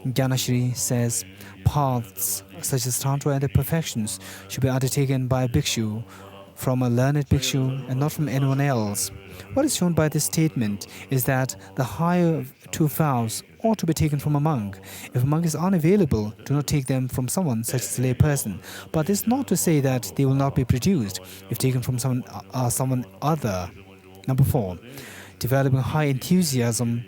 Gyanashri says, paths such as Tantra and the perfections should be undertaken by a bhikshu, from a learned bhikshu and not from anyone else. What is shown by this statement is that the higher 2 vows ought to be taken from a monk. If a monk is unavailable, do not take them from someone such as a lay person. But this is not to say that they will not be produced if taken from someone other. Number 4, developing high enthusiasm.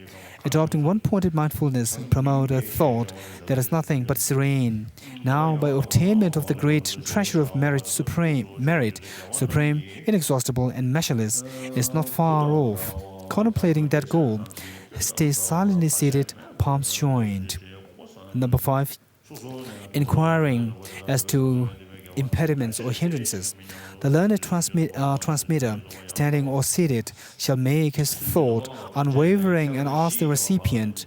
Adopting one-pointed mindfulness, promote a thought that is nothing but serene. Now, by obtainment of the great treasure of merit supreme, inexhaustible, and measureless, is not far off. Contemplating that goal, stay silently seated, palms joined. Number 5, inquiring as to impediments or hindrances. The learned transmitter, standing or seated, shall make his thought unwavering and ask the recipient,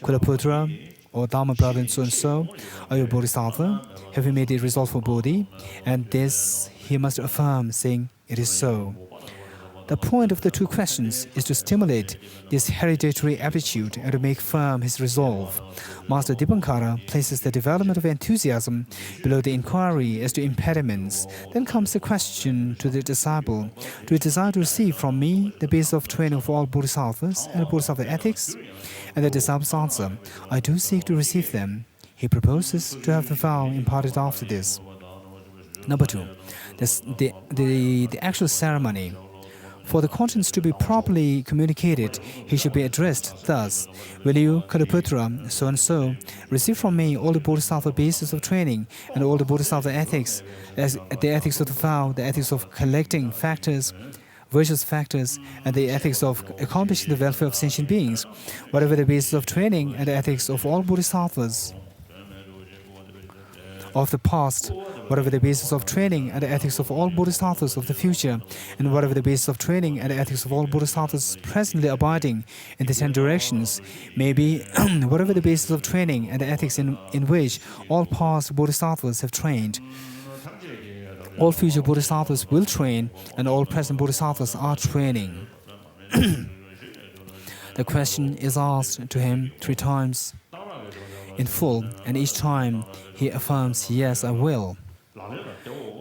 Kulaputra, or Dharma brother and so, are you a bodhisattva? Have you made a resolve for Bodhi? And this he must affirm, saying, it is so. The point of the 2 questions is to stimulate this hereditary aptitude and to make firm his resolve. Master Dipankara places the development of enthusiasm below the inquiry as to impediments. Then comes the question to the disciple, do you desire to receive from me the basis of training of all bodhisattvas and bodhisattva ethics? And the disciples answer, I do seek to receive them. He proposes to have the vow imparted after this. Number 2, the actual ceremony. For the contents to be properly communicated, he should be addressed thus, will you, Kulaputra, so-and-so, receive from me all the bodhisattva bases of training and all the bodhisattva ethics, as the ethics of the vow, the ethics of collecting factors, virtuous factors, and the ethics of accomplishing the welfare of sentient beings, whatever the basis of training and the ethics of all bodhisattvas of the past whatever the basis of training and the ethics of all bodhisattvas of the future, and whatever the basis of training and the ethics of all bodhisattvas presently abiding in the 10 directions, maybe whatever the basis of training and the ethics in which all past bodhisattvas have trained. All future bodhisattvas will train, and all present bodhisattvas are training. The question is asked to him 3 times in full, and each time he affirms, yes, I will.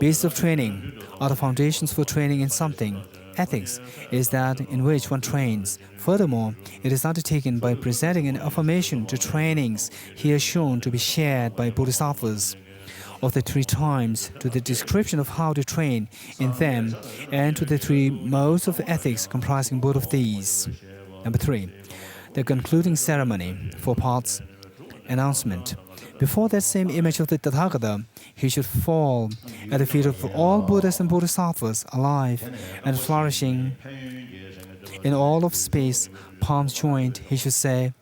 Basis of training are the foundations for training in something. Ethics is that in which one trains. Furthermore, it is undertaken by presenting an affirmation to trainings here shown to be shared by bodhisattvas. Of the 3 times, to the description of how to train in them, and to the 3 modes of ethics comprising both of these. Number 3, the concluding ceremony, 4 parts, announcement. Before that same image of the Tathagata, he should fall at the feet of all Buddhas and Bodhisattvas alive and flourishing in all of space, palms joined. He should say,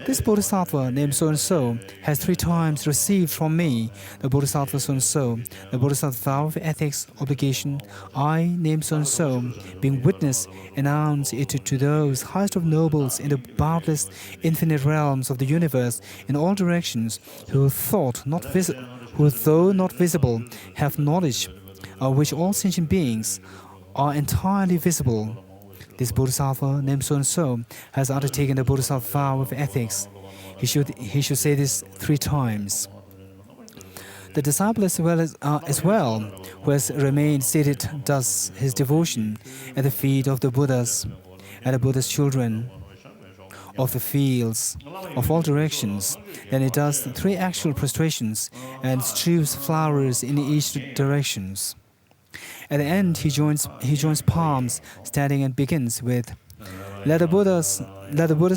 "This Bodhisattva named so-and-so has 3 times received from me the Bodhisattva so-and-so, the Bodhisattva vow of ethics obligation. I, named so-and-so, being witness, announce it to those highest of nobles in the boundless infinite realms of the universe in all directions, who though not visible, have knowledge, of which all sentient beings are entirely visible. This Bodhisattva, named so-and-so, has undertaken the Bodhisattva vow of ethics. He should say this 3 times. The disciple as well, who has remained seated, does his devotion at the feet of the Buddhas and the Buddha's children of the fields of all directions. Then he does 3 actual prostrations and strews flowers in each directions. At the end, he joins palms, standing, and begins with, Let the Buddhas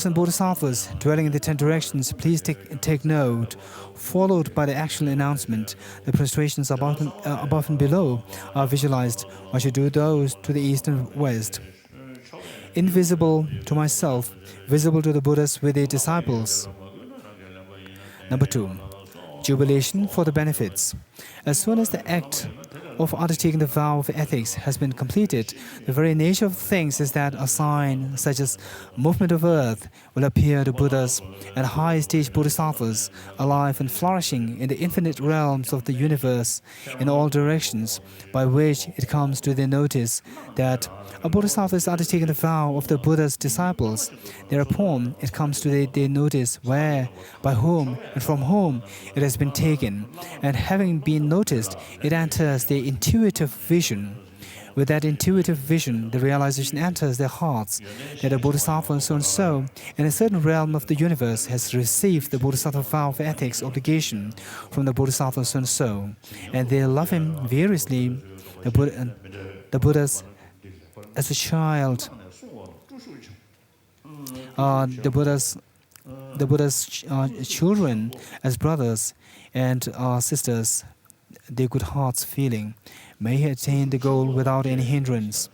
and Bodhisattvas dwelling in the 10 directions please take note," followed by the actual announcement. The prostrations above and below are visualized. I should do those to the east and west. Invisible to myself, visible to the Buddhas with their disciples. Number 2, jubilation for the benefits. As soon as the act of undertaking the vow of ethics has been completed, the very nature of things is that a sign such as movement of earth will appear to Buddhas and high-stage bodhisattvas alive and flourishing in the infinite realms of the universe in all directions, by which it comes to their notice that a bodhisattva is undertaking the vow of the Buddha's disciples. Thereupon it comes to their notice where, by whom, and from whom it has been taken, and having been noticed, it enters their intuitive vision. With that intuitive vision, the realization enters their hearts that a bodhisattva so-and-so in a certain realm of the universe has received the bodhisattva vow of ethics obligation from the bodhisattva so-and-so, and they love him variously. The Buddhas as a child, the Buddha's children as brothers and sisters, their good hearts feeling. May he attain the goal without any hindrance.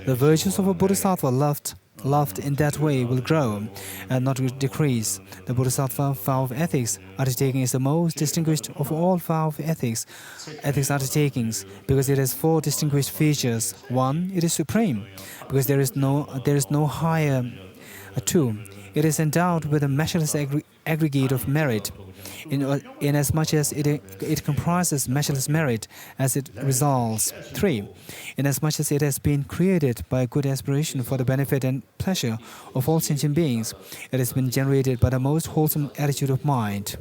The virtues of a bodhisattva loved in that way will grow and not decrease. The bodhisattva vow of ethics undertaking is the most distinguished of all vow of ethics undertakings, because it has 4 distinguished features. 1, it is supreme, because there is no higher. 2, it is endowed with a measureless aggregate of merit, inasmuch as it comprises measureless merit as it resolves. 3, inasmuch as it has been created by good aspiration for the benefit and pleasure of all sentient beings, it has been generated by the most wholesome attitude of mind.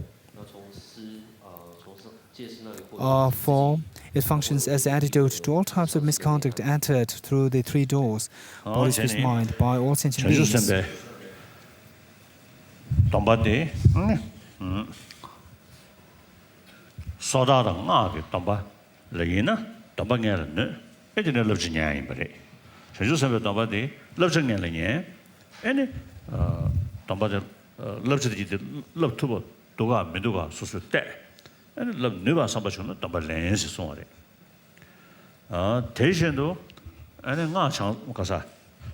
4, it functions as the antidote to all types of misconduct entered through the 3 doors, body, speech, mind, by all sentient beings. Tombade, Soda, Tomba, Lagina, Tombangan, Edina Virginia in Bray. Joseph Tombade, Virginia Lanier, any Tombada loves the love to Toga, Meduga, so and love Nuba Sabachuna, Tombalens, so Tejendo, and a Nacha Mukasa,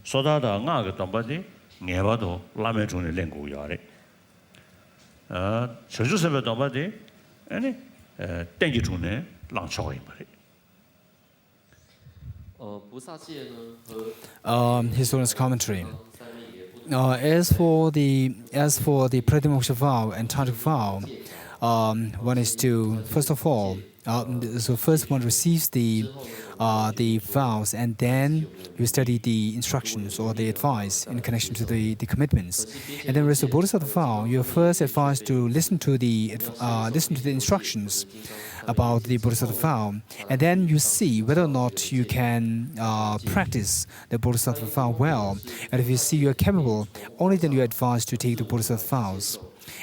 Soda, Naga Tombadi, Nevado, Lamejuni Lengu Yare. 전주선배 도바디 아니 땡기 중에 랑차고 임바리. 不萨戒呢和 His Holiness commentary. 三昧也不 As for the Pratimoksha vow and Tantric vow, one is to first of all, so first one receives the vows and then you study the instructions or the advice in connection to the commitments. And then with the Bodhisattva vow, you are first advised to listen to the instructions about the Bodhisattva vow, and then you see whether or not you can practice the Bodhisattva vow well. And if you see you are capable, only then you are advised to take the Bodhisattva vows.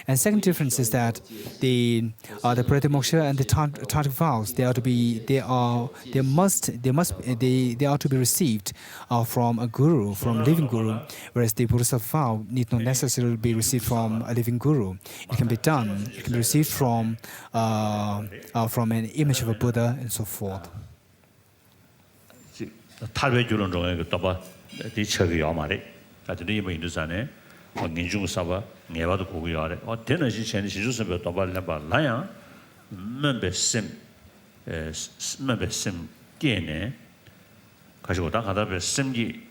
And second difference is that the Pratimoksha and the Tantric vows they are to be received from a guru, from a living guru, whereas the Bodhisattva vow need not necessarily be received from a living guru. It can be done. It can be received from an image of a Buddha and so forth. 탈배 주론 중에 그 또봐 이 책이 야마리. 아들이 뭐 인도산에 인중 사바 내봐도 고기 아래. 되는 시체는 시주선배 또봐 내봐 라야 멤베심 멤베심 깨네. 가지고 다 가다베 심기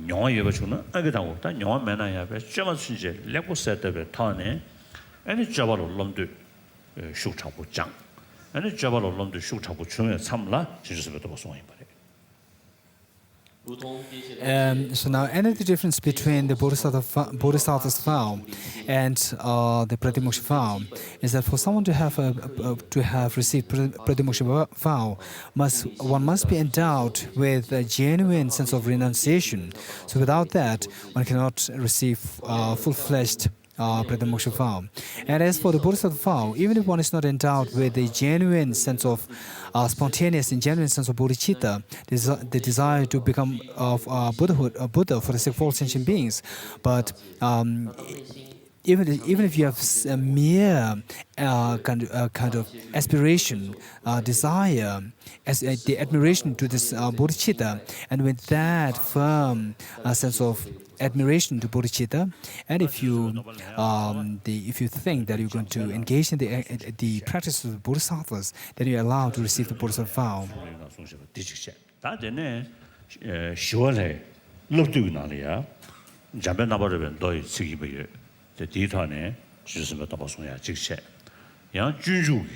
영화 예배 주는 아게 당고 다 영화 매나야 배 쩌마 순제 레고 세트베 타네. 아니 잡아로 놈들 슈차고 장. 아니 잡아로 놈들 슈차고 중에 참라 시주선배 또봐 송이 말해. So now, another difference between the Bodhisattva's vow and the Pratimoksha vow is that for someone to have received Pratimoksha vow, one must be endowed with a genuine sense of renunciation. So without that, one cannot receive full-fledged Pratimoksha vow. And as for the Bodhisattva vow, even if one is not endowed with a genuine sense of spontaneous and genuine sense of bodhicitta, the desire to become of Buddhahood, a Buddha for the sake of all sentient beings, but even if you have a mere kind of aspiration, desire, as the admiration to this bodhicitta, and with that firm sense of admiration to bodhicitta, and if you think that you're going to engage in the practice of the bodhisattvas, then you're allowed to receive the bodhisattva vow. 디타네 지스베 도바송야 직체 양 준주기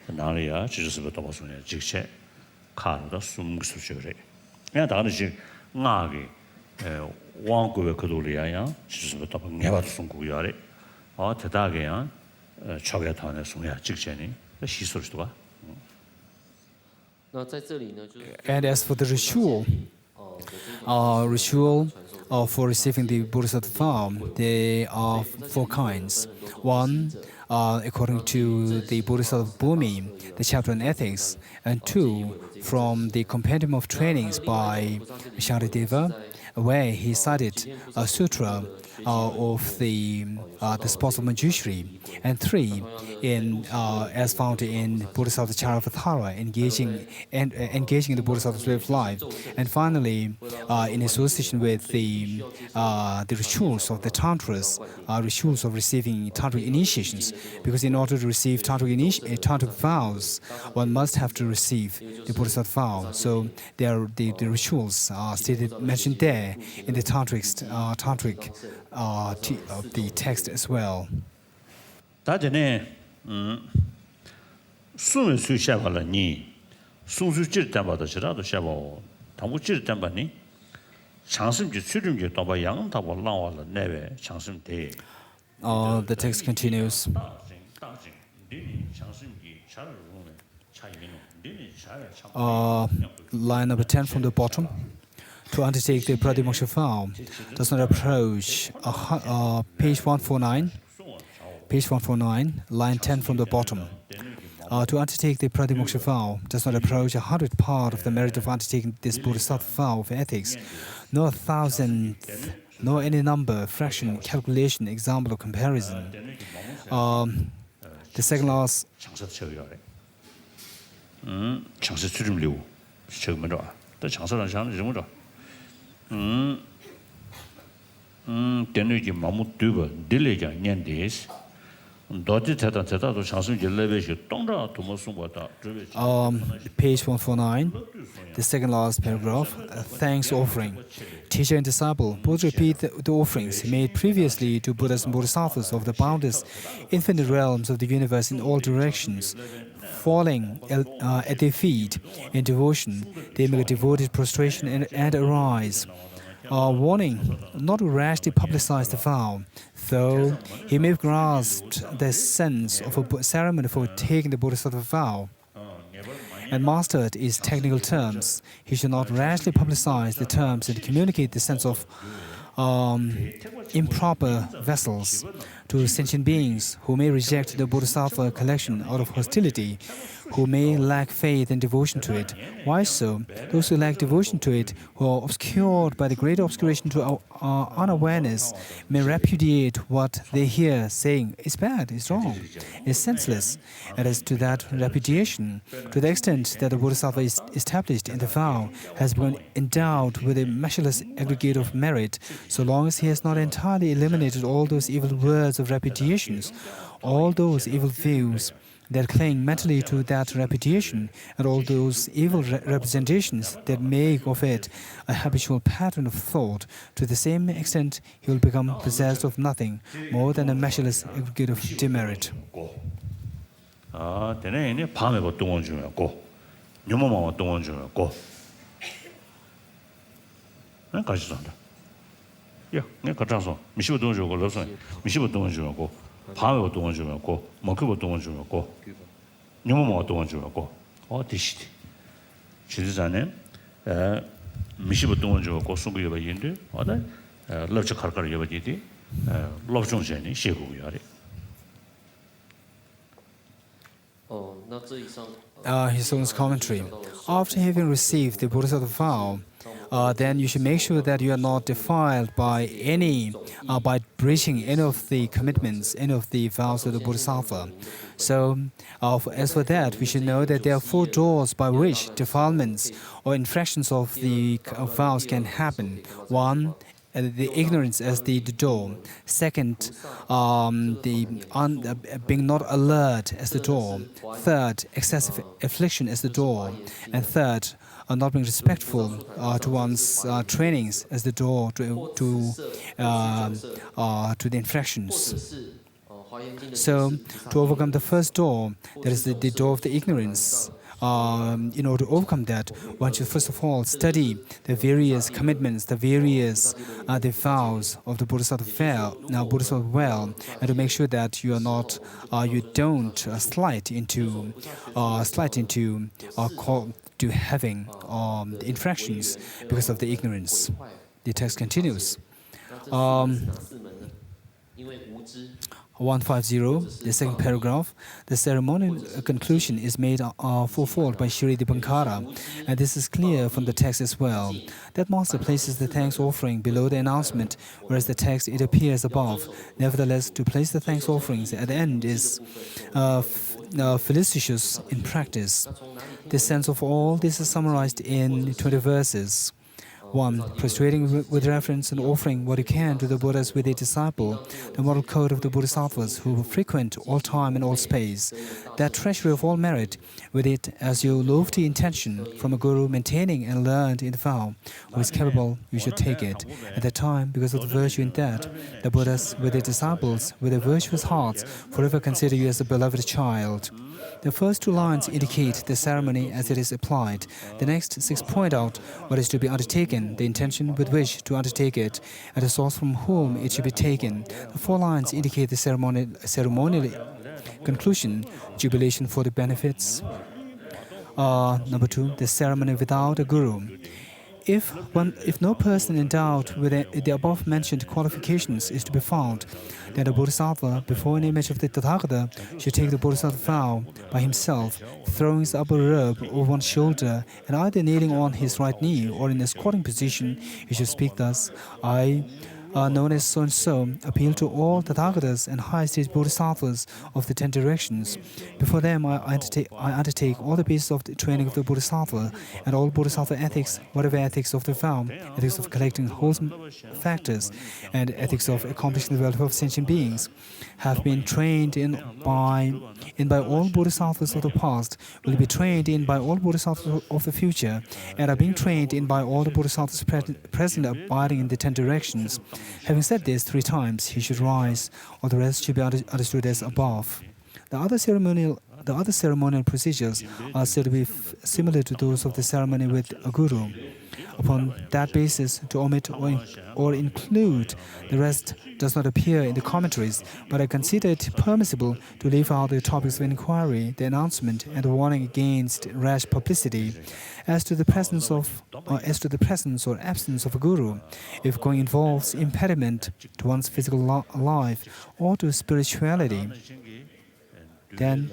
나리야 지스베 도바송야 직체 카르다 숨그수셔래 야 다르지 나게 왕고베 그돌이야 지스베 도바 내가 숨고야래 대다게야 저게 타네 송야 직체니 시설도 봐. 那在这里呢，就是 And as for the ritual for receiving the Bodhisattva vow, there are four kinds. One, according to the Bodhisattva Bhumi, the chapter on ethics, and two, from the compendium of trainings by Shantideva, where he cited a sutra of the spouse of Manjushri, and three, as found in Bodhisattva Charavathara, engaging in the Bodhisattva's way of life, and finally, in association with the rituals of the tantras, rituals of receiving tantric initiations, because in order to receive tantric vows, one must have to receive the Bodhisattva vow. So there are the rituals mentioned there in the tantric the text as well. 다전에 숨을 쉬셔발니 숨을 찔담바도 지라도 샤보 당부 찔담바니 장심지 수름지 도바 양다고 나와라 내외 장심대 The text continues. Line number 10 from the bottom. To undertake the Pratimoksha vow does not approach page 149. Page 149, line 10 from the bottom. To undertake the Pratimoksha vow does not approach 100th part of the merit of undertaking this Bodhisattva vow of ethics, nor 1,000th, nor any number, fraction, calculation, example, or comparison. The second last. 장세 수렴료 적으면 또 장사를 하는 이름으로 되는지 마무 두번 들려자 년데스 도지 대다 대다도 장승 열레베시 동자 도모 송보다 저베시 Page 149, the second last paragraph, thanks offering. Teacher and disciple both repeat the offerings made previously to Buddhas and Bodhisattvas of the boundless infinite realms of the universe in all directions. Falling at their feet in devotion, they make a devoted prostration and arise. Warning not to rashly publicize the vow, though he may have grasped the sense of a ceremony for taking the Bodhisattva vow and mastered its technical terms. He should not rashly publicize the terms and communicate the sense of improper vessels to sentient beings who may reject the Bodhisattva collection out of hostility, who may lack faith and devotion to it. Why so? Those who lack devotion to it, who are obscured by the great obscuration to unawareness, may repudiate what they hear, saying, it's bad, it's wrong, it's senseless. And as to that repudiation, to the extent that the Bodhisattva is established in the vow, has been endowed with a measureless aggregate of merit, so long as he has not entirely eliminated all those evil words of repudiations, all those evil views that cling mentally to that repudiation, and all those evil representations that make of it a habitual pattern of thought, to the same extent he will become possessed of nothing more than a measureless aggregate of demerit. 되네 밤에 보통은 중요하고 유모만 보통은 중요하고 난 같이 산다. 야, 내가 가서 미시부 돈 주고 러서 미시부 돈 주고 밤에 보통은 중요하고 먹고 보통은 중요하고 유모만 보통은 중요하고 어디시디 지리자네 미시부 돈 주고 송고 여바 인데 어다 러치 칼칼 여바디디 러중전이 시고야리 His own commentary. After having received the Bodhisattva vow, then you should make sure that you are not defiled by by breaching any of the commitments, any of the vows of the Bodhisattva. So, as for that, we should know that there are 4 doors by which defilements or infractions of the vows can happen. 1, the ignorance as the door. Second, being not alert as the door. Third, excessive affliction as the door. And third, not being respectful to one's trainings as the door to the infractions. So, to overcome the first door, that is the door of the ignorance. In order to overcome that, one should first of all study the various commitments, the various the vows of the Bodhisattva well, and to make sure that you are not, you don't slide into to having the infractions because of the ignorance. The text continues. 150, the second paragraph, the ceremonial conclusion is made fourfold by Shri Dipankara, and this is clear from the text as well. That master places the thanks offering below the announcement, whereas the text it appears above. Nevertheless, to place the thanks offerings at the end is felicitous in practice. The sense of all this is summarized in 20 verses. 1. Prostrating with reverence and offering what you can to the Buddhas with a disciple, the moral code of the Bodhisattvas who frequent all time and all space. That treasury of all merit, with it as your lofty intention from a guru maintaining and learned in the vow, who is capable, you should take it. At that time, because of the virtue in that, the Buddhas with their disciples, with their virtuous hearts, forever consider you as a beloved child. The first 2 lines indicate the ceremony as it is applied. The next 6 point out what is to be undertaken, the intention with which to undertake it, and the source from whom it should be taken. The 4 lines indicate the ceremonial conclusion, jubilation for the benefits. Number 2, the ceremony without a guru. If no person endowed with the above-mentioned qualifications is to be found, then the Bodhisattva, before an image of the Tathagata, should take the Bodhisattva vow by himself, throwing his upper robe over one shoulder, and either kneeling on his right knee or in a squatting position, he should speak thus: I, known as so and so, appeal to all the Tathagatas and high stage bodhisattvas of the 10 directions. Before them, I undertake all the basis of the training of the bodhisattva and all bodhisattva ethics, whatever ethics of the vow, ethics of collecting wholesome factors, and ethics of accomplishing the welfare of sentient beings, have been trained in by all bodhisattvas of the past, will be trained in by all bodhisattvas of the future, and are being trained in by all the bodhisattvas present abiding in the 10 directions. Having said this 3 times, he should rise, or the rest should be understood as above. The other ceremonial procedures are said to be similar to those of the ceremony with a guru. Upon that basis, to omit or include the rest does not appear in the commentaries, but I consider it permissible to leave out the topics of inquiry, the announcement, and the warning against rash publicity. As to the presence or absence of a guru, if going involves impediment to one's physical life or to spirituality, then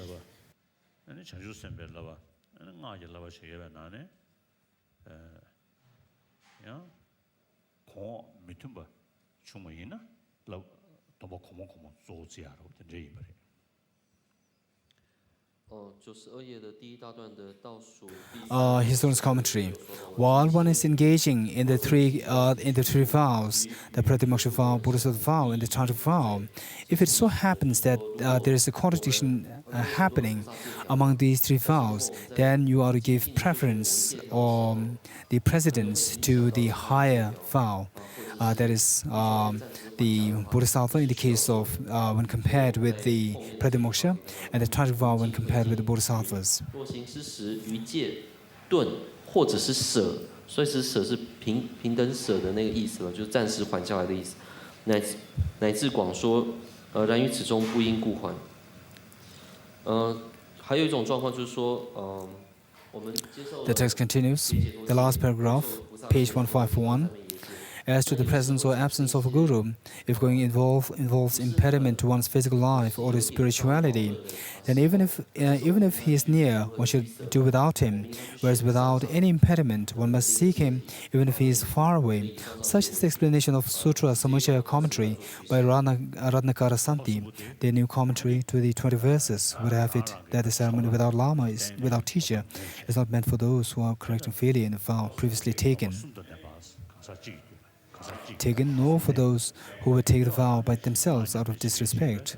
His Holiness commentary. While one is engaging in the three vows, the Pratimoksha vow, Bodhisattva vow, and the Tantric vow, if it so happens that there is a contradiction happening among these 3 vows, then you are to give preference or the precedence to the higher vow. That is the Bodhisattva in the case of when compared with the Pratimoksha, and the Tantric vow when compared with the Bodhisattvas. 或者是舍，所以是舍是平等舍的那个意思了，就是暂时缓下来的意思。乃至广说，然于此中不应故缓。还有一种状况就是说，我们接受。The text continues. The last paragraph, page 151. As to the presence or absence of a guru, if going involves impediment to one's physical life or to spirituality, then even if he is near, one should do without him. Whereas without any impediment, one must seek him, even if he is far away. Such is the explanation of Sutra Samuchaya commentary by Ratnakara Santi. The new commentary to the 20 verses would have it that the ceremony without lama without teacher is not meant for those who are correcting failure in the vow previously taken, nor for those who would take the vow by themselves out of disrespect.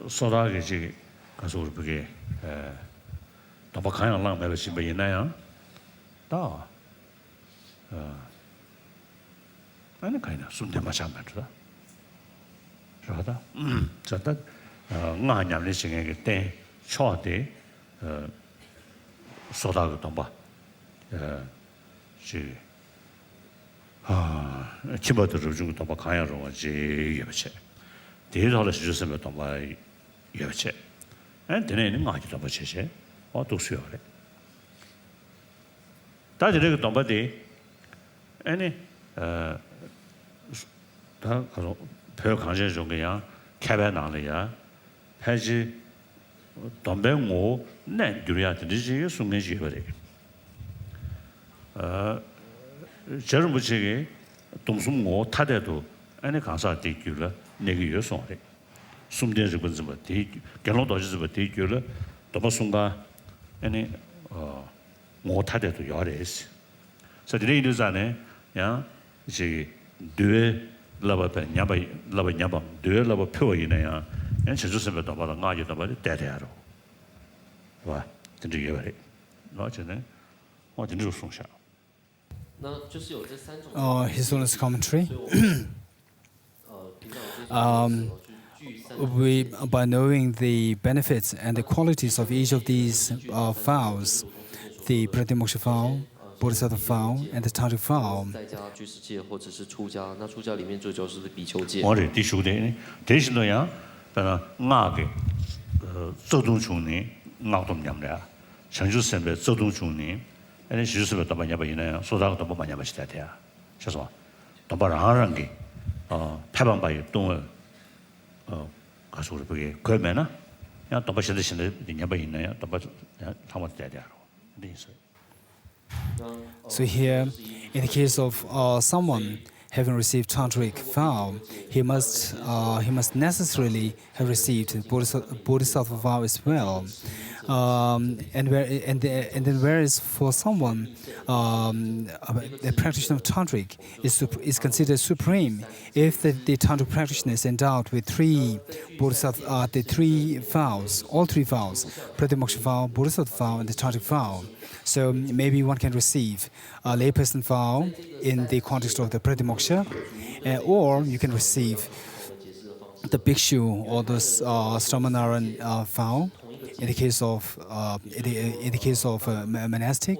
소다게 가서 우리 그게 더 강한 랑매를 심어 있나요? 다 아니 가이나 순대 마찬 맞다. 저다. 저다 나냐는 생각에 때 초대 소다가 더 봐. 기본적으로 좀 더 강한 거지 이거지. 대화를 주셨으면 또 뭐 여체. 안되는 거 아니죠, 뭐 제세. 독수요래. 다들 또 봐디. 아니 다 가서 별 강제 중에야 개발나려야 해지 돈뱅고 내 줄이야 되지 순간지 버리. 저런 부지게 동숨고 타대도 아니 가서 되기를 내가 요소래. 숨대지 군즈뭐 대 결론도지서 대기를 또 순간 아니 뭐 타대도 열어있어. 그래서 이들 안에 야 이제 뇌 라바페 냐바 뇌 라바 표이네야. 연 제주선배 더 받아 가지고 더 받아 대대하러. 와 진짜 이게 말이. 나중에 진짜 송샤. His Holiness commentary. By knowing the benefits and the qualities of each of these vows, the Pratimoksha vow, Bodhisattva vow, and the Tantric vow. 走动中呢，熬动娘的，成就身边走动中呢，那就是说，多半年不应呢，说到多半年不是在的啊，是说，多半让给，排班把动了，可是不给关门呢，然后多半现在年不应呢，多半他们在的，等于是。So here, in the case of someone having received tantric vow, he must necessarily have received bodhisattva vow as well. And then whereas for someone, the practitioner of tantric is considered supreme if the tantric practitioner is endowed with the three vows, all three vows, pratimoksha vow, bodhisattva vow, and the tantric vow. So maybe one can receive a layperson vow in the context of the pratimoksha, or you can receive the bhikshu or the Sramanaran vow in the case of monastic,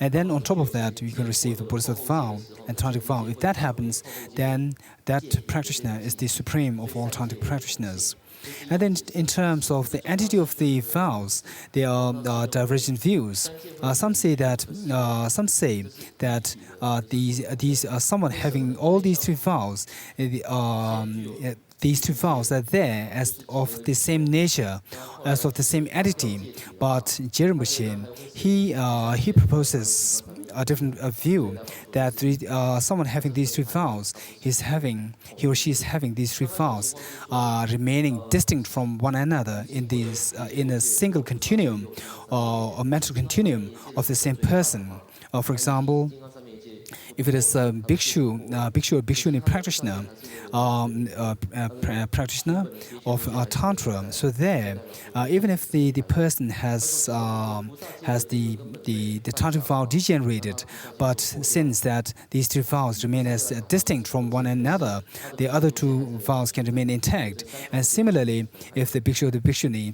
and then on top of that you can receive the bodhisattva vow and tantric vow. If that happens, then that practitioner is the supreme of all tantric practitioners. And then in terms of the entity of the vows, there are divergent views. Some say that these someone having all these three vows, these two vows are there as of the same nature, as of the same entity. But Rinpoche, he proposes a different view that someone having these three vows, he or she is having these three vows, remaining distinct from one another in a single continuum, or a mental continuum of the same person. For example, if it is a bhikshu or bhikshuni practitioner of tantra, so there, even if the person has the tantric vow degenerated, but since that these three vows remain as distinct from one another, the other two vows can remain intact. And similarly, if the bhikshu or the bhikshuni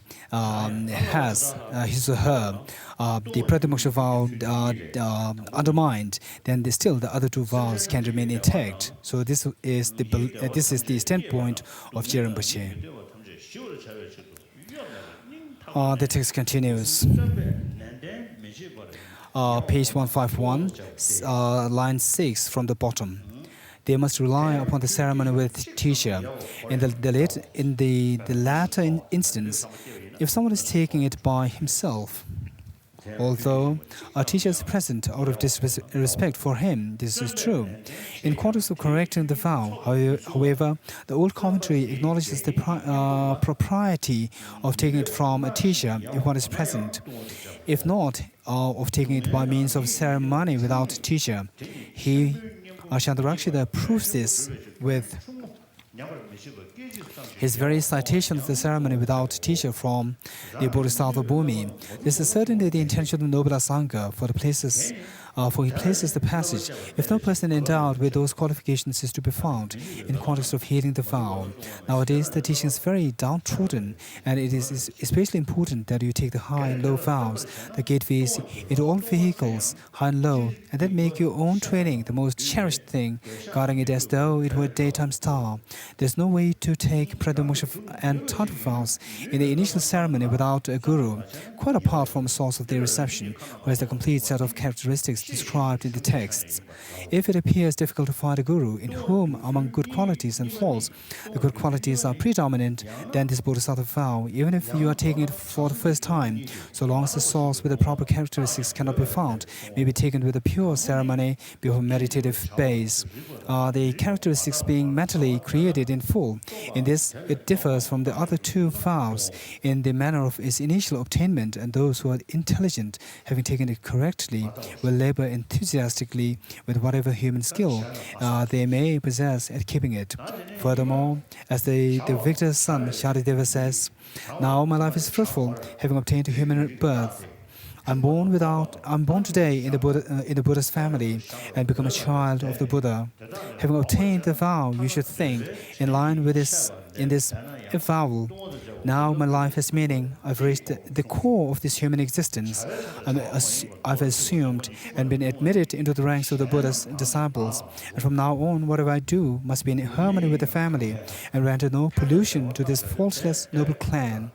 has his or her the pratimoksha vow undermined, then still the other two vows can remain intact. So this is the standpoint of Rinpoche. The text continues. Page 151, line 6 from the bottom. They must rely upon the ceremony with teacher. In the latter instance, if someone is taking it by himself, although a teacher is present out of disrespect for him, this is true. In context of correcting the vow, however, the old commentary acknowledges the propriety of taking it from a teacher if one is present. If not, of taking it by means of ceremony without a teacher. He, Shantarakshita, proves this with his very citation of the ceremony without teacher from the Bodhisattva Bhumi. This is certainly the intention of Nobila Sangha, for he places the passage, if no person endowed with those qualifications is to be found, in the context of heeding the vow. Nowadays, the teaching is very downtrodden, and it is especially important that you take the high and low vows, the gateways into all vehicles, high and low, and then make your own training the most cherished thing, guarding it as though it were a daytime star. There's no way to take pratimoksha and tantra vows in the initial ceremony without a guru, quite apart from the source of their reception, who has the complete set of characteristics described in the texts. If it appears difficult to find a guru in whom, among good qualities and faults, the good qualities are predominant, then this bodhisattva vow, even if you are taking it for the first time, so long as the source with the proper characteristics cannot be found, may be taken with a pure ceremony before meditative base. The characteristics being mentally created in full. In this, it differs from the other two vows in the manner of its initial obtainment, and those who are intelligent, having taken it correctly, will labor enthusiastically with whatever human skill they may possess at keeping it. Furthermore, as the victor's son Shantideva says, "Now my life is fruitful, having obtained a human birth. I'm born today in the Buddha's family and become a child of the Buddha. Having obtained the vow, you should think, in line with this avowal, Now my life has meaning. I've reached the core of this human existence. I've assumed and been admitted into the ranks of the Buddha's disciples. And from now on, whatever I do must be in harmony with the family and render no pollution to this faultless noble clan.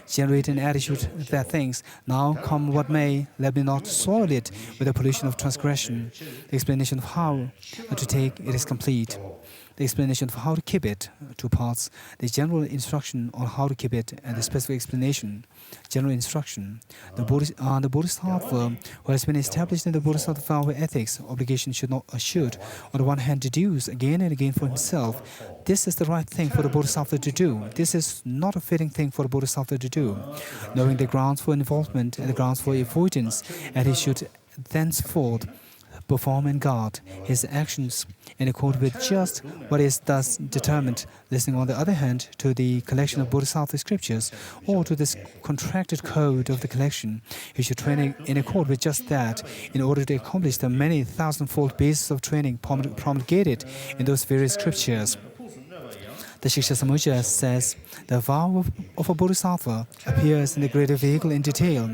Generate an attitude that thinks, now come what may, let me not soil it with the pollution of transgression. The explanation of how to take it is complete. The explanation of how to keep it, two parts, the general instruction on how to keep it, and the specific explanation, general instruction. The Bodhisattva who has been established in the Bodhisattva vow ethics, obligation should, on the one hand, deduce again and again for himself, this is the right thing for the Bodhisattva to do, this is not a fitting thing for the Bodhisattva to do, knowing the grounds for involvement and the grounds for avoidance, and he should thenceforth perform and guard his actions in accord with just what is thus determined, listening on the other hand to the collection of Bodhisattva scriptures or to this contracted code of the collection. He should train in accord with just that in order to accomplish the many thousandfold bases of training promulgated in those various scriptures. The Shiksha Samudaya says, the vow of a Bodhisattva appears in the greater vehicle in detail,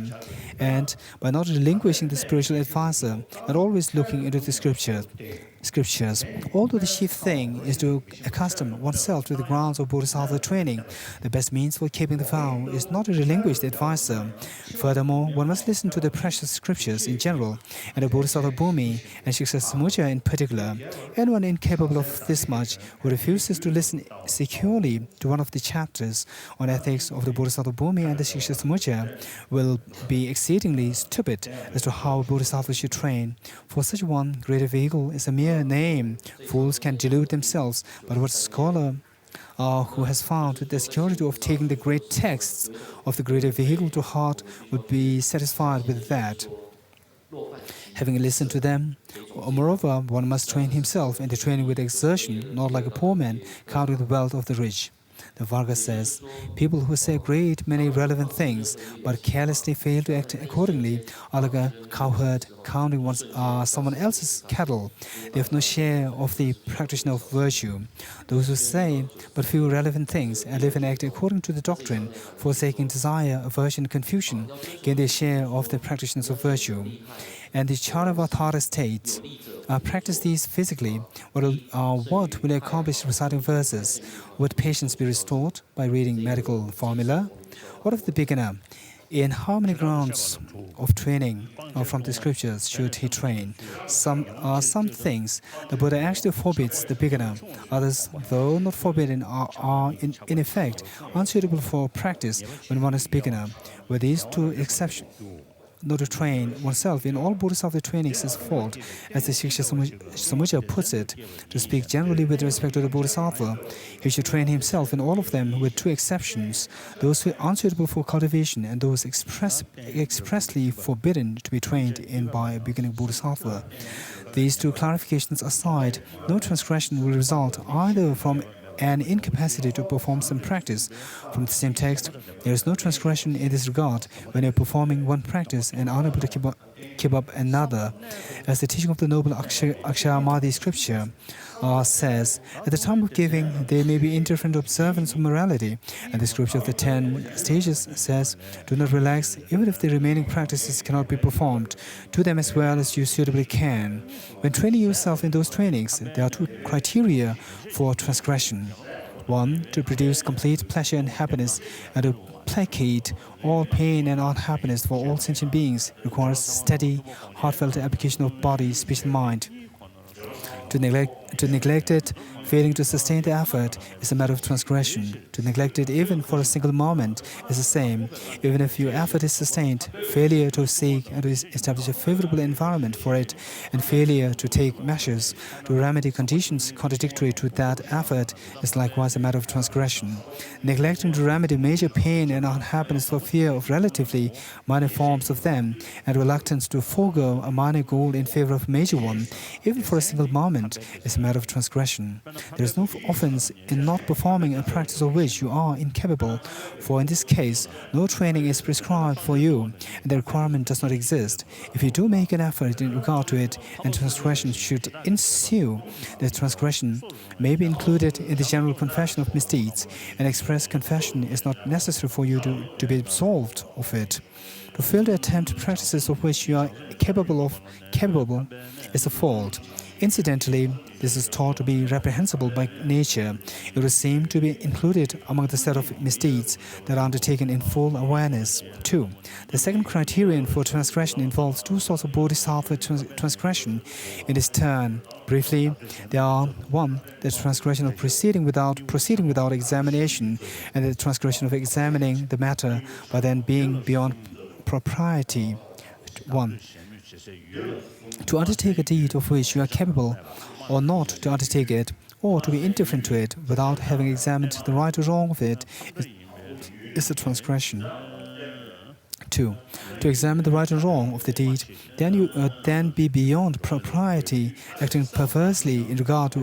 and by not relinquishing the spiritual advisor and always looking into the scriptures, although the chief thing is to accustom oneself to the grounds of Bodhisattva training, the best means for keeping the vow is not to relinquish the advisor. Furthermore, one must listen to the precious scriptures in general, and the Bodhisattva Bhumi and Shiksha Samudaya in particular. Anyone incapable of this much who refuses to listen securely to one of the chapters on ethics of the Bodhisattva Bhumi and the Shiksha Samudaya will be exceedingly stupid as to how a Bodhisattva should train. For such one, greater vehicle is a mere name. Fools can delude themselves, but what scholar who has found the security of taking the great texts of the greater vehicle to heart would be satisfied with that. Having listened to them, moreover, one must train himself in the training with exertion, not like a poor man counting the wealth of the rich. The Varga says, people who say great many relevant things but carelessly fail to act accordingly are like a cowherd counting someone else's cattle. They have no share of the practitioner of virtue. Those who say but few relevant things and live and act according to the doctrine, forsaking desire, aversion, confusion, gain their share of the practitioners of virtue. And the Charavatara states, practice these physically. What will accomplish reciting verses? Would patience be restored by reading medical formula? What of the beginner? In how many grounds of training from the scriptures should he train? Some things the Buddha actually forbids the beginner. Others, though not forbidden, are in effect unsuitable for practice when one is beginner. With these two exceptions, not to train oneself in all Bodhisattva trainings is fault, as the Shiksha Samudaya puts it. To speak generally with respect to the Bodhisattva, he should train himself in all of them with two exceptions, those who are unsuitable for cultivation and those expressly forbidden to be trained in by a beginning Bodhisattva. These two clarifications aside, no transgression will result either from an incapacity to perform some practice. From the same text, there is no transgression in this regard when you are performing one practice and unable to keep up another. As the teaching of the noble Akshayamadhi scripture says, at the time of giving, there may be indifferent observance of morality. And the scripture of the 10 stages says, do not relax, even if the remaining practices cannot be performed. Do them as well as you suitably can. When training yourself in those trainings, there are two criteria for transgression. One, to produce complete pleasure and happiness, and to placate all pain and unhappiness for all sentient beings requires steady, heartfelt application of body, speech, and mind. To neglect it, failing to sustain the effort, is a matter of transgression. To neglect it even for a single moment is the same. Even if your effort is sustained, failure to seek and to establish a favorable environment for it, and failure to take measures to remedy conditions contradictory to that effort is likewise a matter of transgression. Neglecting to remedy major pain and unhappiness for fear of relatively minor forms of them, and reluctance to forego a minor goal in favor of a major one, even for a single moment, requirement is a matter of transgression. There is no offense in not performing a practice of which you are incapable, for in this case, no training is prescribed for you, and the requirement does not exist. If you do make an effort in regard to it, and transgression should ensue, the transgression may be included in the general confession of misdeeds. An express confession is not necessary for you to be absolved of it. To fail to attempt practices of which you are capable is a fault. Incidentally, this is thought to be reprehensible by nature. It would seem to be included among the set of misdeeds that are undertaken in full awareness. 2. The second criterion for transgression involves two sorts of bodhisattva transgression in its turn. Briefly, there are 1. The transgression of proceeding without examination, and the transgression of examining the matter by then being beyond propriety. 1. To undertake a deed of which you are capable, or not to undertake it, or to be indifferent to it without having examined the right or wrong of it, is a transgression. 2. To examine the right or wrong of the deed, then be beyond propriety, acting perversely in regard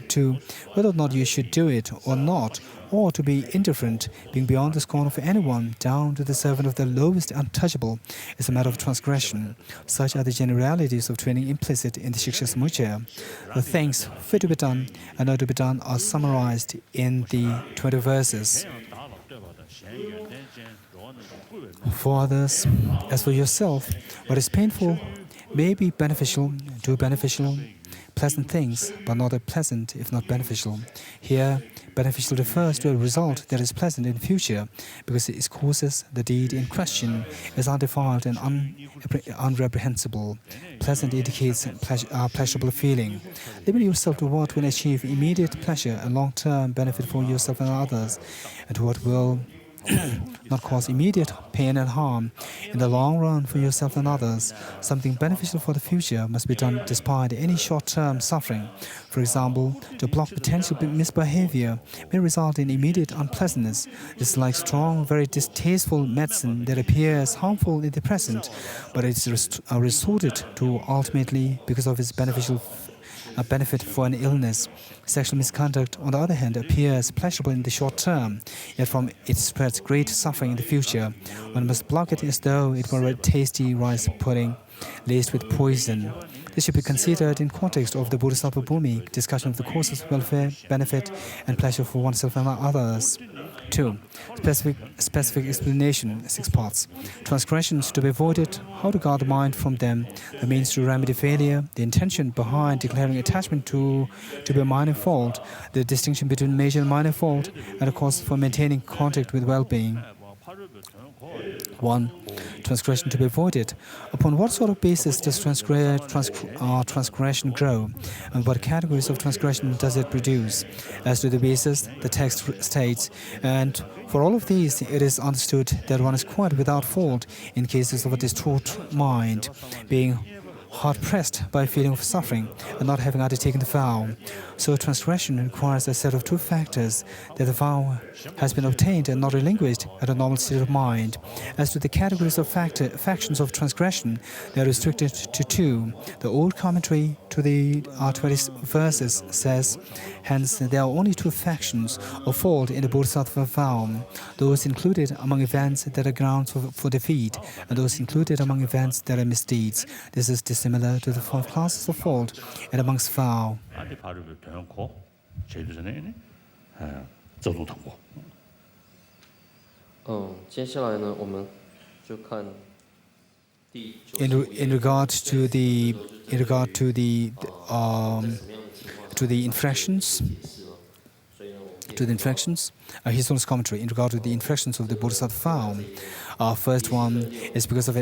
to whether or not you should do it or not, or to be indifferent, being beyond the scorn of anyone, down to the servant of the lowest untouchable, is a matter of transgression. Such are the generalities of training implicit in the Shiksha Samuchaya. The things fit to be done and not to be done are summarized in the 20 verses. For others, as for yourself, what is painful may be beneficial, do beneficial, pleasant things, but not pleasant if not beneficial. Here, beneficial refers to a result that is pleasant in future, because it causes the deed in question is undefiled and unreprehensible. Pleasant indicates pleasurable feeling. Limit yourself to what will achieve immediate pleasure and long-term benefit for yourself and others, and to what will not cause immediate pain and harm in the long run for yourself and others. Something beneficial for the future must be done despite any short-term suffering. For example, to block potential misbehavior may result in immediate unpleasantness. It's like strong, very distasteful medicine that appears harmful in the present, but it's resorted to ultimately because of its beneficial benefit for an illness. Sexual misconduct, on the other hand, appears pleasurable in the short term, yet from it spreads great suffering in the future. One must block it as though it were a tasty rice pudding laced with poison. This should be considered in context of the Bodhisattva Bhumi, discussion of the causes of welfare, benefit, and pleasure for oneself and others. 2. Specific explanation, 6 parts. Transgressions to be avoided, how to guard the mind from them, the means to remedy failure, the intention behind declaring attachment to be a minor fault, the distinction between major and minor fault, and the cause for maintaining contact with well-being. 1. Transgression to be avoided. Upon what sort of basis does transgression grow, and what categories of transgression does it produce? As to the basis, the text states, and for all of these, it is understood that one is quite without fault in cases of a distraught mind, being hard-pressed by a feeling of suffering and not having undertaken the vow. So transgression requires a set of two factors, that the vow has been obtained and not relinquished at a normal state of mind. As to the categories of factions of transgression, they are restricted to 2. The old commentary to the 20 verses says, hence there are only 2 factions of fault in the Bodhisattva vow, those included among events that are grounds for defeat, and those included among events that are misdeeds. This is dissimilar to the 5 classes of fault and amongst vow. 接下来呢，我们就看第 In regard to the infractions, His Holiness commentary in regard to the infractions of the Bodhisattva vow. First one is because of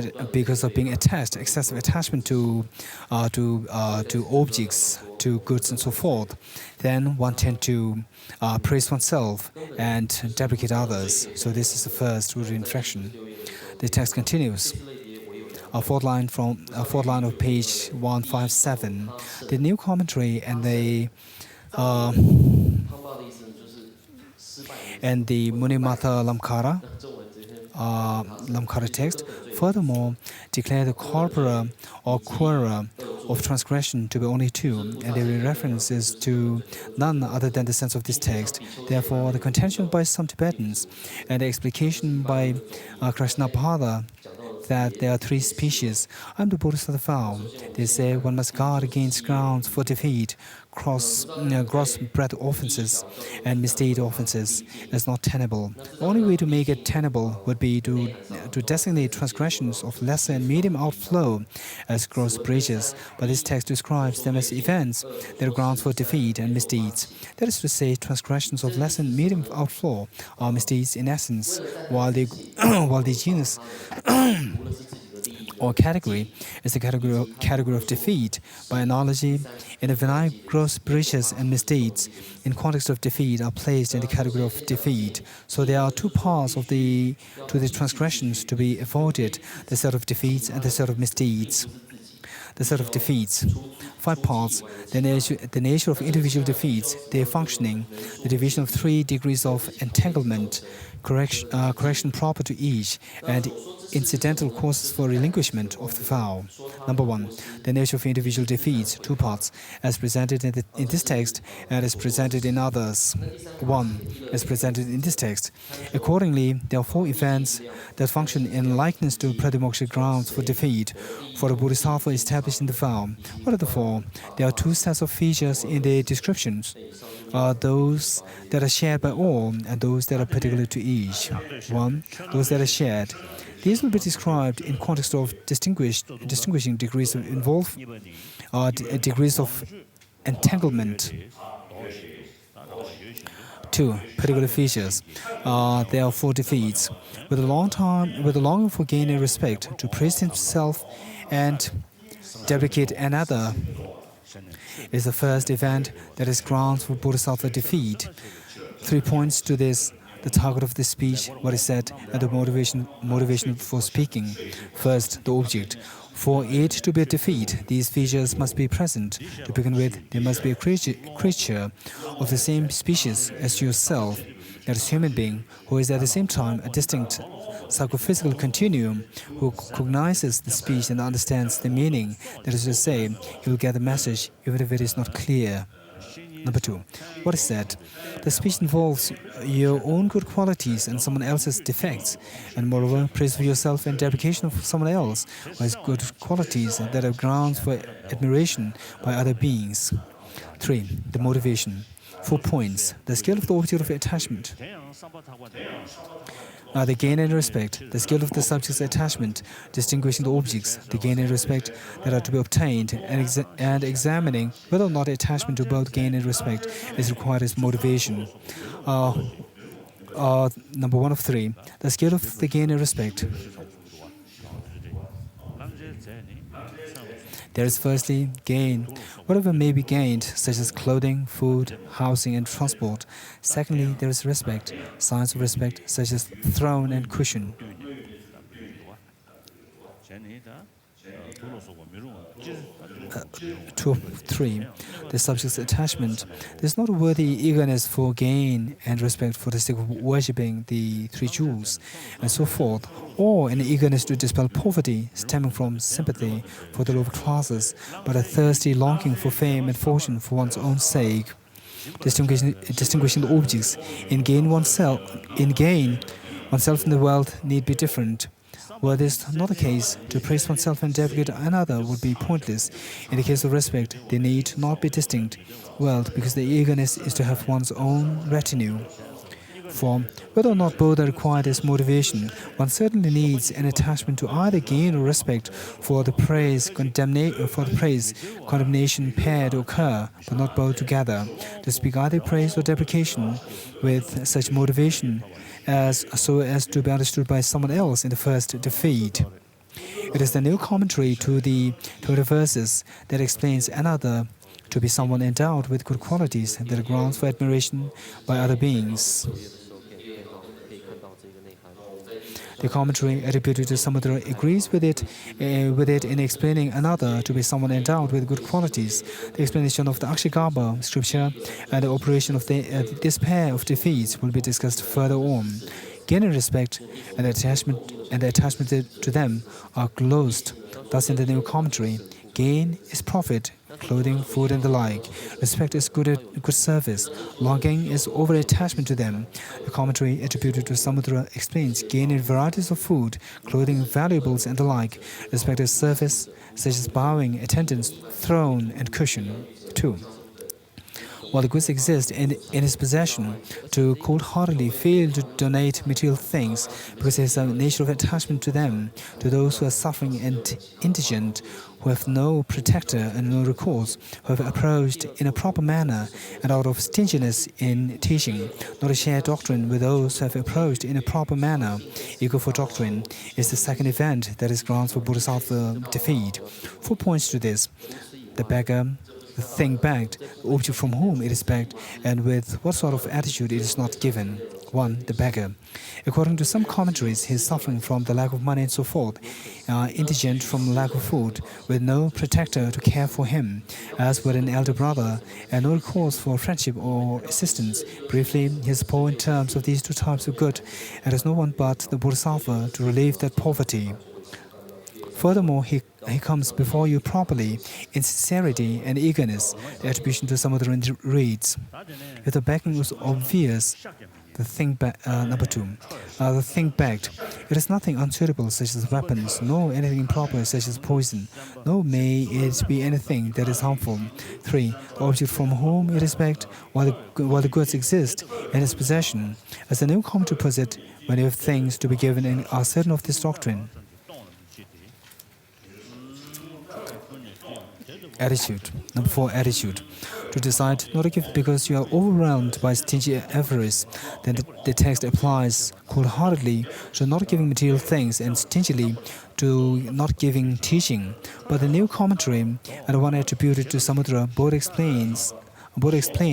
being attached, excessive attachment to objects, to goods, and so forth. Then one tend to praise oneself and deprecate others. So this is the first root infraction. The text continues. Fourth line of page 157. The new commentary and the Munimatha Lamkara text furthermore declare the corpora or quora of transgression to be only two, and their reference is to none other than the sense of this text. Therefore, the contention by some Tibetans and the explication by Krishnapada that there are three species. I'm the Bodhisattva vow. They say one must guard against grounds for defeat, gross-breath offenses, and misdeed offenses is not tenable. The only way to make it tenable would be to designate transgressions of lesser and medium outflow as gross breaches, but this text describes them as events that are grounds for defeat and misdeeds. That is to say, transgressions of lesser and medium outflow are misdeeds in essence, while the genus or category is the category of defeat. By analogy, in the Vinaya, gross breaches and misdeeds in context of defeat are placed in the category of defeat. So there are two parts to the transgressions to be avoided: the set of defeats and the set of misdeeds. The set of defeats. 5 parts: the nature of individual defeats, their functioning, the division of 3 degrees of entanglement, correction proper to each, and incidental causes for relinquishment of the vow. Number 1, the nature of individual defeats, 2 parts, as presented in this text and as presented in others. 1, as presented in this text. Accordingly, there are 4 events that function in likeness to pratimoksha grounds for defeat for the Bodhisattva established in the vow. What are the 4? There are 2 sets of features in the descriptions. Those that are shared by all and those that are particular to each. 1, those that are shared. These will be described in context of distinguishing degrees of degrees of entanglement. 2, particular features. There are 4 defeats. With a longing for gain and respect, to praise himself and deprecate another is the first event that is grounds for Bodhisattva defeat. 3 points to this: the target of the speech, what is said, and the motivation for speaking. First, the object. For it to be a defeat, these features must be present. To begin with, there must be a creature of the same species as yourself, that is, human being, who is at the same time a distinct psychophysical continuum, who cognizes the speech and understands the meaning. That is to say, he will get the message even if it is not clear. Number 2, what is said? The speech involves your own good qualities and someone else's defects, and moreover, praise for yourself and deprecation of someone else who has good qualities that are grounds for admiration by other beings. 3, the motivation. 4 points: the skill of the object of attachment. The gain and respect, the skill of the subject's attachment, distinguishing the objects, the gain and respect that are to be obtained, and examining whether or not attachment to both gain and respect is required as motivation. Number 1 of 3, the skill of the gain and respect. There is firstly gain, whatever may be gained, such as clothing, food, housing, and transport. Secondly, there is respect, signs of respect, such as throne and cushion. 2 of 3, the subject's attachment. There is not a worthy eagerness for gain and respect for the sake of worshipping the 3 jewels, and so forth, or an eagerness to dispel poverty stemming from sympathy for the lower classes, but a thirsty longing for fame and fortune for one's own sake. Distinguishing the objects. In gain, oneself in the wealth need be different. Were this not the case, to praise oneself and deprecate another would be pointless. In the case of respect, they need not be distinct. Wealth, because the eagerness is to have one's own retinue. For whether or not both are required as motivation, one certainly needs an attachment to either gain or respect for the praise, condemnation paired occur, but not both together. To speak either praise or deprecation with such motivation so as to be understood by someone else in the first defeat. It is the new commentary to the verses that explains another to be someone endowed with good qualities that are grounds for admiration by other beings. The commentary attributed to Samudra agrees with it in explaining another to be someone endowed with good qualities. The explanation of the Akshigarbha scripture and the operation of this pair of defeats will be discussed further on. Gain and respect and the attachment to them are closed. Thus, in the new commentary, Gain is profit, clothing, food, and the like. Respect is good service. Longing is over-attachment to them. The commentary attributed to Samudra explains gain in varieties of food, clothing, valuables, and the like. Respect is service, such as bowing, attendance, throne, and cushion. 2. While the goods exist in his possession, to cold-heartedly fail to donate material things because he has a nature of attachment to them, to those who are suffering and indigent, who have no protector and no recourse, who have approached in a proper manner and out of stinginess in teaching, not to share doctrine with those who have approached in a proper manner, eager for doctrine, is the second event that is grounds for Bodhisattva defeat. 4 points to this: the beggar, the thing begged, the object from whom it is begged, and with what sort of attitude it is not given. 1. The beggar. According to some commentaries, he is suffering from the lack of money and so forth, indigent from lack of food, with no protector to care for him, as with an elder brother, and no recourse for friendship or assistance. Briefly, he is poor in terms of these 2 types of good, and has no one but the Bodhisattva to relieve that poverty. Furthermore, he comes before you properly, in sincerity and eagerness. The attribution to Samudra reads, if the begging was obvious, the thing number 2, the thing begged, it is nothing unsuitable such as weapons, nor anything improper such as poison, nor may it be anything that is harmful. 3. The object from whom it is begged, while the goods exist in his possession. As the new commentary puts it, when you have things to be given and are certain of this doctrine. Attitude. Number 4, attitude. To decide not to give because you are overwhelmed by stingy avarice, then the text applies cold-heartedly to not giving material things and stingily to not giving teaching. But the new commentary and the one attributed to Samudra both explain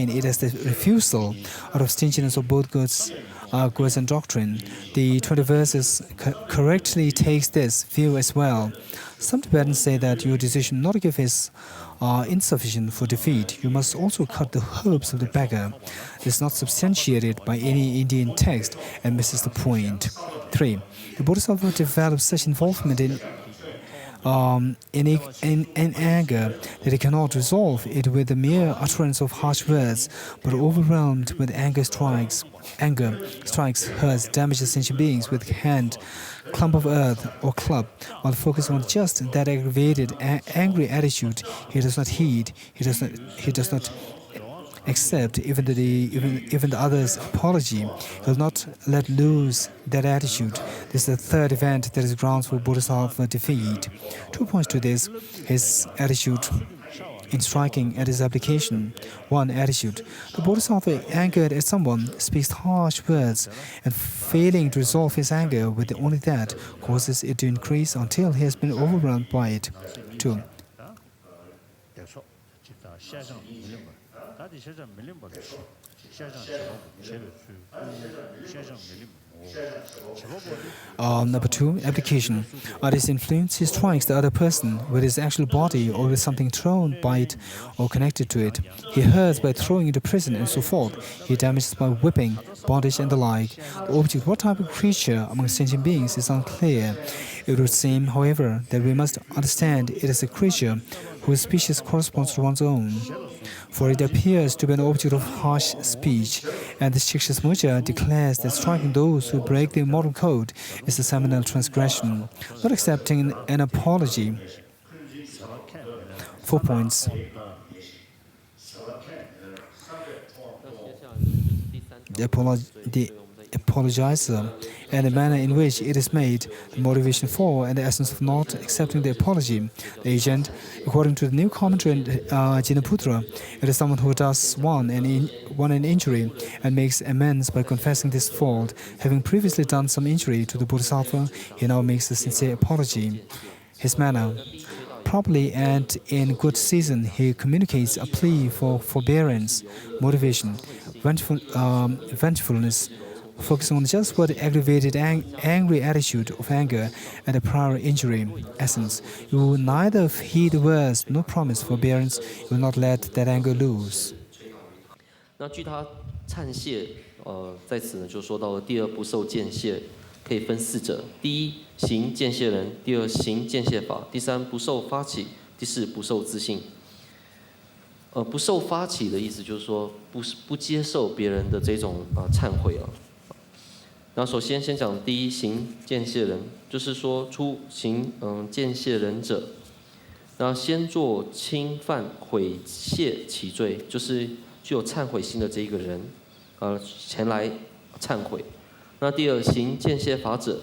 it as the refusal out of stinginess of both goods and doctrine. The 20 verses correctly takes this view as well. Some Tibetans say that your decision not to give is insufficient for defeat. You must also cut the hopes of the beggar. This is not substantiated by any Indian text and misses the point. 3. The Bodhisattva develops such involvement in anger that he cannot resolve it with the mere utterance of harsh words, but overwhelmed with anger strikes, hurts, damages sentient beings with hand, clump of earth, or club. While focusing on just that aggravated, angry attitude, he does not heed, he does not accept even the other's apology. He will not let loose that attitude. This is the 3rd event that is grounds for Bodhisattva defeat. 2 points to this: his attitude in striking and his application. 1. Attitude. The Bodhisattva, angered at someone, speaks harsh words, and failing to resolve his anger with only that, causes it to increase until he has been overwhelmed by it. 2. Number 2, application. This influence he strikes the other person with his actual body or with something thrown by it or connected to it. He hurts by throwing into prison and so forth. He damages by whipping, bondage, and the like. The object, what type of creature among sentient beings, is unclear. It would seem, however, that we must understand it as a creature whose species corresponds to one's own. For it appears to be an object of harsh speech, and the Shiksha declares that striking those who break the immortal code is a seminal transgression, not accepting an apology. 4 points. The apologizer and the manner in which it is made, the motivation for and the essence of not accepting the apology. The agent, according to the new commentary in Jinaputra, it is someone who does one an injury and makes amends by confessing this fault. Having previously done some injury to the Bodhisattva, he now makes a sincere apology. His manner. Properly and in good season, he communicates a plea for forbearance, motivation, vengefulness, focusing on just what aggravated angry attitude of anger and a prior injury. Essence, you will neither heed words nor promise forbearance. You will not let that anger loose. 那据他忏谢，在此呢就说到了第2不受见谢，可以分4者：第1，行见谢人；第2，行见谢法；第3，不受发起第四，不受自信。不受发起的意思就是说，不接受别人的这种忏悔啊。那首先讲第一，行见谢人，就是说行见谢人者，那先做轻犯悔谢其罪，就是具有忏悔心的这一个人，前来忏悔。那第二，行见谢法者，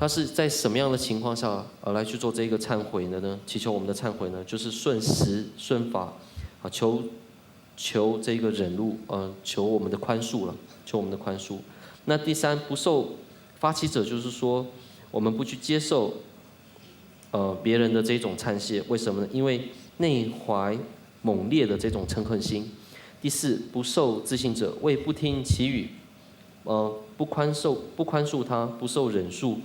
他是在什么样的情况下来去做这个忏悔的呢？祈求我们的忏悔呢，就是顺时顺法求这个忍辱，求我们的宽恕了，求我们的宽恕。那第三，不受发起者，就是说我们不去接受别人的这种忏谢，为什么呢？因为内怀猛烈的这种嗔恨心。第四，不受自信者，为不听其语，不宽恕他，不受忍恕，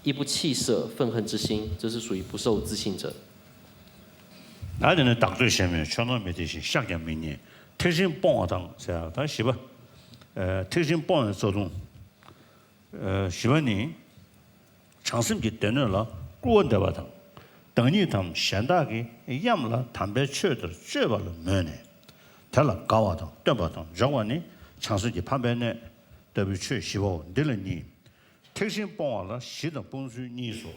亦不弃舍愤恨之心，这是属于不受自信者。那人呢，党对下面相当没得行，下降明年，特性帮我当是啊，他媳妇，特性帮人做中，媳妇呢，长生节等人了，过得吧他，等你他们现大个，要么了坦白缺的这吧了没呢，他了高啊他，对吧他，让我呢，长生节旁边呢，特别缺媳妇，对了你，特性帮我了，系统帮助你说。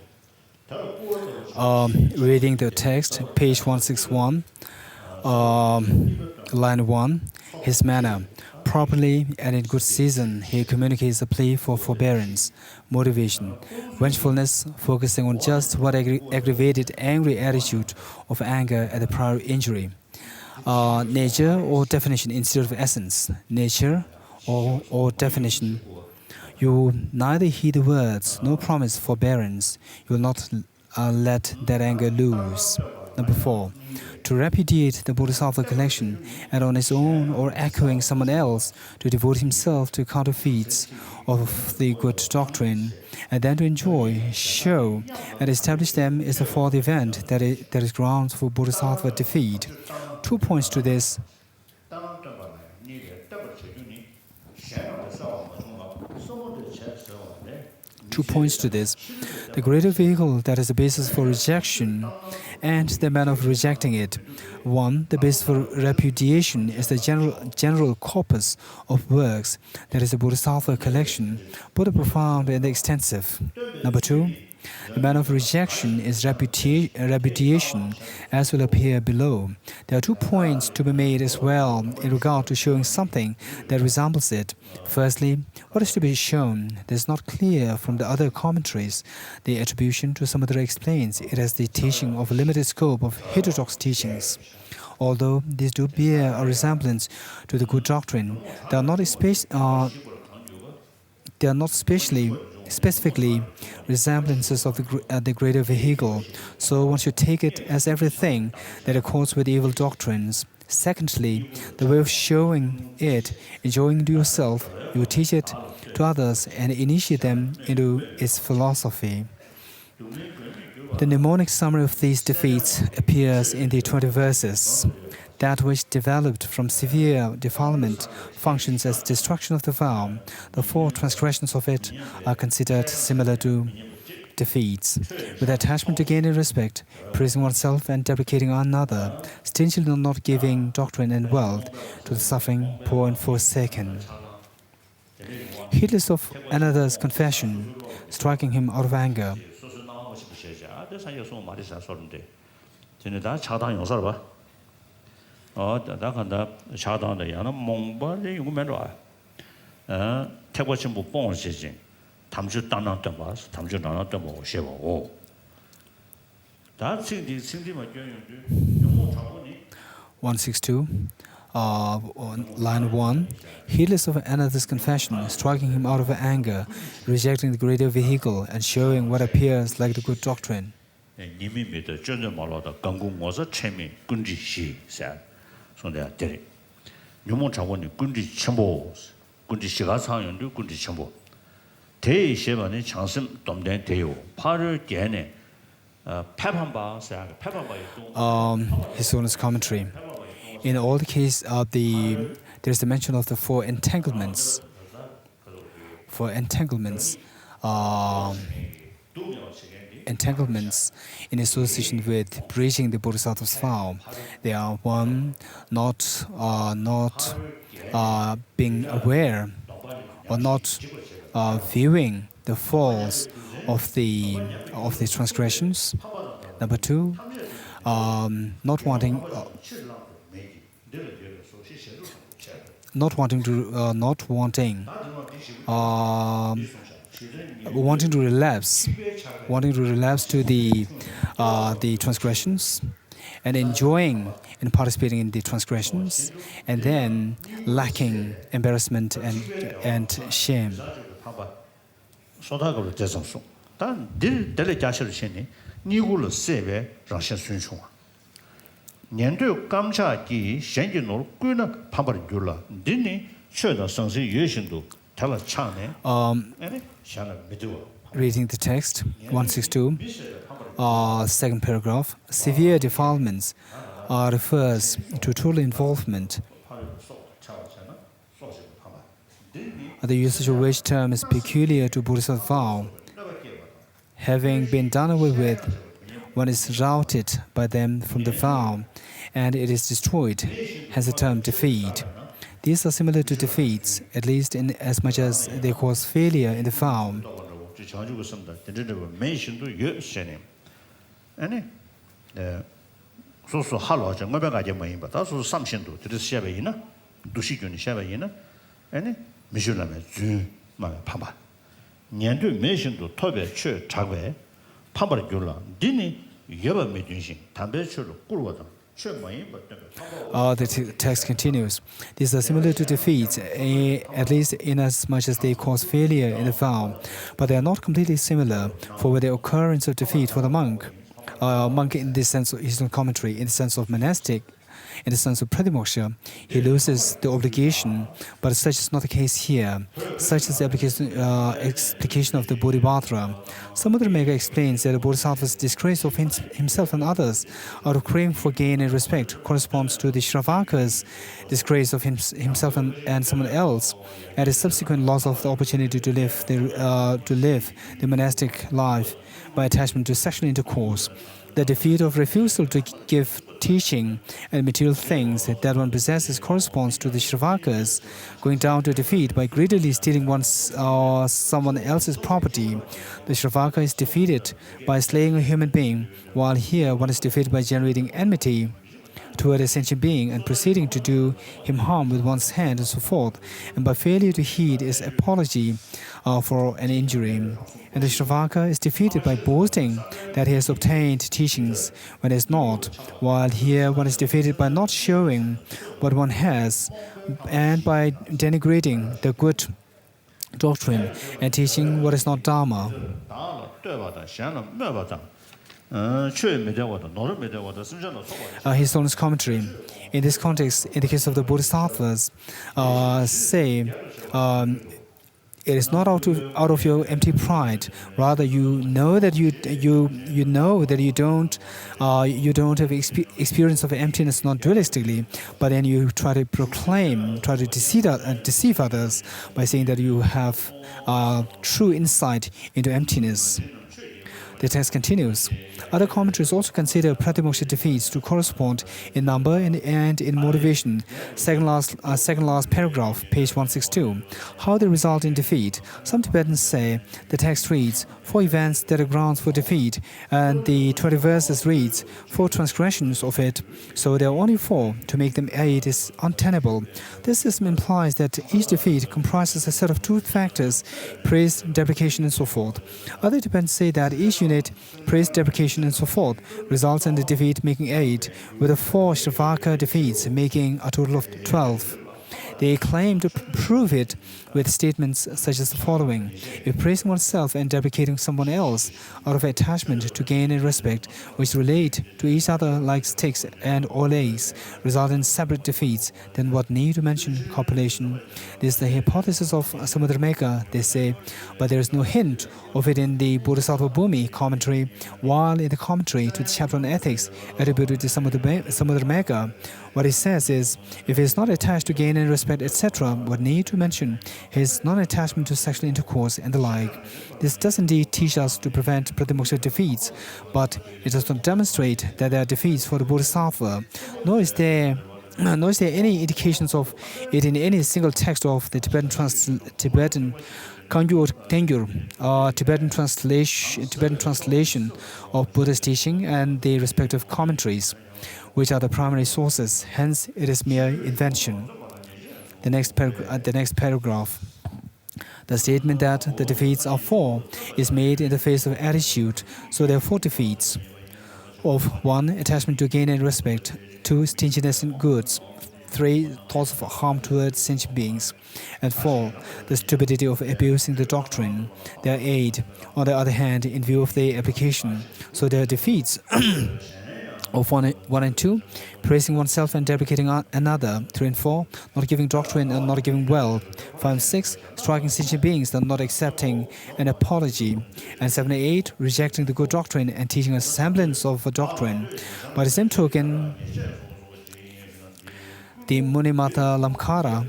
Reading the text, page 161, line 1, his manner. Properly and in good season, he communicates a plea for forbearance, motivation, vengefulness, focusing on just what aggravated angry attitude of anger at the prior injury. Nature or definition instead of essence. Nature or definition. You neither heed the words nor promise forbearance. You will not let that anger loose. Number 4. To repudiate the Bodhisattva collection and on his own or echoing someone else to devote himself to counterfeits of the good doctrine and then to enjoy, show, and establish them is the fourth event that is grounds for Bodhisattva defeat. 2 points to this. 2 points to this. The greater vehicle that is the basis for rejection and the manner of rejecting it. 1. The basis for repudiation is the general corpus of works that is the Bodhisattva collection, both the profound and the extensive. Number 2. The manner of rejection is repudiation, as will appear below. There are 2 points to be made as well in regard to showing something that resembles it. Firstly, what is to be shown is not clear from the other commentaries. The attribution to Samuddra explains it as the teaching of a limited scope of heterodox teachings. Although these do bear a resemblance to the good doctrine, they are not specifically resemblances of the greater vehicle, so one should take it as everything that accords with evil doctrines. Secondly, the way of showing it, enjoying it yourself, you will teach it to others and initiate them into its philosophy. The mnemonic summary of these defeats appears in the 20 verses. That which developed from severe defilement functions as destruction of the vow. The 4 transgressions of it are considered similar to defeats. With attachment to gain and respect, praising oneself and deprecating another, stingily not giving doctrine and wealth to the suffering, poor and forsaken. Heedless of another's confession, striking him out of anger. 다 간다 차단的야나 몽바리 요구면로 태고ችን 못 봉을 지진 담주 땅나던 봐 담주 나눴던 거 오셔보 다 생기만 용모 잡으니 162 on line 1, heedless of another's confession, striking him out of anger, rejecting the greater vehicle and showing what appears like the good doctrine. 님이 믿어 전전 말로다 강공모서 체미 군지시 사 손대야 되리 요모 잡으니 군지 첨보 군지 시가 상연도 군지 첨보 대시반의 장심 dom된 대요 팔을 깨네 패판바 사 패판바의 His Holiness commentary. In all the case of there's the mention of the 4 entanglements. 4 entanglements. entanglements in association with breaching the Bodhisattva's vow. They are one, not being aware or not viewing the faults of the transgressions. Number two, not wanting to relapse to the transgressions, and enjoying and participating in the transgressions, and then lacking embarrassment and shame. Reading the text, 162, second paragraph, severe defilements refers to total involvement. The usage of which term is peculiar to Bodhisattva vow. Having been done away with, one is routed by them from the vow, and it is destroyed, hence the term defeat. These are similar to defeats, at least in as much as they cause failure in the vow. The text continues. These are similar to defeats, at least in as much as they cause failure in the vow, but they are not completely similar, for with the occurrence of defeat for the monk in this sense, his own commentary, in the sense of monastic, in the sense of pratimoksha, he loses the obligation, but such is not the case here. Such is the explication of the Bodhisattva. Samudramega explains that the Bodhisattva's disgrace of himself and others out of craving for gain and respect corresponds to the Shravaka's disgrace of himself and someone else, and his subsequent loss of the opportunity to live the monastic life by attachment to sexual intercourse. The defeat of refusal to give teaching and material things that one possesses corresponds to the Shravakas going down to defeat by greedily stealing someone else's property. The Shravaka is defeated by slaying a human being, while here one is defeated by generating enmity toward a sentient being and proceeding to do him harm with one's hand and so forth, and by failure to heed his apology for an injury. And the Shravaka is defeated by boasting that he has obtained teachings when he has not, while here one is defeated by not showing what one has and by denigrating the good doctrine and teaching what is not Dharma. His Holiness commentary. In this context, in the case of the Bodhisattvas, say it is not out of your empty pride. Rather, you know that you don't have experience of emptiness not dualistically, but then you try to deceive others by saying that you have true insight into emptiness. The text continues. Other commentaries also consider pratimoksha defeats to correspond in number and in motivation. Second last paragraph, page 162. How they result in defeat. Some Tibetans say the text reads, 4 events that are grounds for defeat, and the 20 verses reads, 4 transgressions of it, so there are only 4. To make them 8 is untenable. This system implies that each defeat comprises a set of 2 factors, praise, deprecation, and so forth. Other Tibetans say that each unit, praise, deprecation, and so forth, results in the defeat making 8, with the 4 Shravaka defeats making a total of 12. They claim to prove it with statements such as the following. If praising oneself and deprecating someone else out of attachment to gain and respect, which relate to each other like sticks and or legs, result in separate defeats, then what need to mention copulation? This is the hypothesis of Samudrameka, they say, but there is no hint of it in the Bodhisattva Bhumi commentary, while in the commentary to the chapter on ethics attributed to Samudrameka, what he says is, if he is not attached to gain and respect, respect, etc., would need to mention his non-attachment to sexual intercourse and the like. This does indeed teach us to prevent pratimoksha defeats, but it does not demonstrate that there are defeats for the bodhisattva, nor is there any indications of it in any single text of the Tibetan Kangyur Tengyur, Tibetan translation of Buddha's teaching and the respective commentaries, which are the primary sources. Hence, it is mere invention. The next paragraph. The statement that the defeats are four is made in the face of attitude, so there are four defeats. Of 1. Attachment to gain and respect. 2. Stinginess in goods. 3. Thoughts of harm towards sentient beings. And 4. The stupidity of abusing the doctrine. There are 8. On the other hand, in view of their application, so there are defeats of 1 and 2, praising oneself and deprecating another. 3 and 4, not giving doctrine and not giving well. 5 and 6, striking sentient beings and not accepting an apology. And 7 and 8, rejecting the good doctrine and teaching a semblance of a doctrine. By the same token, the Munimata Lamkara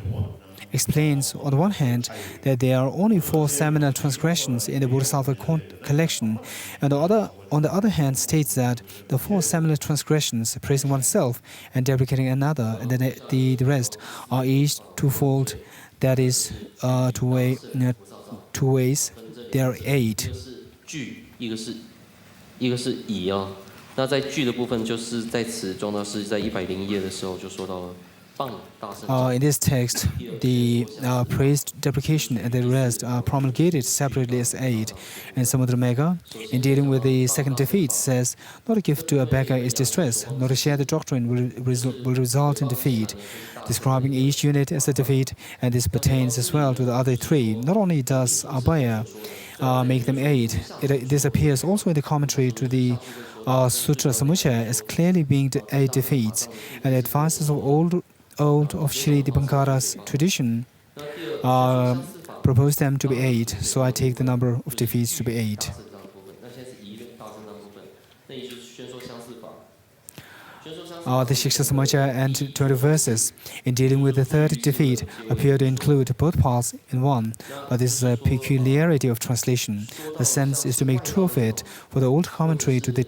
explains, on the one hand, that there are only 4 seminal transgressions in the Bodhisattva collection, and on the other hand states that the 4 seminal transgressions, praising oneself and deprecating another, and then the rest, are each twofold, that is, two ways, there are 8. 一个是以啊，那在句的部分就是在此中呢，是在101页的时候就说到了。 In this text, the praise, deprecation, and the rest are promulgated separately as 8. And Samudra Megha, in dealing with the second defeat, says, not to give to a beggar is distress, not to share the doctrine will result in defeat, describing each unit as a defeat, and this pertains as well to the other 3. Not only does Abhaya make them 8, this appears also in the commentary to the Sutra Samuchaya as clearly being 8 defeats, and the advances of old of Sri Dipankara's tradition propose them to be 8, so I take the number of defeats to be 8. The Shiksha Samachaya and 20 verses in dealing with the third defeat appear to include both parts in one, but this is a peculiarity of translation. The sense is to make true of it, for the old commentary to the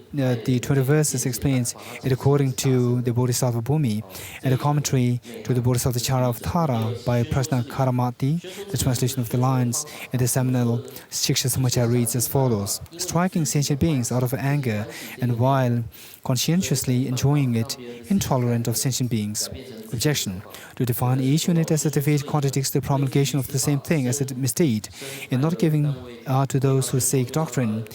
20 verses explains it according to the Bodhisattva Bhumi, and the commentary to the Bodhisattva Chara of Thara by Prajna Karamati, the translation of the lines in the seminal Shiksha Samachaya reads as follows: striking sentient beings out of anger, and while conscientiously enjoying it, intolerant of sentient beings. Objection. To define each unit as a defeat contradicts the promulgation of the same thing as a misdeed, in not giving to those who seek doctrine,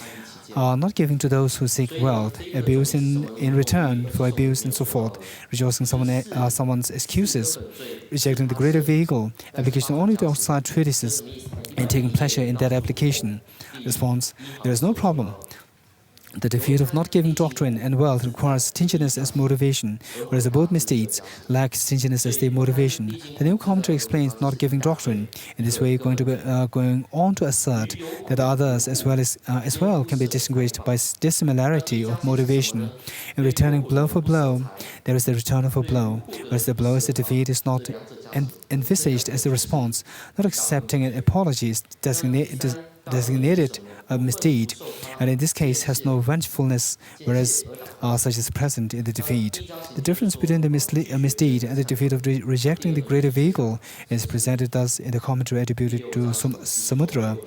not giving to those who seek wealth, abuse in return for abuse, and so forth, rejoicing someone's excuses, rejecting the greater vehicle, application only to outside treatises, and taking pleasure in that application. Response. There is no problem. The defeat of not giving doctrine and wealth requires stinginess as motivation, whereas the both misdeeds lack stinginess as their motivation. The new commentary explains not giving doctrine. In this way, going on to assert that the others as well can be distinguished by dissimilarity of motivation. In returning blow for blow, there is the return of a blow, whereas the blow as the defeat is not envisaged as the response. Not accepting an apology is designated a misdeed, and in this case has no vengefulness, whereas such is present in the defeat. The difference between the misdeed and the defeat of rejecting the greater vehicle is presented thus in the commentary attributed to Samudra.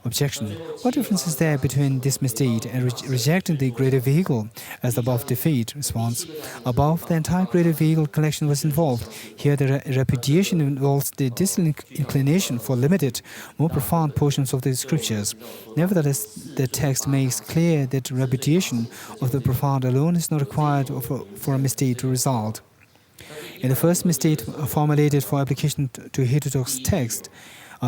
Objection. What difference is there between this misdeed and rejecting the greater vehicle as the above defeat? Response. Above, the entire greater vehicle collection was involved. Here, the repudiation involves the disinclination for limited, more profound portions of the scriptures. Nevertheless, the text makes clear that repudiation of the profound alone is not required for a misdeed to result. In the first misdeed formulated for application to heterodox text,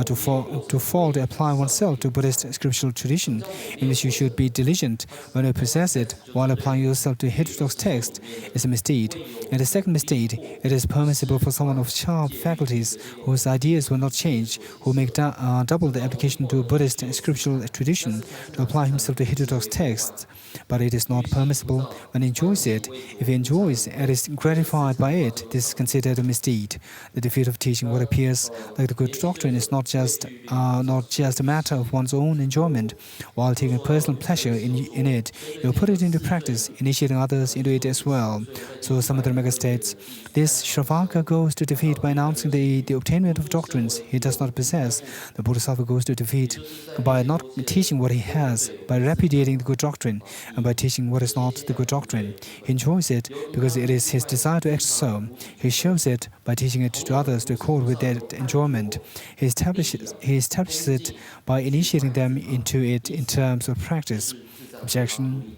to fall to apply oneself to Buddhist scriptural tradition, in which you should be diligent when you possess it, while applying yourself to heterodox text, is a misdeed. And the second misdeed, it is permissible for someone of sharp faculties, whose ideas will not change, who make double the application to Buddhist scriptural tradition, to apply himself to heterodox texts. But it is not permissible when he enjoys it. If he enjoys and is gratified by it, this is considered a misdeed. The defeat of teaching what appears like the good doctrine is not just a matter of one's own enjoyment. While taking personal pleasure in it, you put it into practice, initiating others into it as well. So Samadramaka states, this Shravaka goes to defeat by announcing the obtainment of doctrines he does not possess. The Bodhisattva goes to defeat by not teaching what he has, by repudiating the good doctrine, and by teaching what is not the good doctrine. He enjoys it because it is his desire to act so. He shows it by teaching it to others to accord with their enjoyment. He establishes it by initiating them into it in terms of practice. Objection.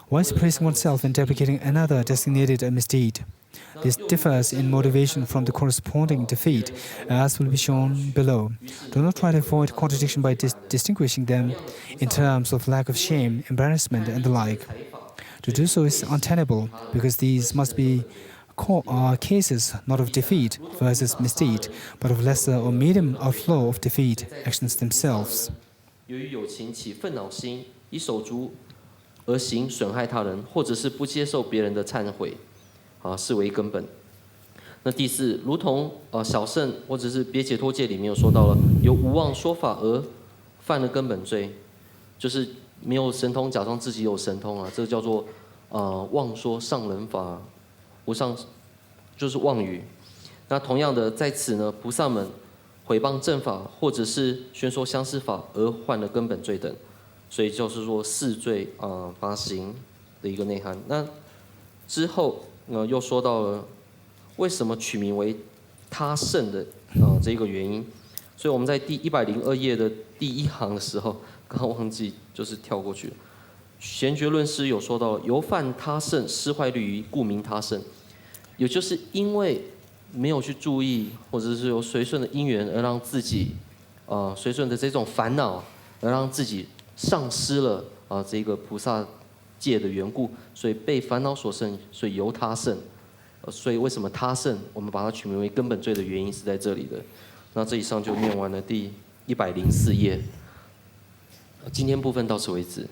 Why is praising oneself and deprecating another designated a misdeed? This differs in motivation from the corresponding defeat, as will be shown below. Do not try to avoid contradiction by distinguishing them in terms of lack of shame, embarrassment, and the like. To do so is untenable, because these must be cases not of defeat versus misdeed, but of lesser or medium outflow of defeat, actions themselves. 由于有情起愤恼心，以手足而行损害他人，或者是不接受别人的忏悔，视为根本。那第四，如同小圣或者是别解脱戒里面有说到了，由无妄说法而犯了根本罪，就是没有神通，假装自己有神通啊，这叫做妄说上人法，无上就是妄语。那同样的，在此呢，菩萨们毁谤正法或者是宣说相似法而犯了根本罪等，所以就是说四罪八行的一个内涵。那之后又说到了为什么取名为他胜的这一个原因。所以我们在第102页的第一行的时候，刚刚忘记就是跳过去了。贤觉论师有说到，由犯他胜，失坏律仪，故名他胜。也就是因为没有去注意，或者是有随顺的因缘，而让自己随顺的这种烦恼，而让自己丧失了这个菩萨戒的缘故，所以被烦恼所胜，所以由他胜。所以为什么他胜？我们把它取名为根本罪的原因是在这里的。那这以上就念完了第104页。今天部分到此为止。